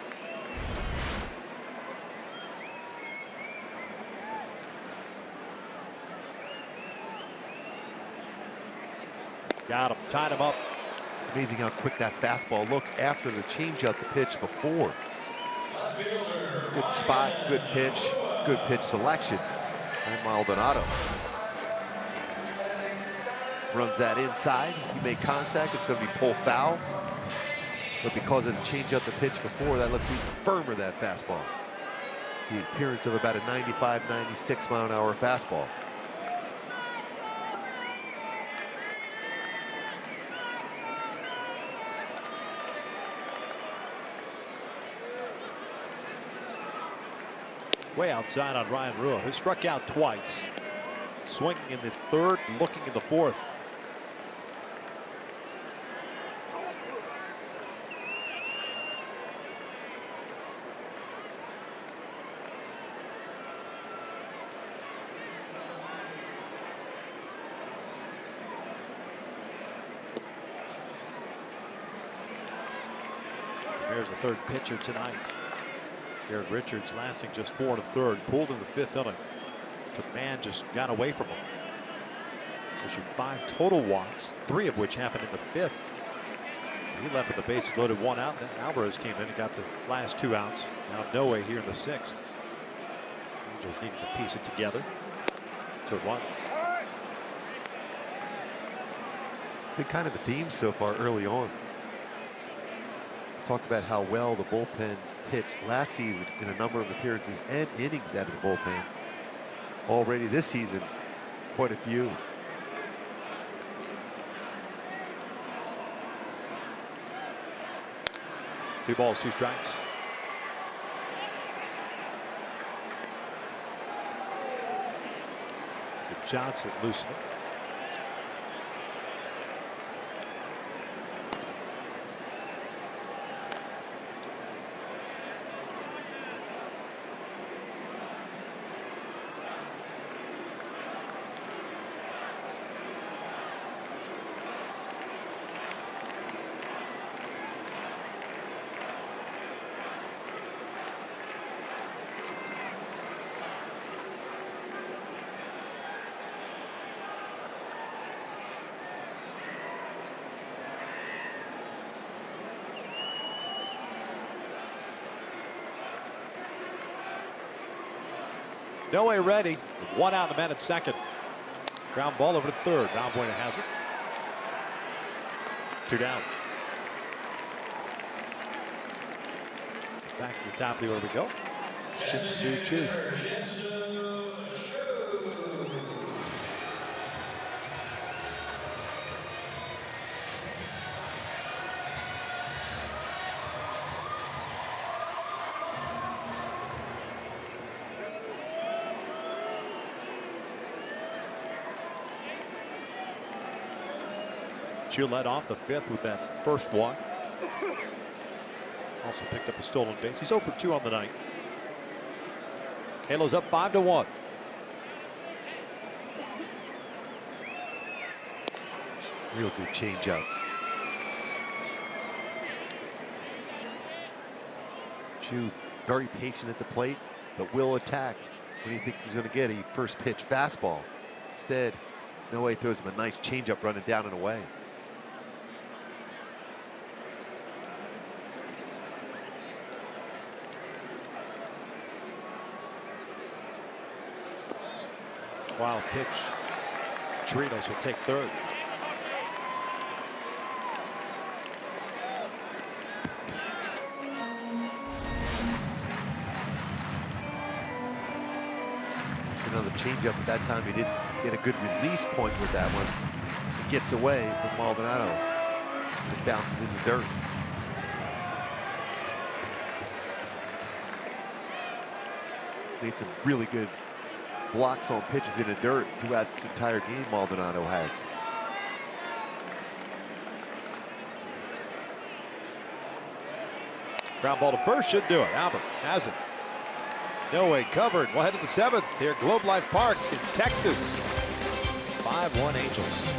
Got him, tied him up. It's amazing how quick that fastball looks after the changeup, the pitch before. Good spot, good pitch selection by Maldonado. Runs that inside. He made contact. It's going to be pull foul. But because of the changeup, the pitch before, that looks even firmer, that fastball. The appearance of about a 95, 96 mile an hour fastball. Way outside on Ryan Rua, who struck out twice. Swinging in the third, looking in the fourth. Here's the third pitcher tonight. Garrett Richards lasting just 4 1/3, pulled in the 5th inning. Command just got away from him. Issued 5 total walks, 3 of which happened in the 5th. He left with the bases loaded, 1 out. Then Alvarez came in and got the last 2 outs. Now no way here in the 6th. Angels needing to piece it together to run. Been kind of a theme so far early on. Talked about how well the bullpen pitched last season in a number of appearances and innings out of the bullpen. Already this season, quite a few. 2 balls, 2 strikes. So Johnson loosening. No way ready. 1 out, the man at second. Ground ball over to third. Valbuena has it. 2 down. Back to the top of the order we go. Shin-Soo Choo. Chu led off the 5th with that first walk. Also picked up a stolen base. He's 0 for 2 on the night. Halos up 5-1. Real good changeup. Chu very patient at the plate, but will attack when he thinks he's going to get a first pitch fastball. Instead, no way throws him a nice changeup running down and away. Wild pitch. Trinos will take third. Another changeup at that time. He didn't get a good release point with that one. He gets away from Maldonado. It bounces in the dirt. Made some really good blocks on pitches in the dirt throughout this entire game. Maldonado has. Ground ball to first should do it. Albert has it. No way covered. We'll head to the 7th here at Globe Life Park in Texas. 5-1 Angels.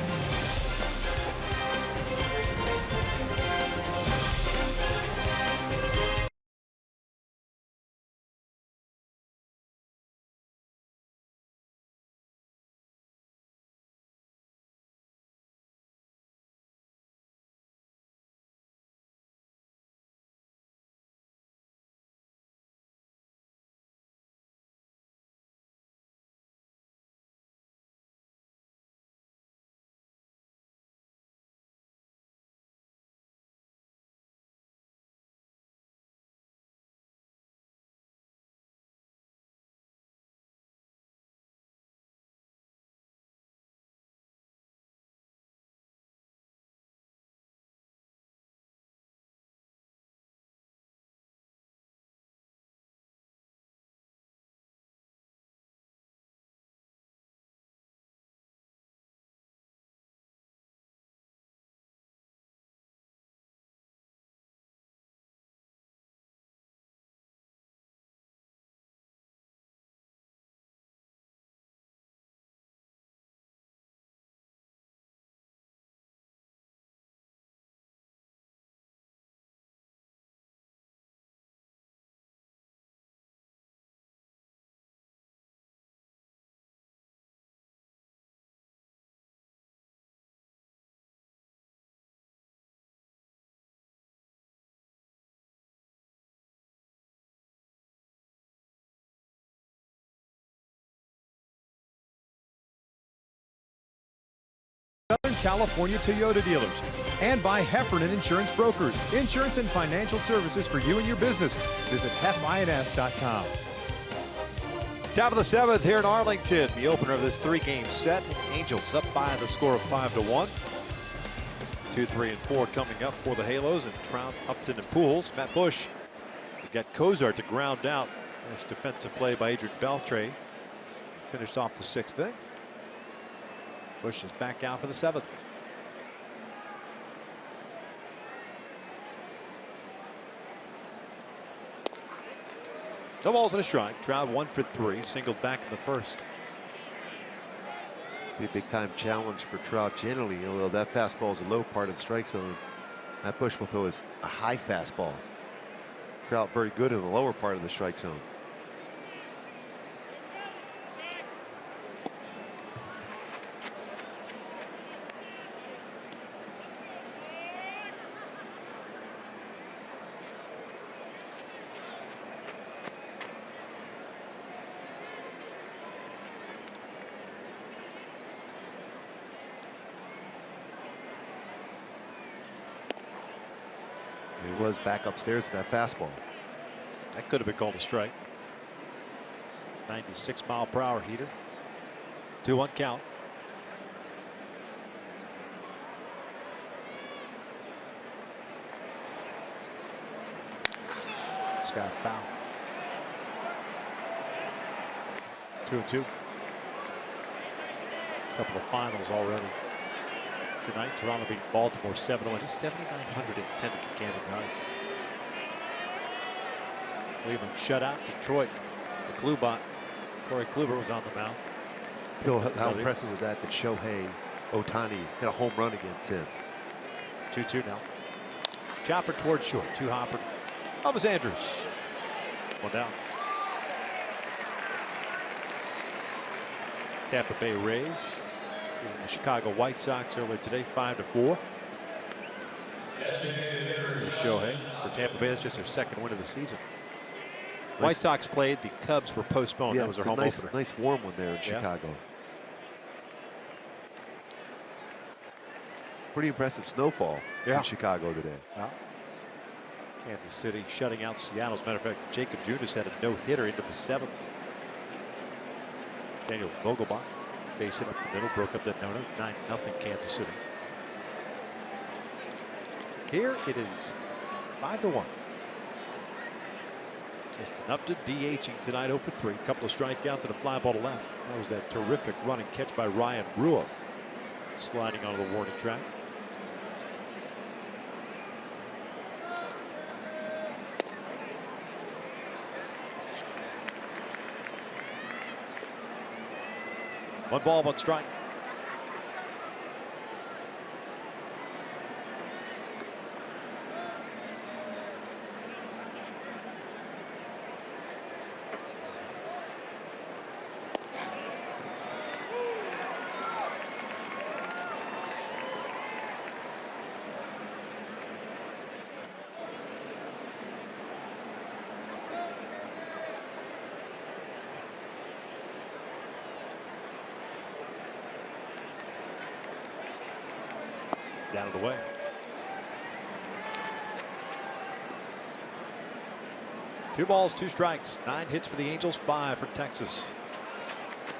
California Toyota dealers. And by Heffernan Insurance Brokers. Insurance and financial services for you and your business. Visit hefins.com. Top of the 7th here in Arlington. The opener of this 3-game set. Angels up by the score of 5-1. 2, 3, and 4 coming up for the Halos, and Trout, Upton, and Pujols. Matt Bush. We got Cozart to ground out. Nice defensive play by Adrian Beltre. Finished off the 6th inning. Bush is back out for the 7th. No balls and a strike. Trout 1 for 3, singled back in the first. Be a big time challenge for Trout generally, although that fastball is a low part of the strike zone. Matt Bush will throw a high fastball. Trout very good in the lower part of the strike zone. He was back upstairs with that fastball. That could have been called a strike. 96-mile-per-hour heater. 2-1 count. Scott foul. 2-2. Couple of finals already tonight. Toronto beat Baltimore 7-1. Just 7,900 in attendance at Camden Yards. Cleveland shut out Detroit. The Klubot. Corey Kluber was on the mound. Still, how impressive was that Shohei Ohtani hit a home run against him? 2-2 now. Chopper towards short. 2 hopper. Thomas Andrews. 1 down. Tampa Bay Rays beating the Chicago White Sox earlier today, 5-4. Shohei for Tampa Bay. That's just their 2nd win of the season. White Sox played. The Cubs were postponed. Yeah, that was their home opener. Nice warm one there in Chicago. Pretty impressive snowfall in Chicago today. Well, Kansas City shutting out Seattle. As a matter of fact, Jacob Junis had a no-hitter into the 7th. Daniel Vogelbach base hit up the middle, broke up that no-no. 9-0 Kansas City. Here it is 5-1. Just an Upton DHing tonight, 0 for 3. A couple of strikeouts and a fly ball to left. That was that terrific running catch by Ryan Rua, sliding onto the warning track. One ball, 1 strike. Down and away. Two balls, 2 strikes. 9 hits for the Angels, 5 for Texas.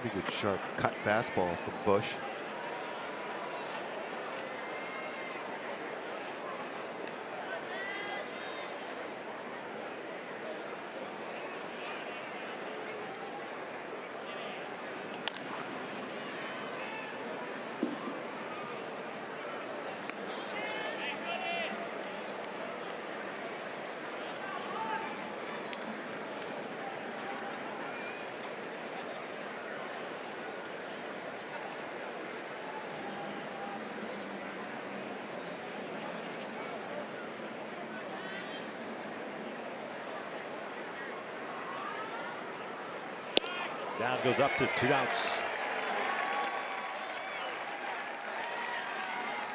Pretty good sharp cut fastball from Bush. Down goes up to 2 outs.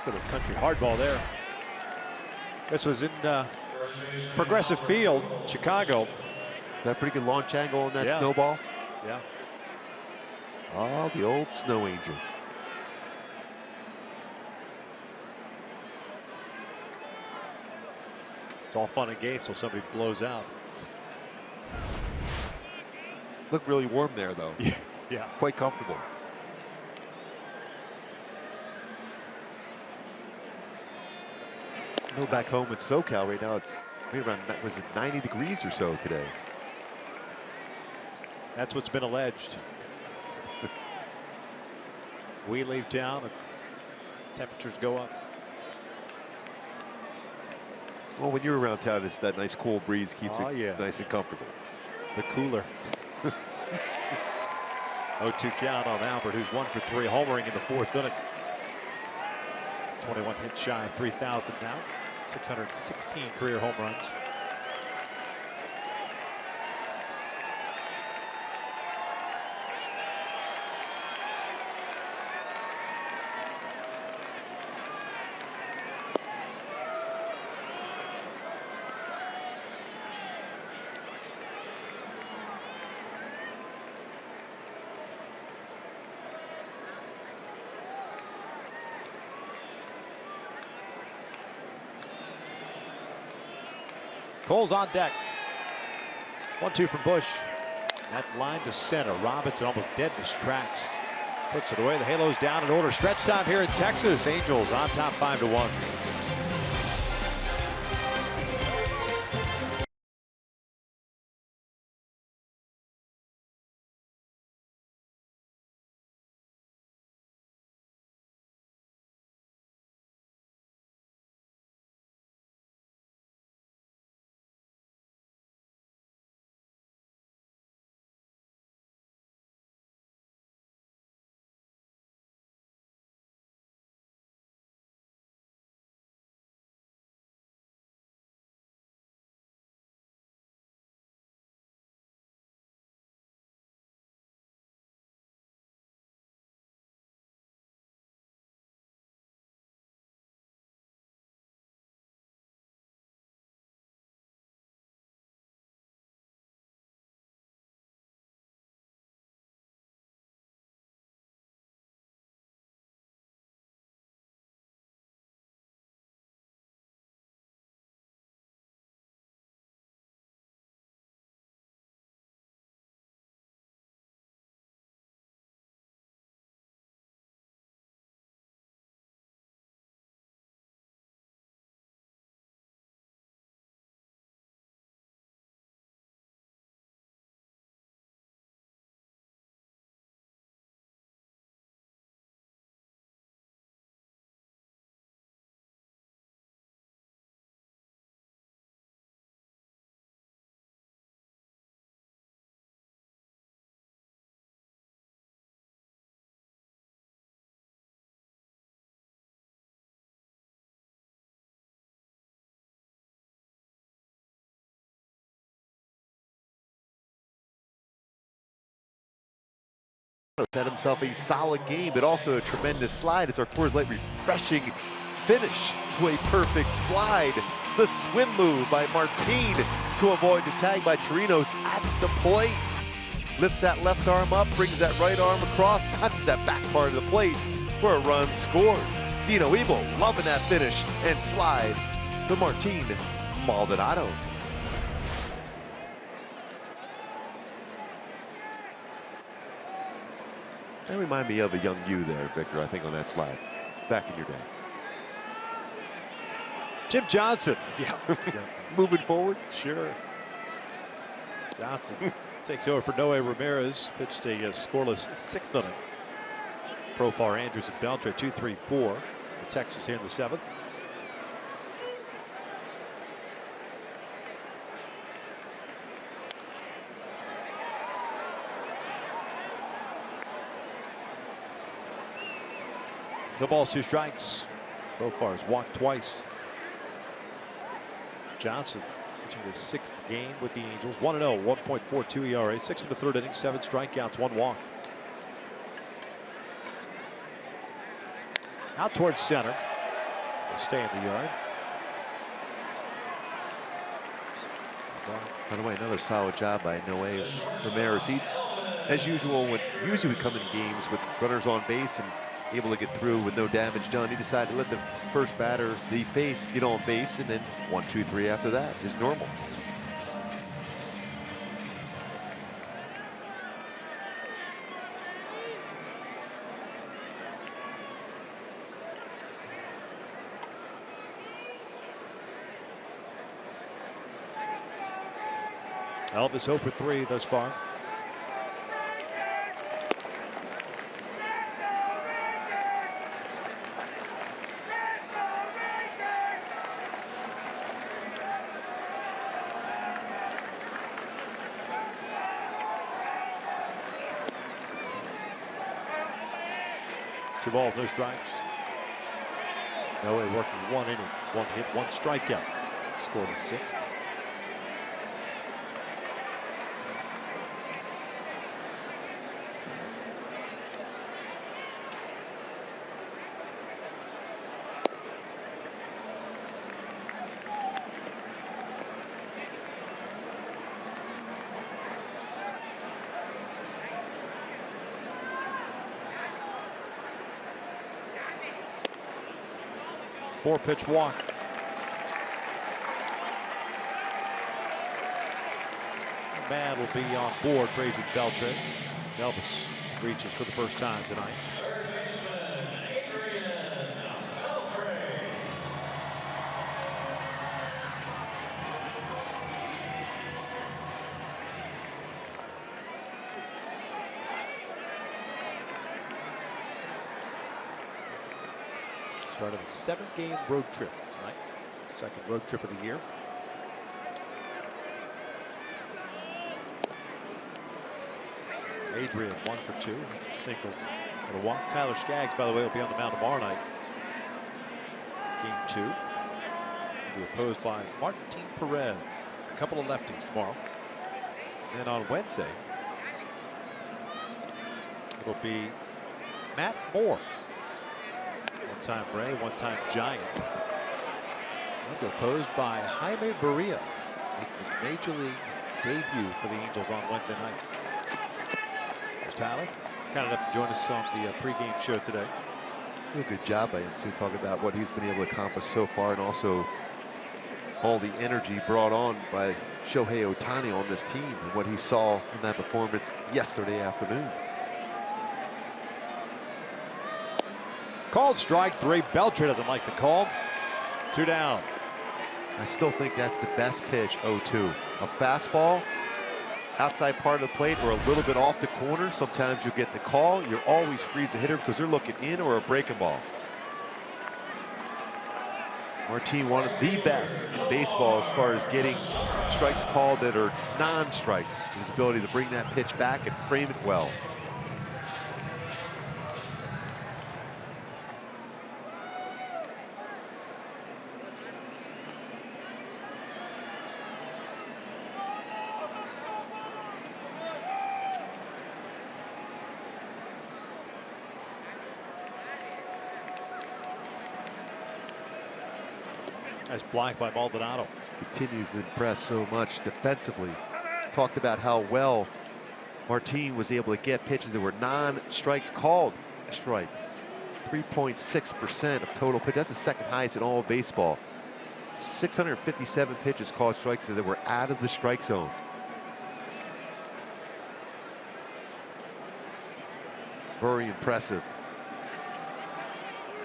Little country hardball there. This was in Progressive Field, Chicago. That pretty good launch angle on that snowball. Yeah. Oh, the old snow angel. It's all fun and games till somebody blows out. Looked really warm there, though. Yeah. Quite comfortable. I know back home in SoCal right now, it's maybe around, was it 90 degrees or so today? That's what's been alleged. We leave town and temperatures go up. Well, when you're around town, it's that nice cool breeze keeps it nice and comfortable. The cooler. 0-2 count on Albert, who's 1 for 3, homering in the 4th inning. 21 hits shy of 3,000 now. 616 career home runs. Cole's on deck. 1-2 from Bush. That's line to center. Robinson almost dead in his tracks. Puts it away. The Halos down in order. Stretch time here in Texas. Angels on top 5-1. Had himself a solid game, but also a tremendous slide. It's our Coors Light refreshing finish to a perfect slide. The swim move by Martin to avoid the tag by Chirinos at the plate. Lifts that left arm up, brings that right arm across, touches that back part of the plate for a run scored. Dino Ebel loving that finish and slide to Martin Maldonado. That reminded me of a young you there, Victor, I think, on that slide, back in your day. Jim Johnson. Yeah. Moving forward. Sure. Johnson takes over for Noe Ramirez. Pitched a scoreless 6th inning. Profar, Andrews, and Beltre, 2-3-4. For Texas here in the 7th. No balls, 2 strikes. Profar's walked twice. Johnson pitching his 6th game with the Angels. 1-0, 1.42 ERA, 6 in the 3rd inning, 7 strikeouts, 1 walk. Out towards center. Will stay in the yard. By the way, another solid job by Noe Ramirez. He, as usual, usually we come in games with runners on base and able to get through with no damage done. He decided to let the first batter the face get on base, and then 1, 2, 3 after that is normal. Elvis 0 for 3 thus far. Two balls, no strikes. No way, working 1 inning, 1 hit, 1 strikeout. Scored the 6th. Four-pitch walk. Man will be on board for AT Beltran. Elvis reaches for the first time tonight. Start of a 7-game road trip tonight. Second road trip of the year. Adrian 1 for 2. Single and a walk. Tyler Skaggs, by the way, will be on the mound tomorrow night. Game 2. He'll be opposed by Martin Perez. A couple of lefties tomorrow. And then on Wednesday, it'll be Matt Moore. One-time Ray, one-time Giant. He'll be opposed by Jaime Barria, making his major league debut for the Angels on Wednesday night. There's Tyler, kind enough to join us on the pregame show today. A good job by him to talk about what he's been able to accomplish so far, and also all the energy brought on by Shohei Ohtani on this team and what he saw in that performance yesterday afternoon. Called strike 3. Beltran doesn't like the call. 2 down. I still think that's the best pitch, 0-2. A fastball, outside part of the plate or a little bit off the corner. Sometimes you'll get the call. You're always freeze the hitter because they're looking in or a breaking ball. Martin wanted the best in baseball as far as getting strikes called that are non-strikes. His ability to bring that pitch back and frame it well. Nice block by Maldonado. Continues to impress so much defensively. Talked about how well Martin was able to get pitches that were non-strikes called a strike. 3.6% of total pitch. That's the second highest in all of baseball. 657 pitches called strikes that were out of the strike zone. Very impressive.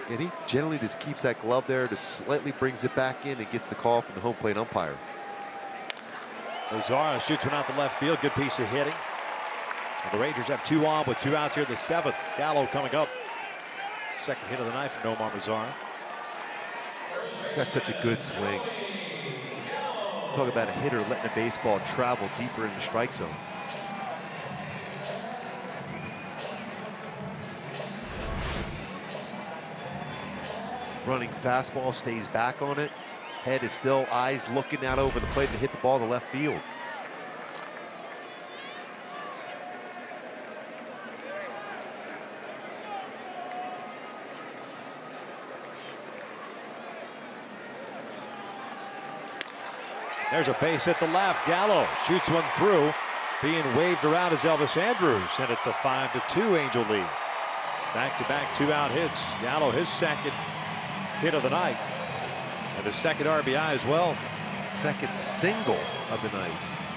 And he generally just keeps that glove there, just slightly brings it back in and gets the call from the home plate umpire. Lazara shoots one out the left field. Good piece of hitting. And the Rangers have 2 on with 2 outs here in the 7th. Gallo coming up. Second hit of the night for Nomar Mazara. He's got such a good swing. Talk about a hitter letting the baseball travel deeper in the strike zone. Running fastball, stays back on it. Head is still, eyes looking out over the plate to hit the ball to left field. There's a base hit the left. Gallo shoots one through. Being waved around is Elvis Andrus, and it's a 5-2 Angel lead. Back-to-back 2-out hits. Gallo, his second hit of the night. And his second RBI as well. Second single of the night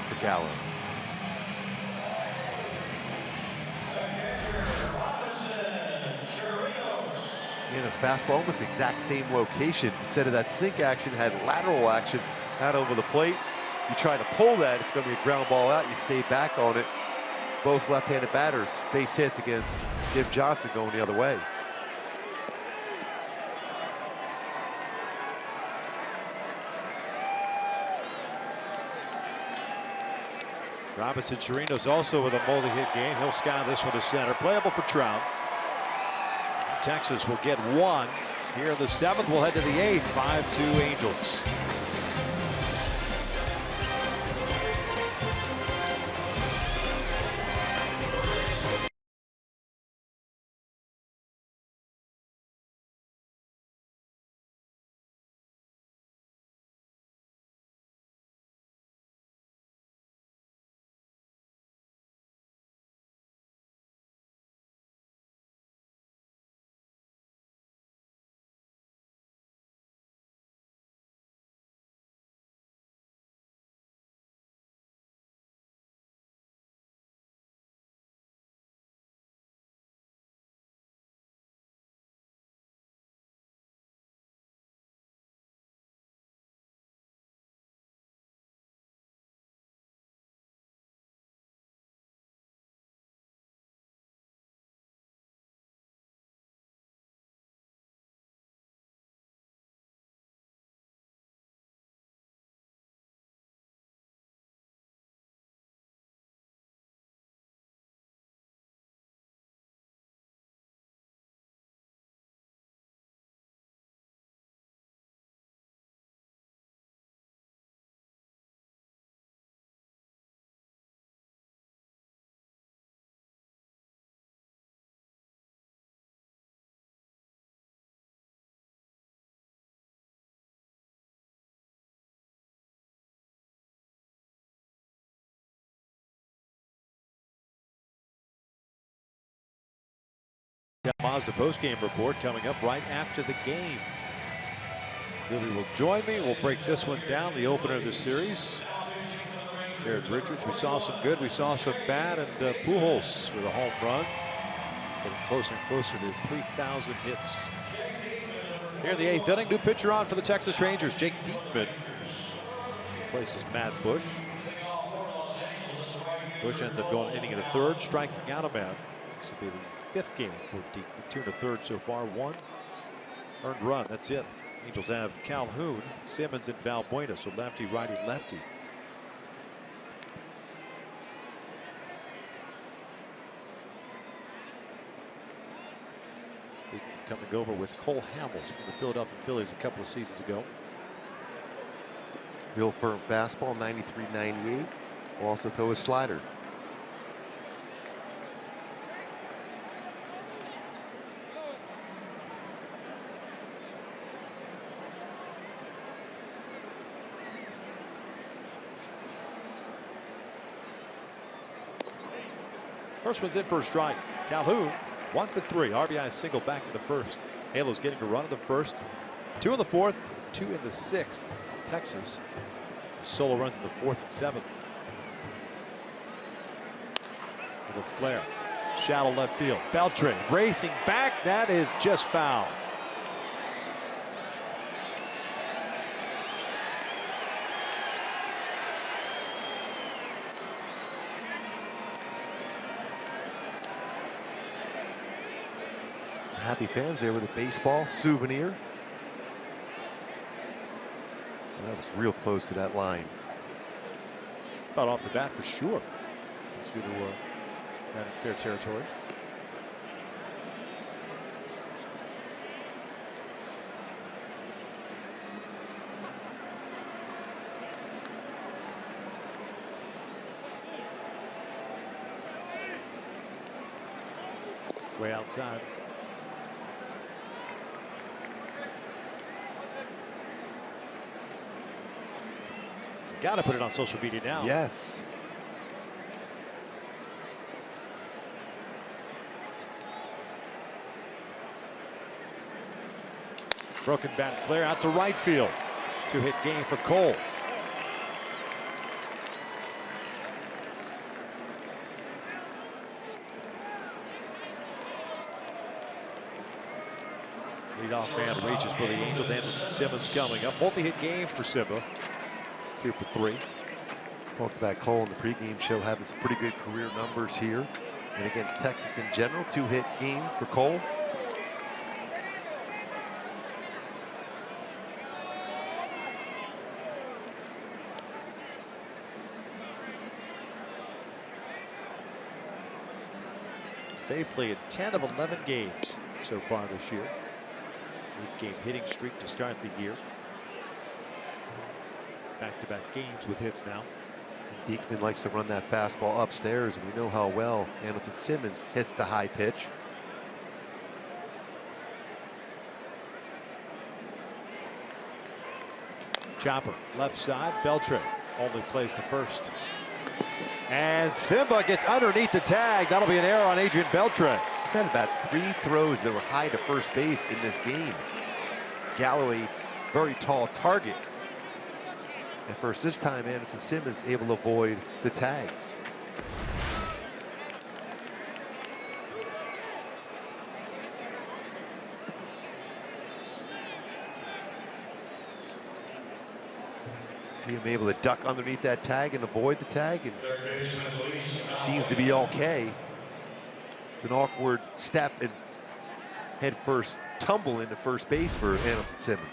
for Gallo. And a fastball, almost the exact same location. Instead of that sink action, had lateral action out over the plate. You try to pull that, it's going to be a ground ball out. You stay back on it. Both left-handed batters, base hits against Jim Johnson going the other way. Robinson Chirinos also with a multi-hit game. He'll sky this one to center. Playable for Trout. Texas will get one. Here in the 7th, we'll head to the 8th. 5-2 Angels. Mazda post-game report coming up right after the game. Billy will join me. We'll break this one down, the opener of the series. Garrett Richards, we saw some good, we saw some bad, and Pujols with a home run. Getting closer and closer to 3,000 hits. Here in the 8th inning, new pitcher on for the Texas Rangers, Jake Diekman. Replaces Matt Bush. Bush ends up going inning in the 3rd, striking out a man. This will be the 5th game for Diekman. 2 1/3 so far, 1 earned run. That's it. Angels have Calhoun, Simmons, and Valbuena, so lefty, righty, lefty. Diekman coming over with Cole Hamels from the Philadelphia Phillies a couple of seasons ago. Real firm fastball, 93-98. Will also throw a slider. First one's in for a strike. Calhoun, 1 for 3. RBI single back in the 1st. Halo's getting a run in the 1st. 2 in the 4th, 2 in the 6th. Texas solo runs in the 4th and 7th. With a flare. Shallow left field. Beltre racing back. That is just foul. Happy fans there with a baseball souvenir. And that was real close to that line. About off the bat for sure. Let's go to that in fair territory. Way outside. Got to put it on social media now. Yes. Broken bat flare out to right field. 2-hit game for Cole. Leadoff man reaches for the Angels. Anderson Simmons coming up. Multi-hit game for Simba. 2 for 3. Talked about Cole in the pregame show having some pretty good career numbers here. And against Texas in general, 2-hit game for Cole. Safely in 10 of 11 games so far this year. 8-game hitting streak to start the year. Back-to-back games with hits now. Diekman likes to run that fastball upstairs, and we know how well Anderson Simmons hits the high pitch. Chopper, left side, Beltre only plays to first. And Simba gets underneath the tag. That'll be an error on Adrian Beltre. He's had about 3 throws that were high to first base in this game. Gallo, a very tall target. At first, this time Anderson Simmons able to avoid the tag. See him able to duck underneath that tag and avoid the tag, and seems to be okay. It's an awkward step and head first tumble into first base for Anderson Simmons.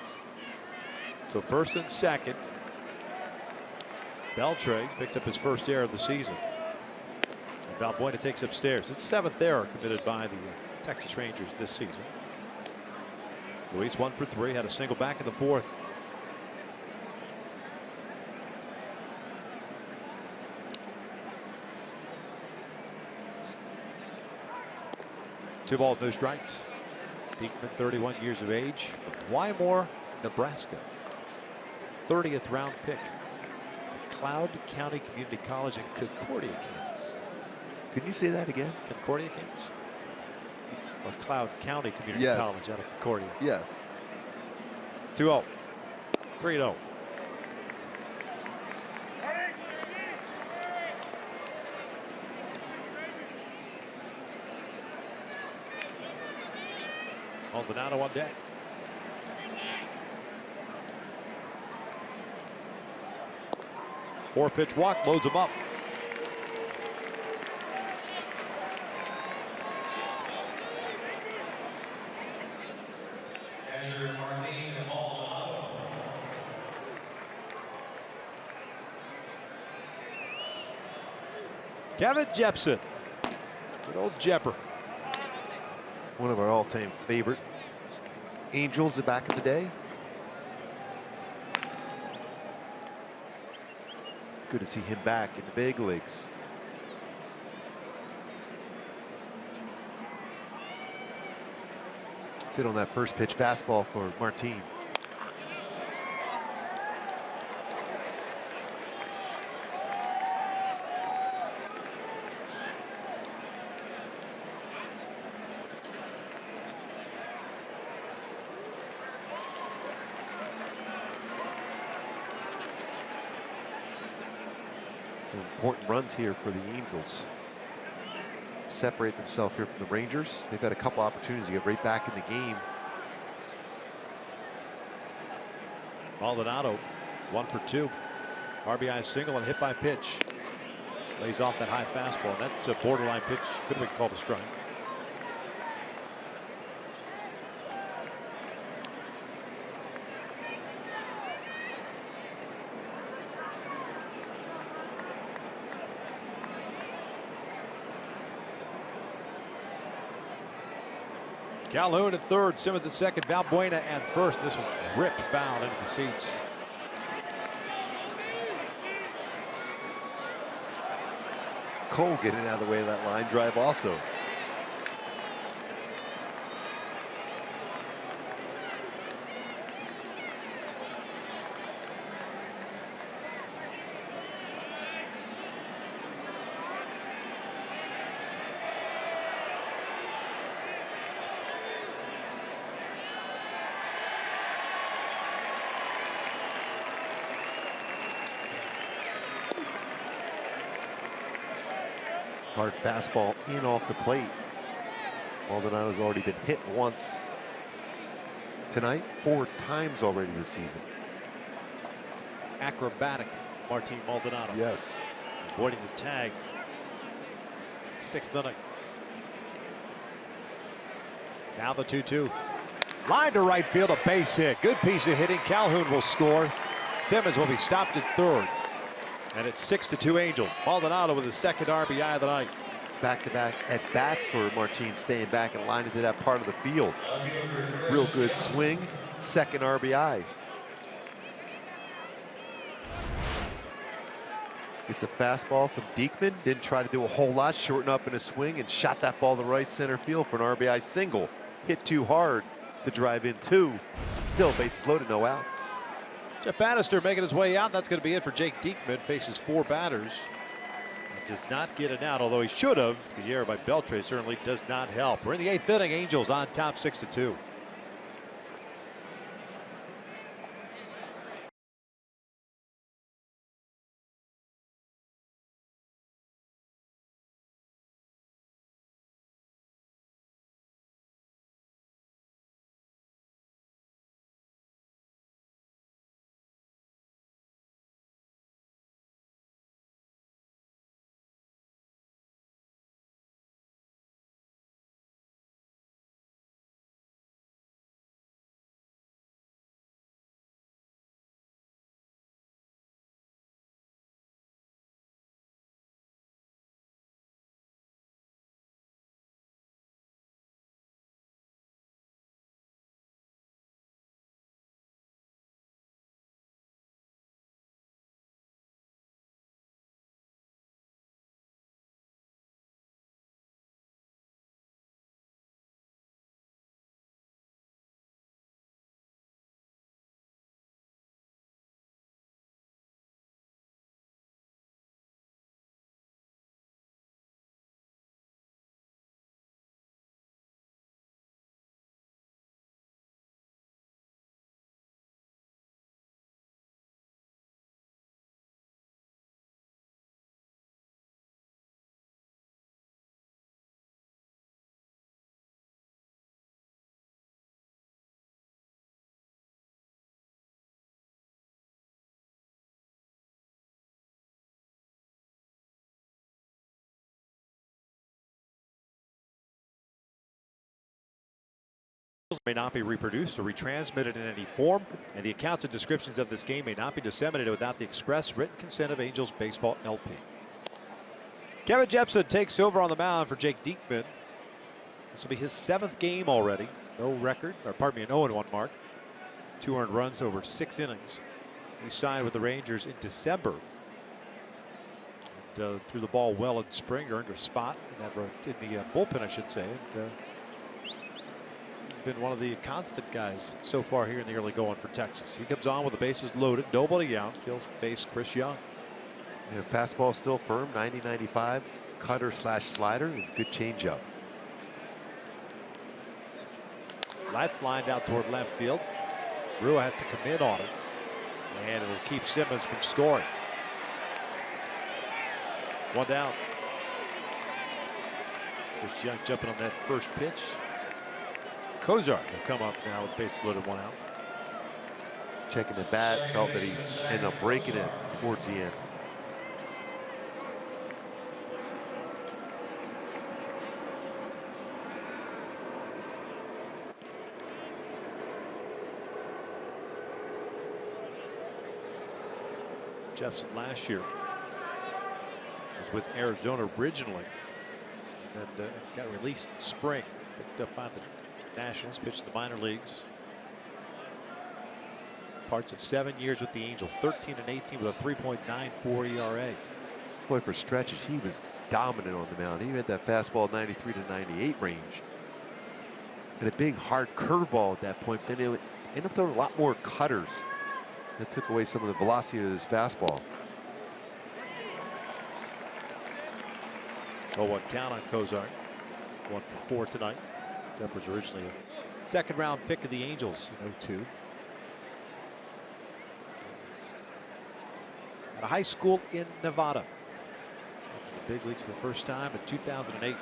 So first and second. Beltre picks up his first error of the season. And Valbuena takes upstairs. It's 7th error committed by the Texas Rangers this season. Luis 1 for 3, had a single back in the 4th. Two balls, no strikes. Diekman, 31 years of age, from Wymore, Nebraska. 30th round pick. Cloud County Community College in Concordia, Kansas. Could you say that again? Concordia, Kansas? Or Cloud County Community Yes. College out of Concordia. Yes. 2-0. 3-0. Maldonado on deck. Four-pitch walk, loads him up. Kevin Jepson. Good old Jepper. One of our all-time favorite Angels back in the day. It's good to see him back in the big leagues. Sit on that first pitch fastball for Martin. Important runs here for the Angels. Separate themselves here from the Rangers. They've got a couple opportunities to get right back in the game. Maldonado, 1 for 2. RBI single and hit by pitch. Lays off that high fastball. That's a borderline pitch. Could have been called a strike. Calhoun at third, Simmons at second, Valbuena at first. This one ripped foul into the seats. Cole getting out of the way of that line drive also. Hard fastball in off the plate. Maldonado's already been hit once tonight, 4 times already this season. Acrobatic Martin Maldonado. Yes. Avoiding the tag. 6th inning. Now the 2-2. Line to right field, a base hit. Good piece of hitting. Calhoun will score. Simmons will be stopped at third. And it's 6-2 Angels. Maldonado with his 2nd RBI of the night. Back-to-back at bats for Martin, staying back and line into that part of the field. Real good swing, 2nd RBI. It's a fastball from Diekman. Didn't try to do a whole lot, shorten up in a swing and shot that ball to right center field for an RBI single. Hit too hard to drive in 2. Still bases loaded, no outs. Jeff Bannister making his way out. That's going to be it for Jake Diekman. Faces 4 batters. And does not get it out, although he should have. The error by Beltre certainly does not help. We're in the 8th inning. Angels on top 6-2. May not be reproduced or retransmitted in any form, and the accounts and descriptions of this game may not be disseminated without the express written consent of Angels Baseball LP. Kevin Jepson takes over on the mound for Jake Diekman. This will be his 7th game already. No record, or pardon me, an 0-1 mark. 2 earned runs over 6 innings. He signed with the Rangers in December. And, threw the ball well in spring, earned a spot in the bullpen, I should say. And, been one of the constant guys so far here in the early going for Texas. He comes on with the bases loaded, nobody out. He'll face Chris Young. Yeah, fastball still firm, 90-95, cutter / slider, and good changeup. That's lined out toward left field. Rua has to come in on it, and it'll keep Simmons from scoring. 1 down. Chris Young jumping on that first pitch. Kozar will come up now with bases loaded, 1 out. Checking the bat, felt that he ended up breaking it towards the end. Jepson last year was with Arizona originally, and then got released in spring. Picked up by the Nationals, pitched in the minor leagues. Parts of 7 years with the Angels, 13 and 18 with a 3.94 ERA. Boy, for stretches, he was dominant on the mound. He had that fastball 93 to 98 range. And a big hard curveball at that point. Then it would end up throwing a lot more cutters. That took away some of the velocity of his fastball. 0-1 count on Kozar. 1 for 4 tonight. Jeff was originally a 2nd round pick of the Angels in 2002. At a high school in Nevada. big leagues for the first time in 2008.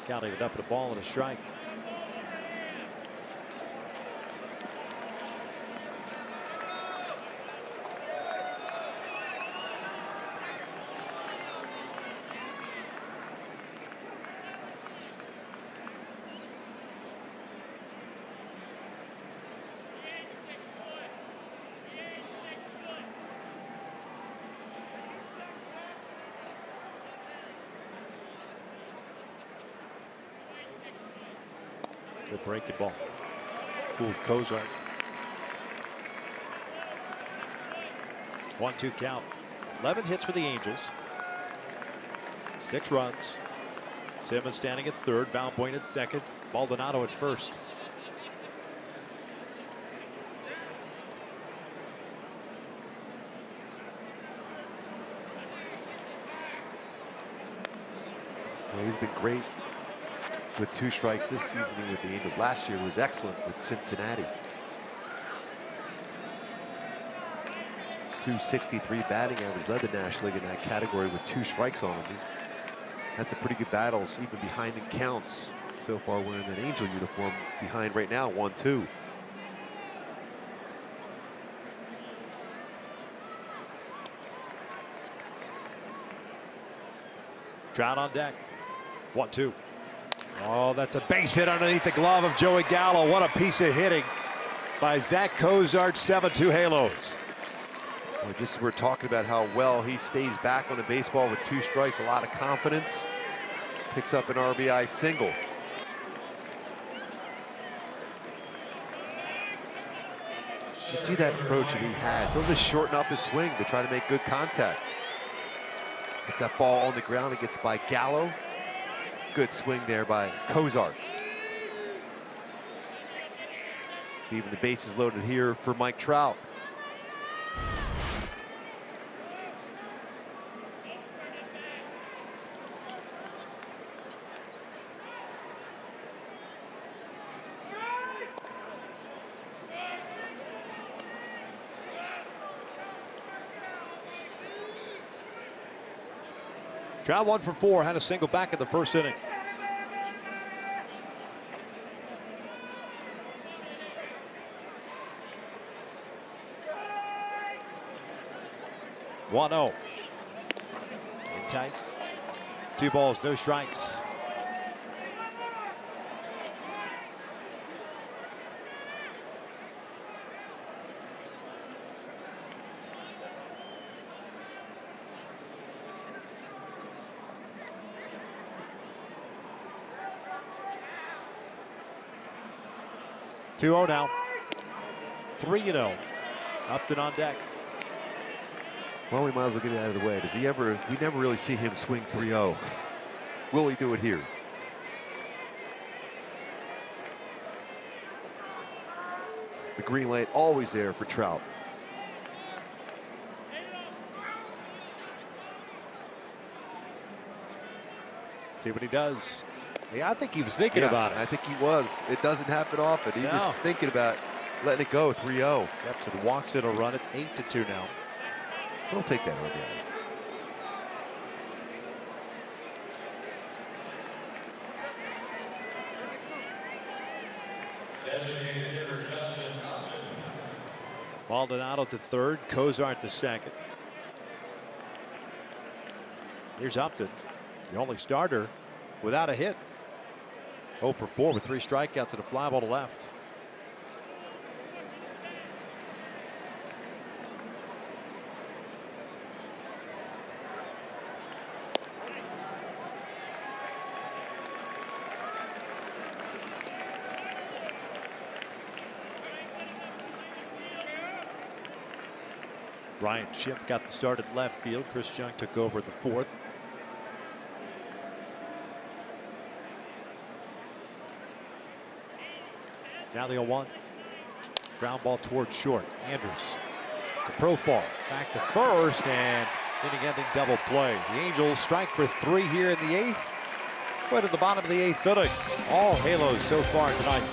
Gallo it up at a ball and a strike. The breaking ball. Fooled Kozart. 1-2 count. 11 hits for the Angels. 6 runs. Simmons standing at third. Valbuena at second. Maldonado at first. Well, he's been great with 2 strikes this season with the Angels. Last year was excellent with Cincinnati. .263 batting average, led the National League in that category with 2 strikes on him. That's a pretty good battles, even behind in counts. So far wearing that Angel uniform, behind right now 1-2. Trout on deck. 1-2. Oh, that's a base hit underneath the glove of Joey Gallo. What a piece of hitting by Zach Kozart. 7-2 Halos. Well, just we're talking about how well he stays back on the baseball with 2 strikes, a lot of confidence. Picks up an RBI single. You can see that approach that he has. He'll just shorten up his swing to try to make good contact. Gets that ball on the ground. It gets by Gallo. Good swing there by Kozart. Even the bases loaded here for Mike Trout. Trout 1 for 4, had a single back in the first inning. (1-0). In tight. 2 balls, no strikes. (2-0) now. 3-0. Upton on deck. Well, we might as well get it out of the way. Does he ever? We never really see him swing 3-0. Will he do it here? The green light always there for Trout. See what he does. Yeah, I think he was thinking about it. I think he was. It doesn't happen often. He was thinking about letting it go. 3-0. Jepson walks in a run. It's 8-2 now. We'll take that RBI. Maldonado to third, Kozart to second. Here's Upton, the only starter without a hit. 0 for 4 with 3 strikeouts and a fly ball to left. Ryan Chip got the start at left field. Chris Young took over at the 4th. Now the 0-1. Ground ball towards short. Andrews to Profar. Back to first and inning-ending double play. The Angels strike for 3 here in the 8th. Right at the bottom of the 8th inning. All Halos so far tonight.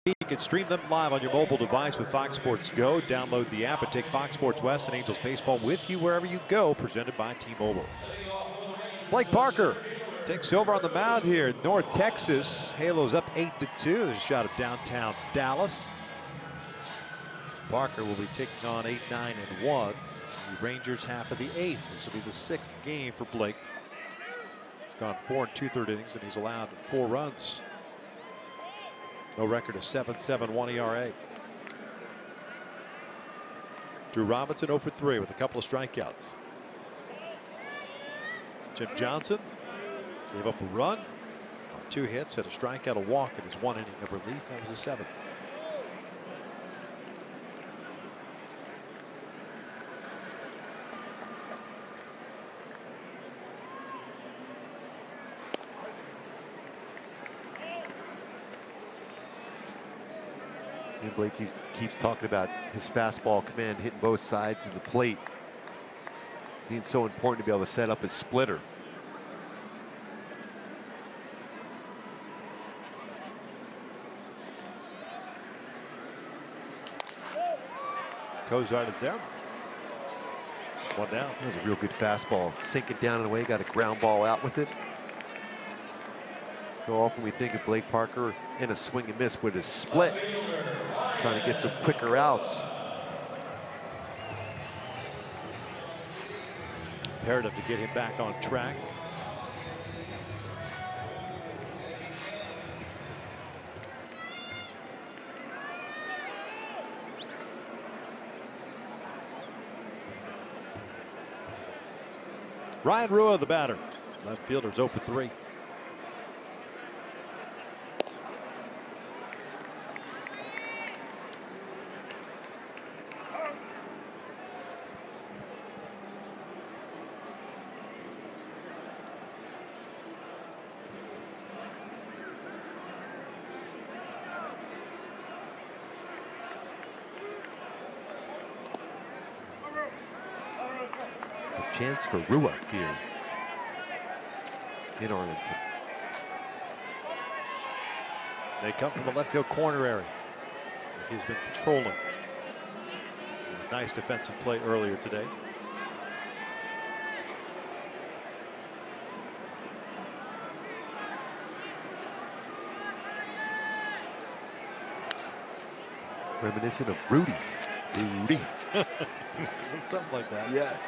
You can stream them live on your mobile device with Fox Sports Go. Download the app and take Fox Sports West and Angels baseball with you wherever you go. Presented by T-Mobile. Blake Parker takes over on the mound here in North Texas. Halos up 8-2. There's a shot of downtown Dallas. Parker will be taking on 8, 9, and 1. The Rangers half of the 8th. This will be the 6th game for Blake. He's gone 4 2/3 innings, and he's allowed 4 runs. No record of 7.71 ERA. Drew Robinson 0 for 3 with a couple of strikeouts. Jim Johnson gave up a run on 2 hits, had a strikeout, a walk in his 1 inning of relief. That was the 7th. And Blake keeps talking about his fastball command hitting both sides of the plate, being so important to be able to set up his splitter. Cozart is there. 1 down. That was a real good fastball, sinking down and away, got a ground ball out with it. So often we think of Blake Parker in a swing and miss with his split, trying to get some quicker outs. Imperative to get him back on track. Ryan Rua, the batter. Left fielder's 0 for 3. Chance for Rua here in Arlington. They come from the left field corner area. He's been patrolling. Nice defensive play earlier today. Reminiscent of Rudy. Rudy. Something like that. Yes.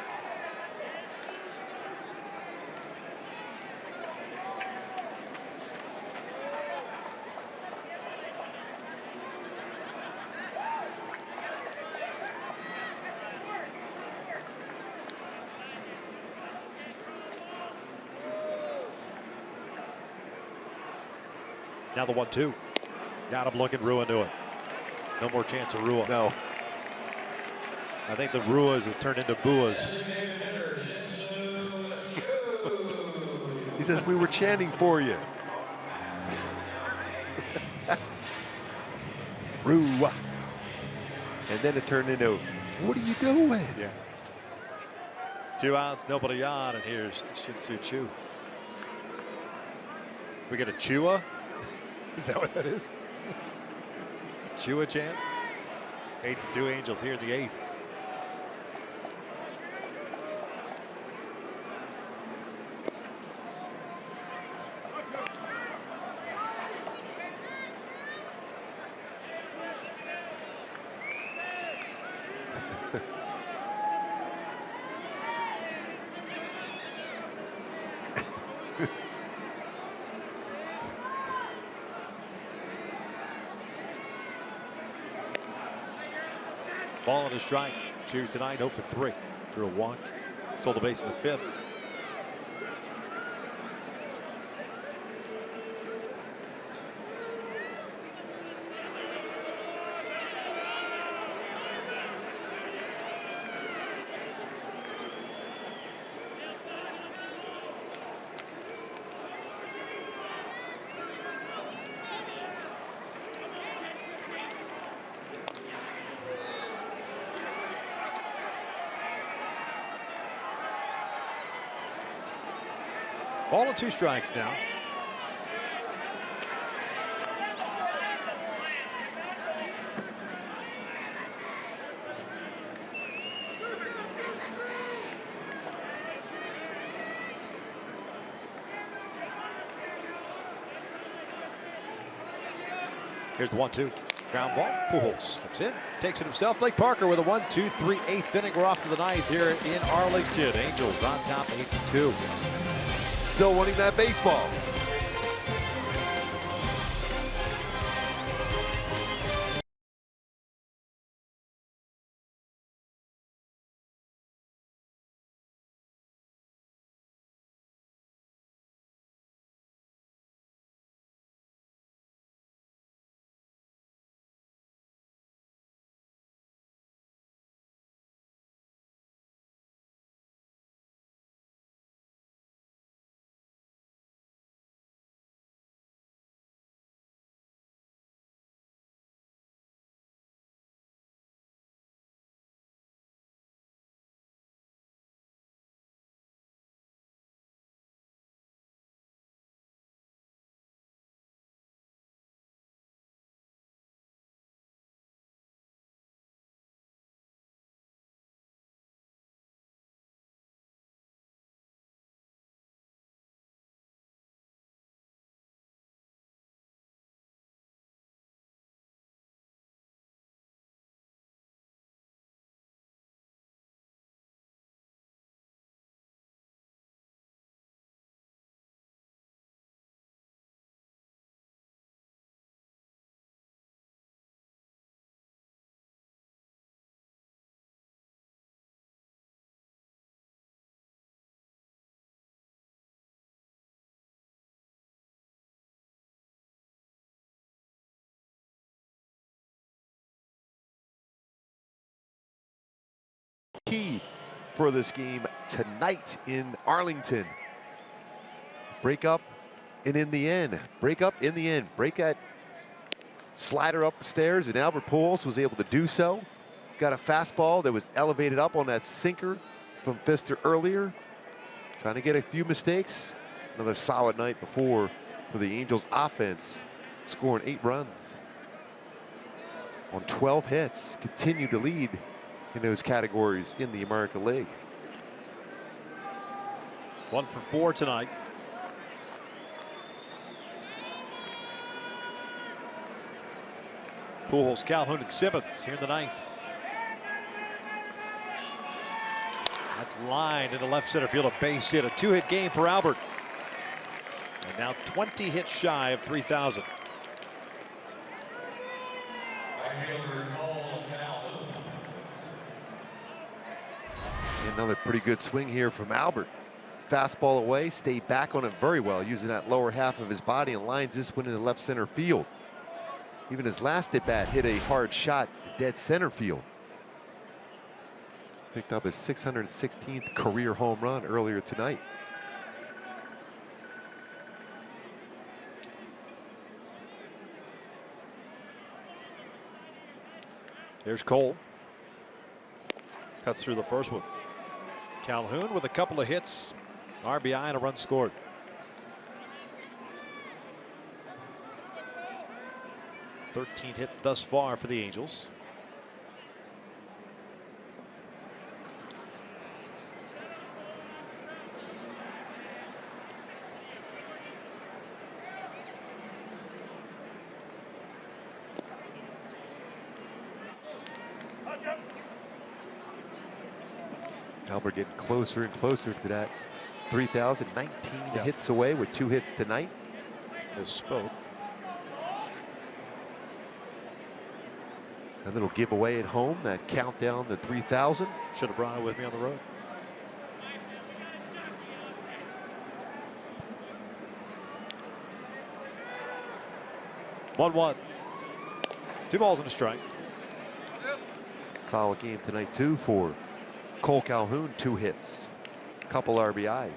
Now the 1-2. Got him looking. Rua knew it. No more chance of Rua. No. I think the Ruas has turned into Buas. He says, we were chanting for you. Rua. And then it turned into, what are you doing? Yeah. 2 outs, nobody on, and here's Shin-Soo Choo. We get a Chua. Is that what that is? Chua chant. 8-2 Angels here in the 8th. Ball on a strike. Cheers tonight, 0 for 3. Drew a walk. Stole the base in the 5th. Ball and 2 strikes now. Here's the 1-2. Ground ball. Pujols comes in, takes it himself. Blake Parker with a 1-2-3 8th inning. We're off to the ninth here in Arlington. Angels on top 8-2. Still winning that baseball. Key for this game tonight in Arlington. Break up and in the end. Break up in the end. Break that slider upstairs, and Albert Pujols was able to do so. Got a fastball that was elevated up on that sinker from Pfister earlier. Trying to get a few mistakes. Another solid night before for the Angels offense, scoring 8 runs on 12 hits. Continue to lead in those categories in the American League. 1 for 4 tonight. Pujols, Calhoun, and Simmons here in the ninth. That's lined into left center field, a base hit, a 2-hit game for Albert. And now 20 hits shy of 3,000. Another pretty good swing here from Albert. Fastball away, stayed back on it very well, using that lower half of his body, and lines this one into left center field. Even his last at bat hit a hard shot dead center field. Picked up his 616th career home run earlier tonight. There's Cole. Cuts through the first one. Calhoun with a couple of hits, RBI, and a run scored. "13 hits thus far for the Angels. Albert getting closer and closer to that 3,019 hits away with 2 hits tonight. Misspoke. A little giveaway at home, that countdown to 3,000. Should have brought it with me on the road. One. 2 balls and a strike. Solid game tonight too for Cole Calhoun, 2 hits, couple RBI.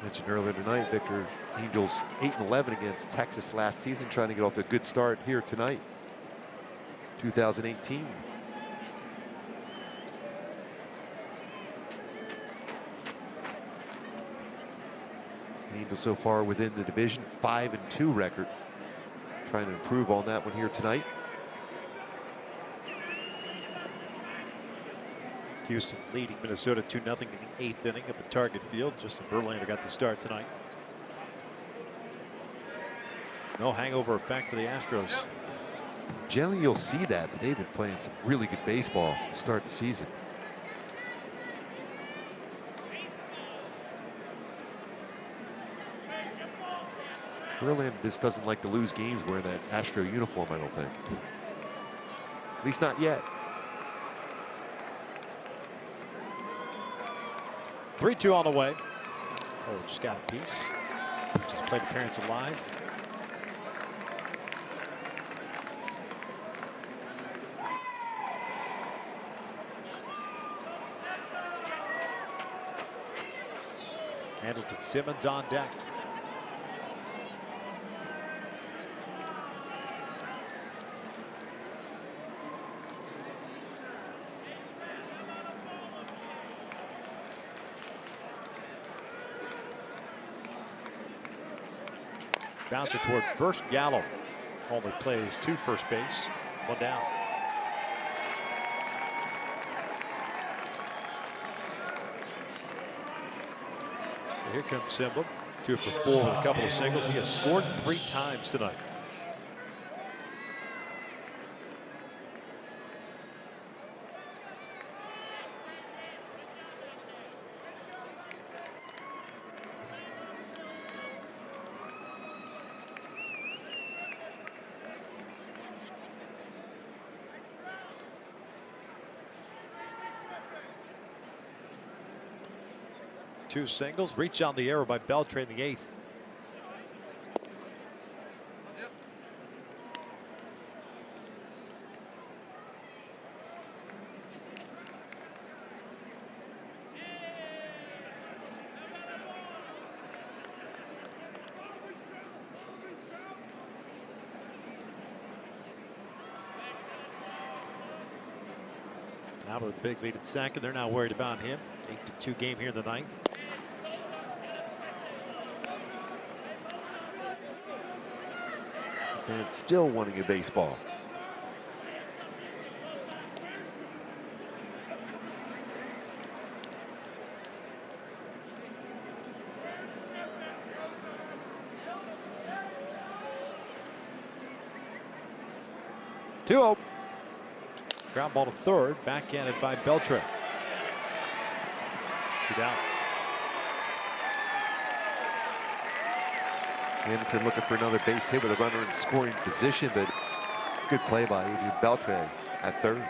Mentioned earlier tonight, Victor, Angels 8-11 against Texas last season, trying to get off to a good start here tonight, 2018. Angels so far within the division, 5-2 record. Trying to improve on that one here tonight. Houston leading Minnesota 2-0 in the 8th inning up at Target Field. Justin Verlander got the start tonight. No hangover effect for the Astros. Generally, you'll see that, but they've been playing some really good baseball to start the season. Verlander just doesn't like to lose games wearing that Astro uniform, I don't think. At least not yet. 3-2 on the way. Oh, just got a piece. Just plate appearance alive. Hamilton Simmons on deck. Bouncer toward first. Gallo only plays 2 first base, 1 down. Here comes Simba, 2 for 4 with a couple of singles. He has scored 3 times tonight. Two singles, reach on the arrow by Beltre in the 8th. Now with a big lead at second, they're not worried about him. 8-2 game here in the 9th. And still wanting a baseball. Two-0. Ground ball to third, backhanded by Beltre. 2 down. Hamilton looking for another base hit with a runner in scoring position, but good play by Adrian Beltre at third.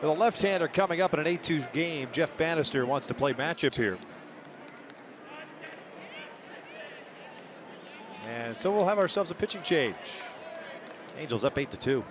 With a left-hander coming up in an 8-2 game, Jeff Bannister wants to play matchup here. And so we'll have ourselves a pitching change. Angels up 8-2.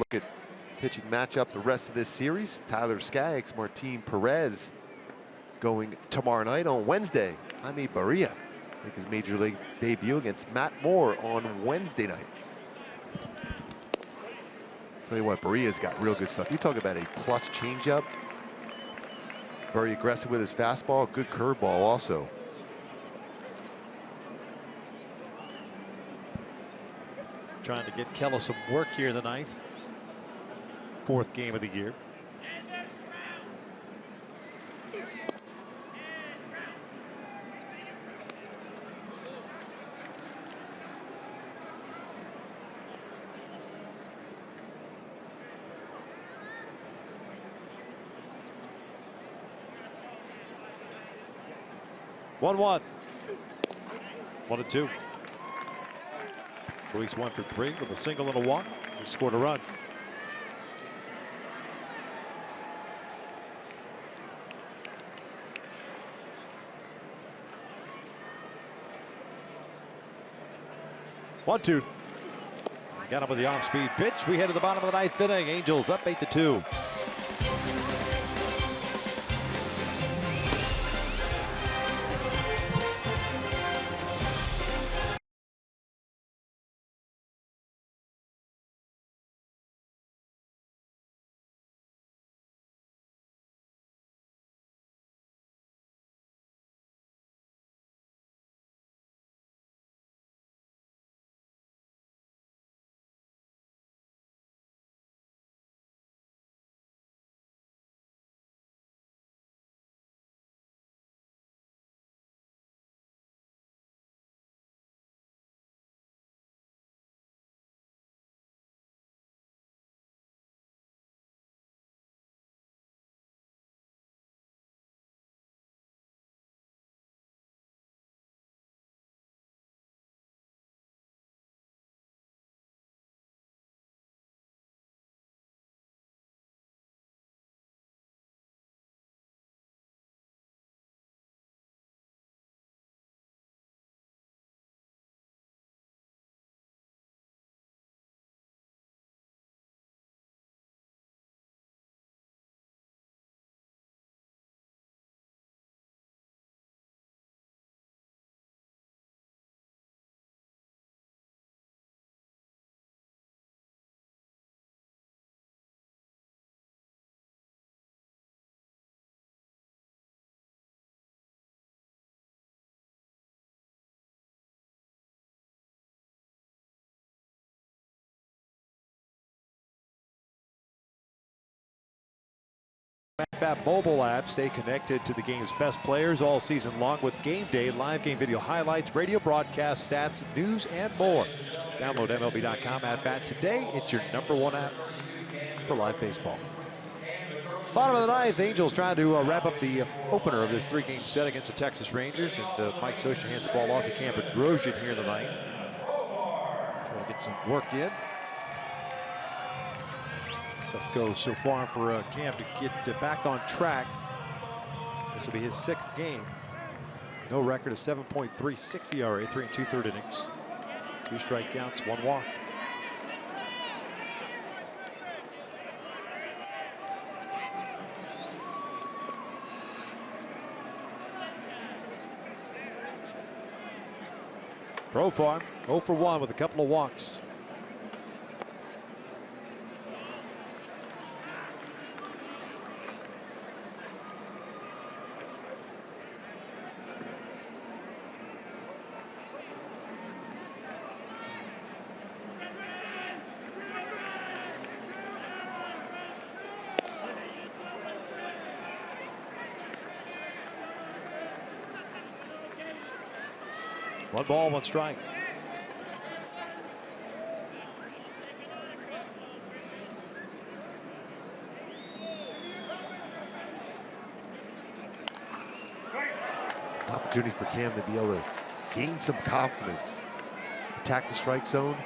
look at pitching matchup the rest of this series. Tyler Skaggs, Martin Perez going tomorrow night. On Wednesday, Jaime Barria make his major league debut against Matt Moore on Wednesday night. Tell you what, Barria's got real good stuff. You talk about a plus changeup. Very aggressive with his fastball, good curveball also. Trying to get Kella some work here in the ninth. Fourth game of the year. One. 1-2. Luis 1 for 3 with a single and a walk. He scored a run. One, two. Got him with the off-speed pitch. We head to the bottom of the ninth inning. Angels up 8-2. Bat mobile app. Stay connected to the game's best players all season long with Game Day, live game video highlights, radio broadcast, stats, news, and more. Download MLB.com at bat today. It's your #1 app for live baseball. Bottom of the ninth, Angels trying to wrap up the opener of this three-game set against the Texas Rangers, and Mike Scioscia hands the ball off to Cam Bedrosian here in the ninth. Trying to get some work in. Tough go so far for Cam to get back on track. This will be his 6th game. No record of 7.36 ERA, 3 2/3 innings. 2 strikeouts, 1 walk. Profar 0 for 1 with a couple of walks. One ball, 1 strike. Opportunity for Cam to be able to gain some confidence. Attack the strike zone,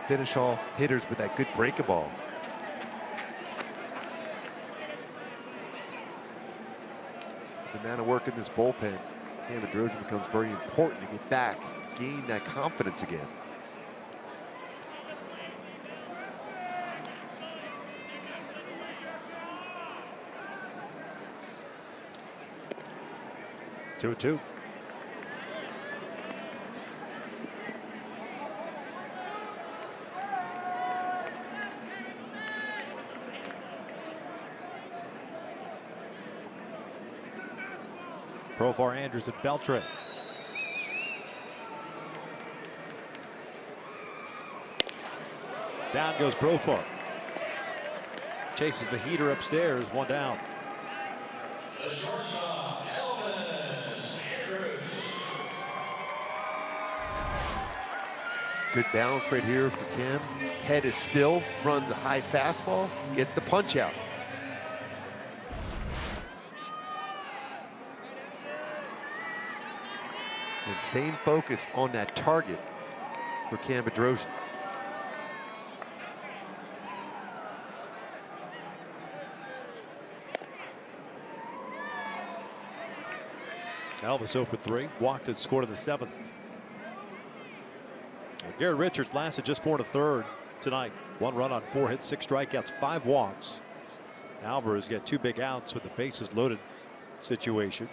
finish all hitters with that good breaking ball. The amount of work in this bullpen, Cam Bedrosian becomes very important to get back, gain that confidence again. 2-2. Profar, Andrews, and Beltre. Down goes Profar. Chases the heater upstairs, 1 down. The shortstop, Alvarez. Good balance right here for Cam. Head is still, runs a high fastball, gets the punch out. And staying focused on that target for Cam Bedrosian. Elvis 0 for 3, walked and scored in the 7th. Garrett Richards lasted just 4 1/3 tonight. 1 run on 4 hits, 6 strikeouts, 5 walks. Alvarez got 2 big outs with the bases loaded situation.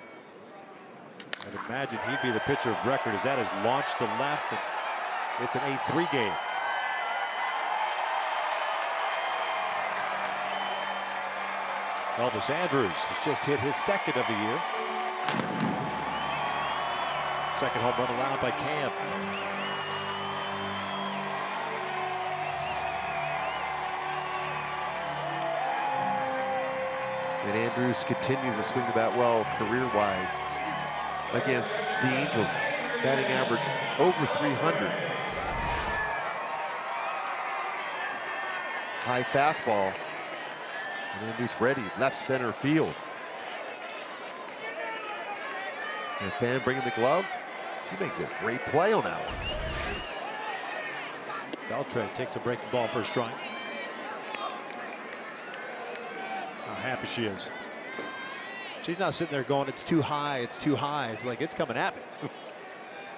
And imagine he'd be the pitcher of record as that is launched to left, and it's an 8-3 game. Elvis Andrews has just hit his 2nd of the year. 2nd home run allowed by Cam. And Andrews continues to swing the bat well career-wise against the Angels. Batting average over 300. High fastball. And Andrews ready, left center field. And a fan bringing the glove. She makes a great play on that one. Beltre takes a breaking ball for a strike. How happy she is. She's not sitting there going, it's too high, it's too high. It's like, it's coming at me.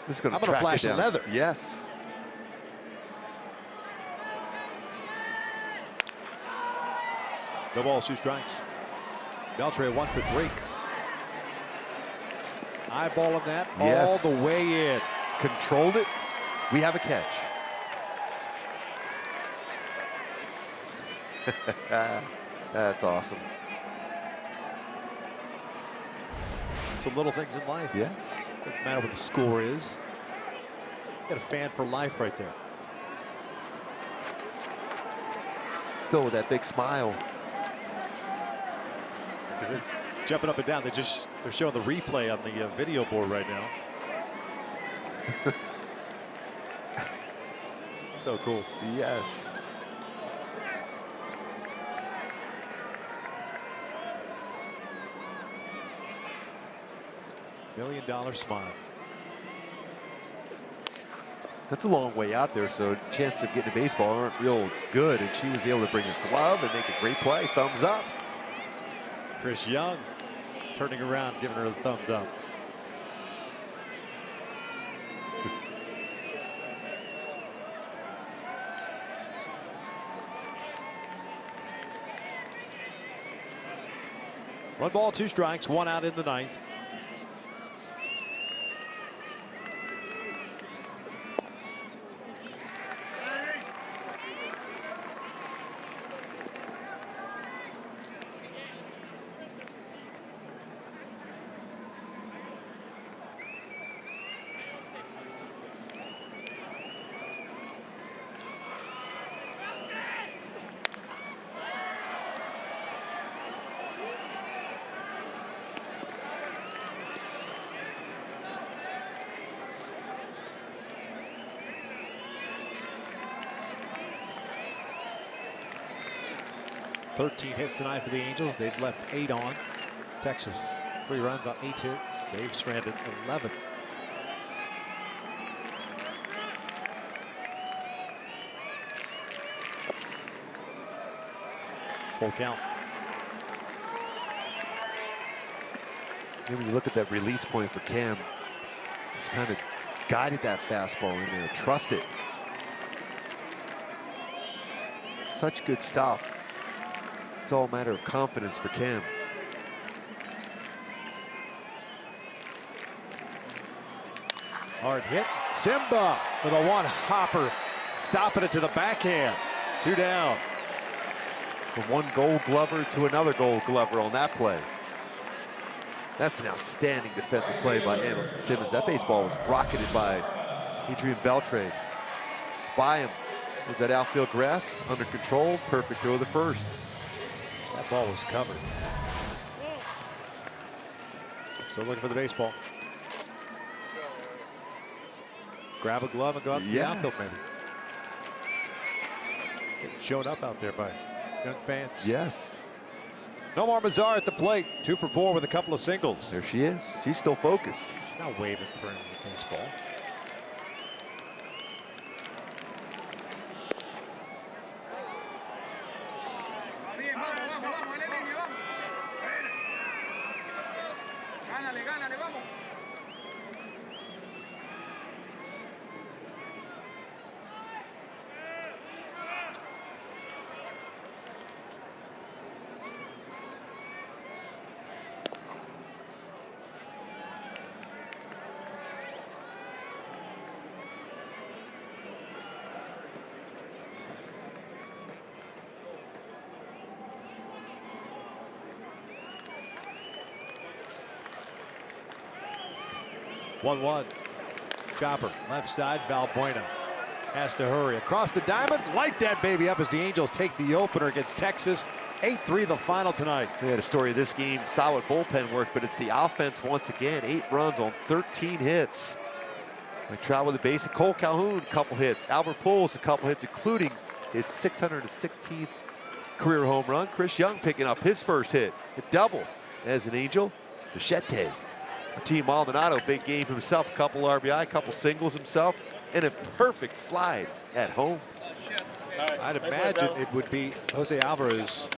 This is going I'm to gonna flash the leather. Yes. No balls, 2 strikes. Beltre 1 for 3. Eyeballing that Yes. all the way in. Controlled it. We have a catch. That's awesome. It's the little things in life. Yes. Doesn't matter what the score is. Got a fan for life right there. Still with that big smile. Because they're jumping up and down. They're showing the replay on the video board right now. So cool. Yes. $1 million smile. That's a long way out there, so chances of getting a baseball aren't real good, and she was able to bring a glove and make a great play. Thumbs up. Chris Young turning around, giving her the thumbs up. One ball, 2 strikes, 1 out in the 9th. $13 hits tonight for the Angels. They've left 8 on. Texas, 3 runs on 8 hits. They've stranded 11. Full count. And when you look at that release point for Cam, just kind of guided that fastball in there. Trust it. Such good stuff. It's all a matter of confidence for Cam. Hard hit. Simba with a one-hopper, stopping it to the backhand. 2 down. From one Gold Glover to another Gold Glover on that play. That's an outstanding defensive play by Hamilton Simmons. That baseball was rocketed by Adrian Beltre. Spy him with that outfield grass under control. Perfect throw of the first. That ball was covered. Still looking for the baseball. Grab a glove and go out to the outfield, maybe. Getting shown up out there by young fans. Yes. Nomar Mazar at the plate. 2 for 4 with a couple of singles. There she is. She's still focused. She's not waving for any baseball. One. Chopper, left side, Valbuena has to hurry. Across the diamond, light that baby up as the Angels take the opener against Texas. 8-3 the final tonight. We had a story of this game, solid bullpen work, but it's the offense once again. 8 runs on 13 hits. Like Trout with a base, Cole Calhoun, a couple hits. Albert Pujols, a couple hits, including his 616th career home run. Chris Young picking up his first hit, a double as an Angel. Machete. Team Maldonado, big game himself, a couple RBI, a couple singles himself, and a perfect slide at home. I'd imagine it would be Jose Alvarez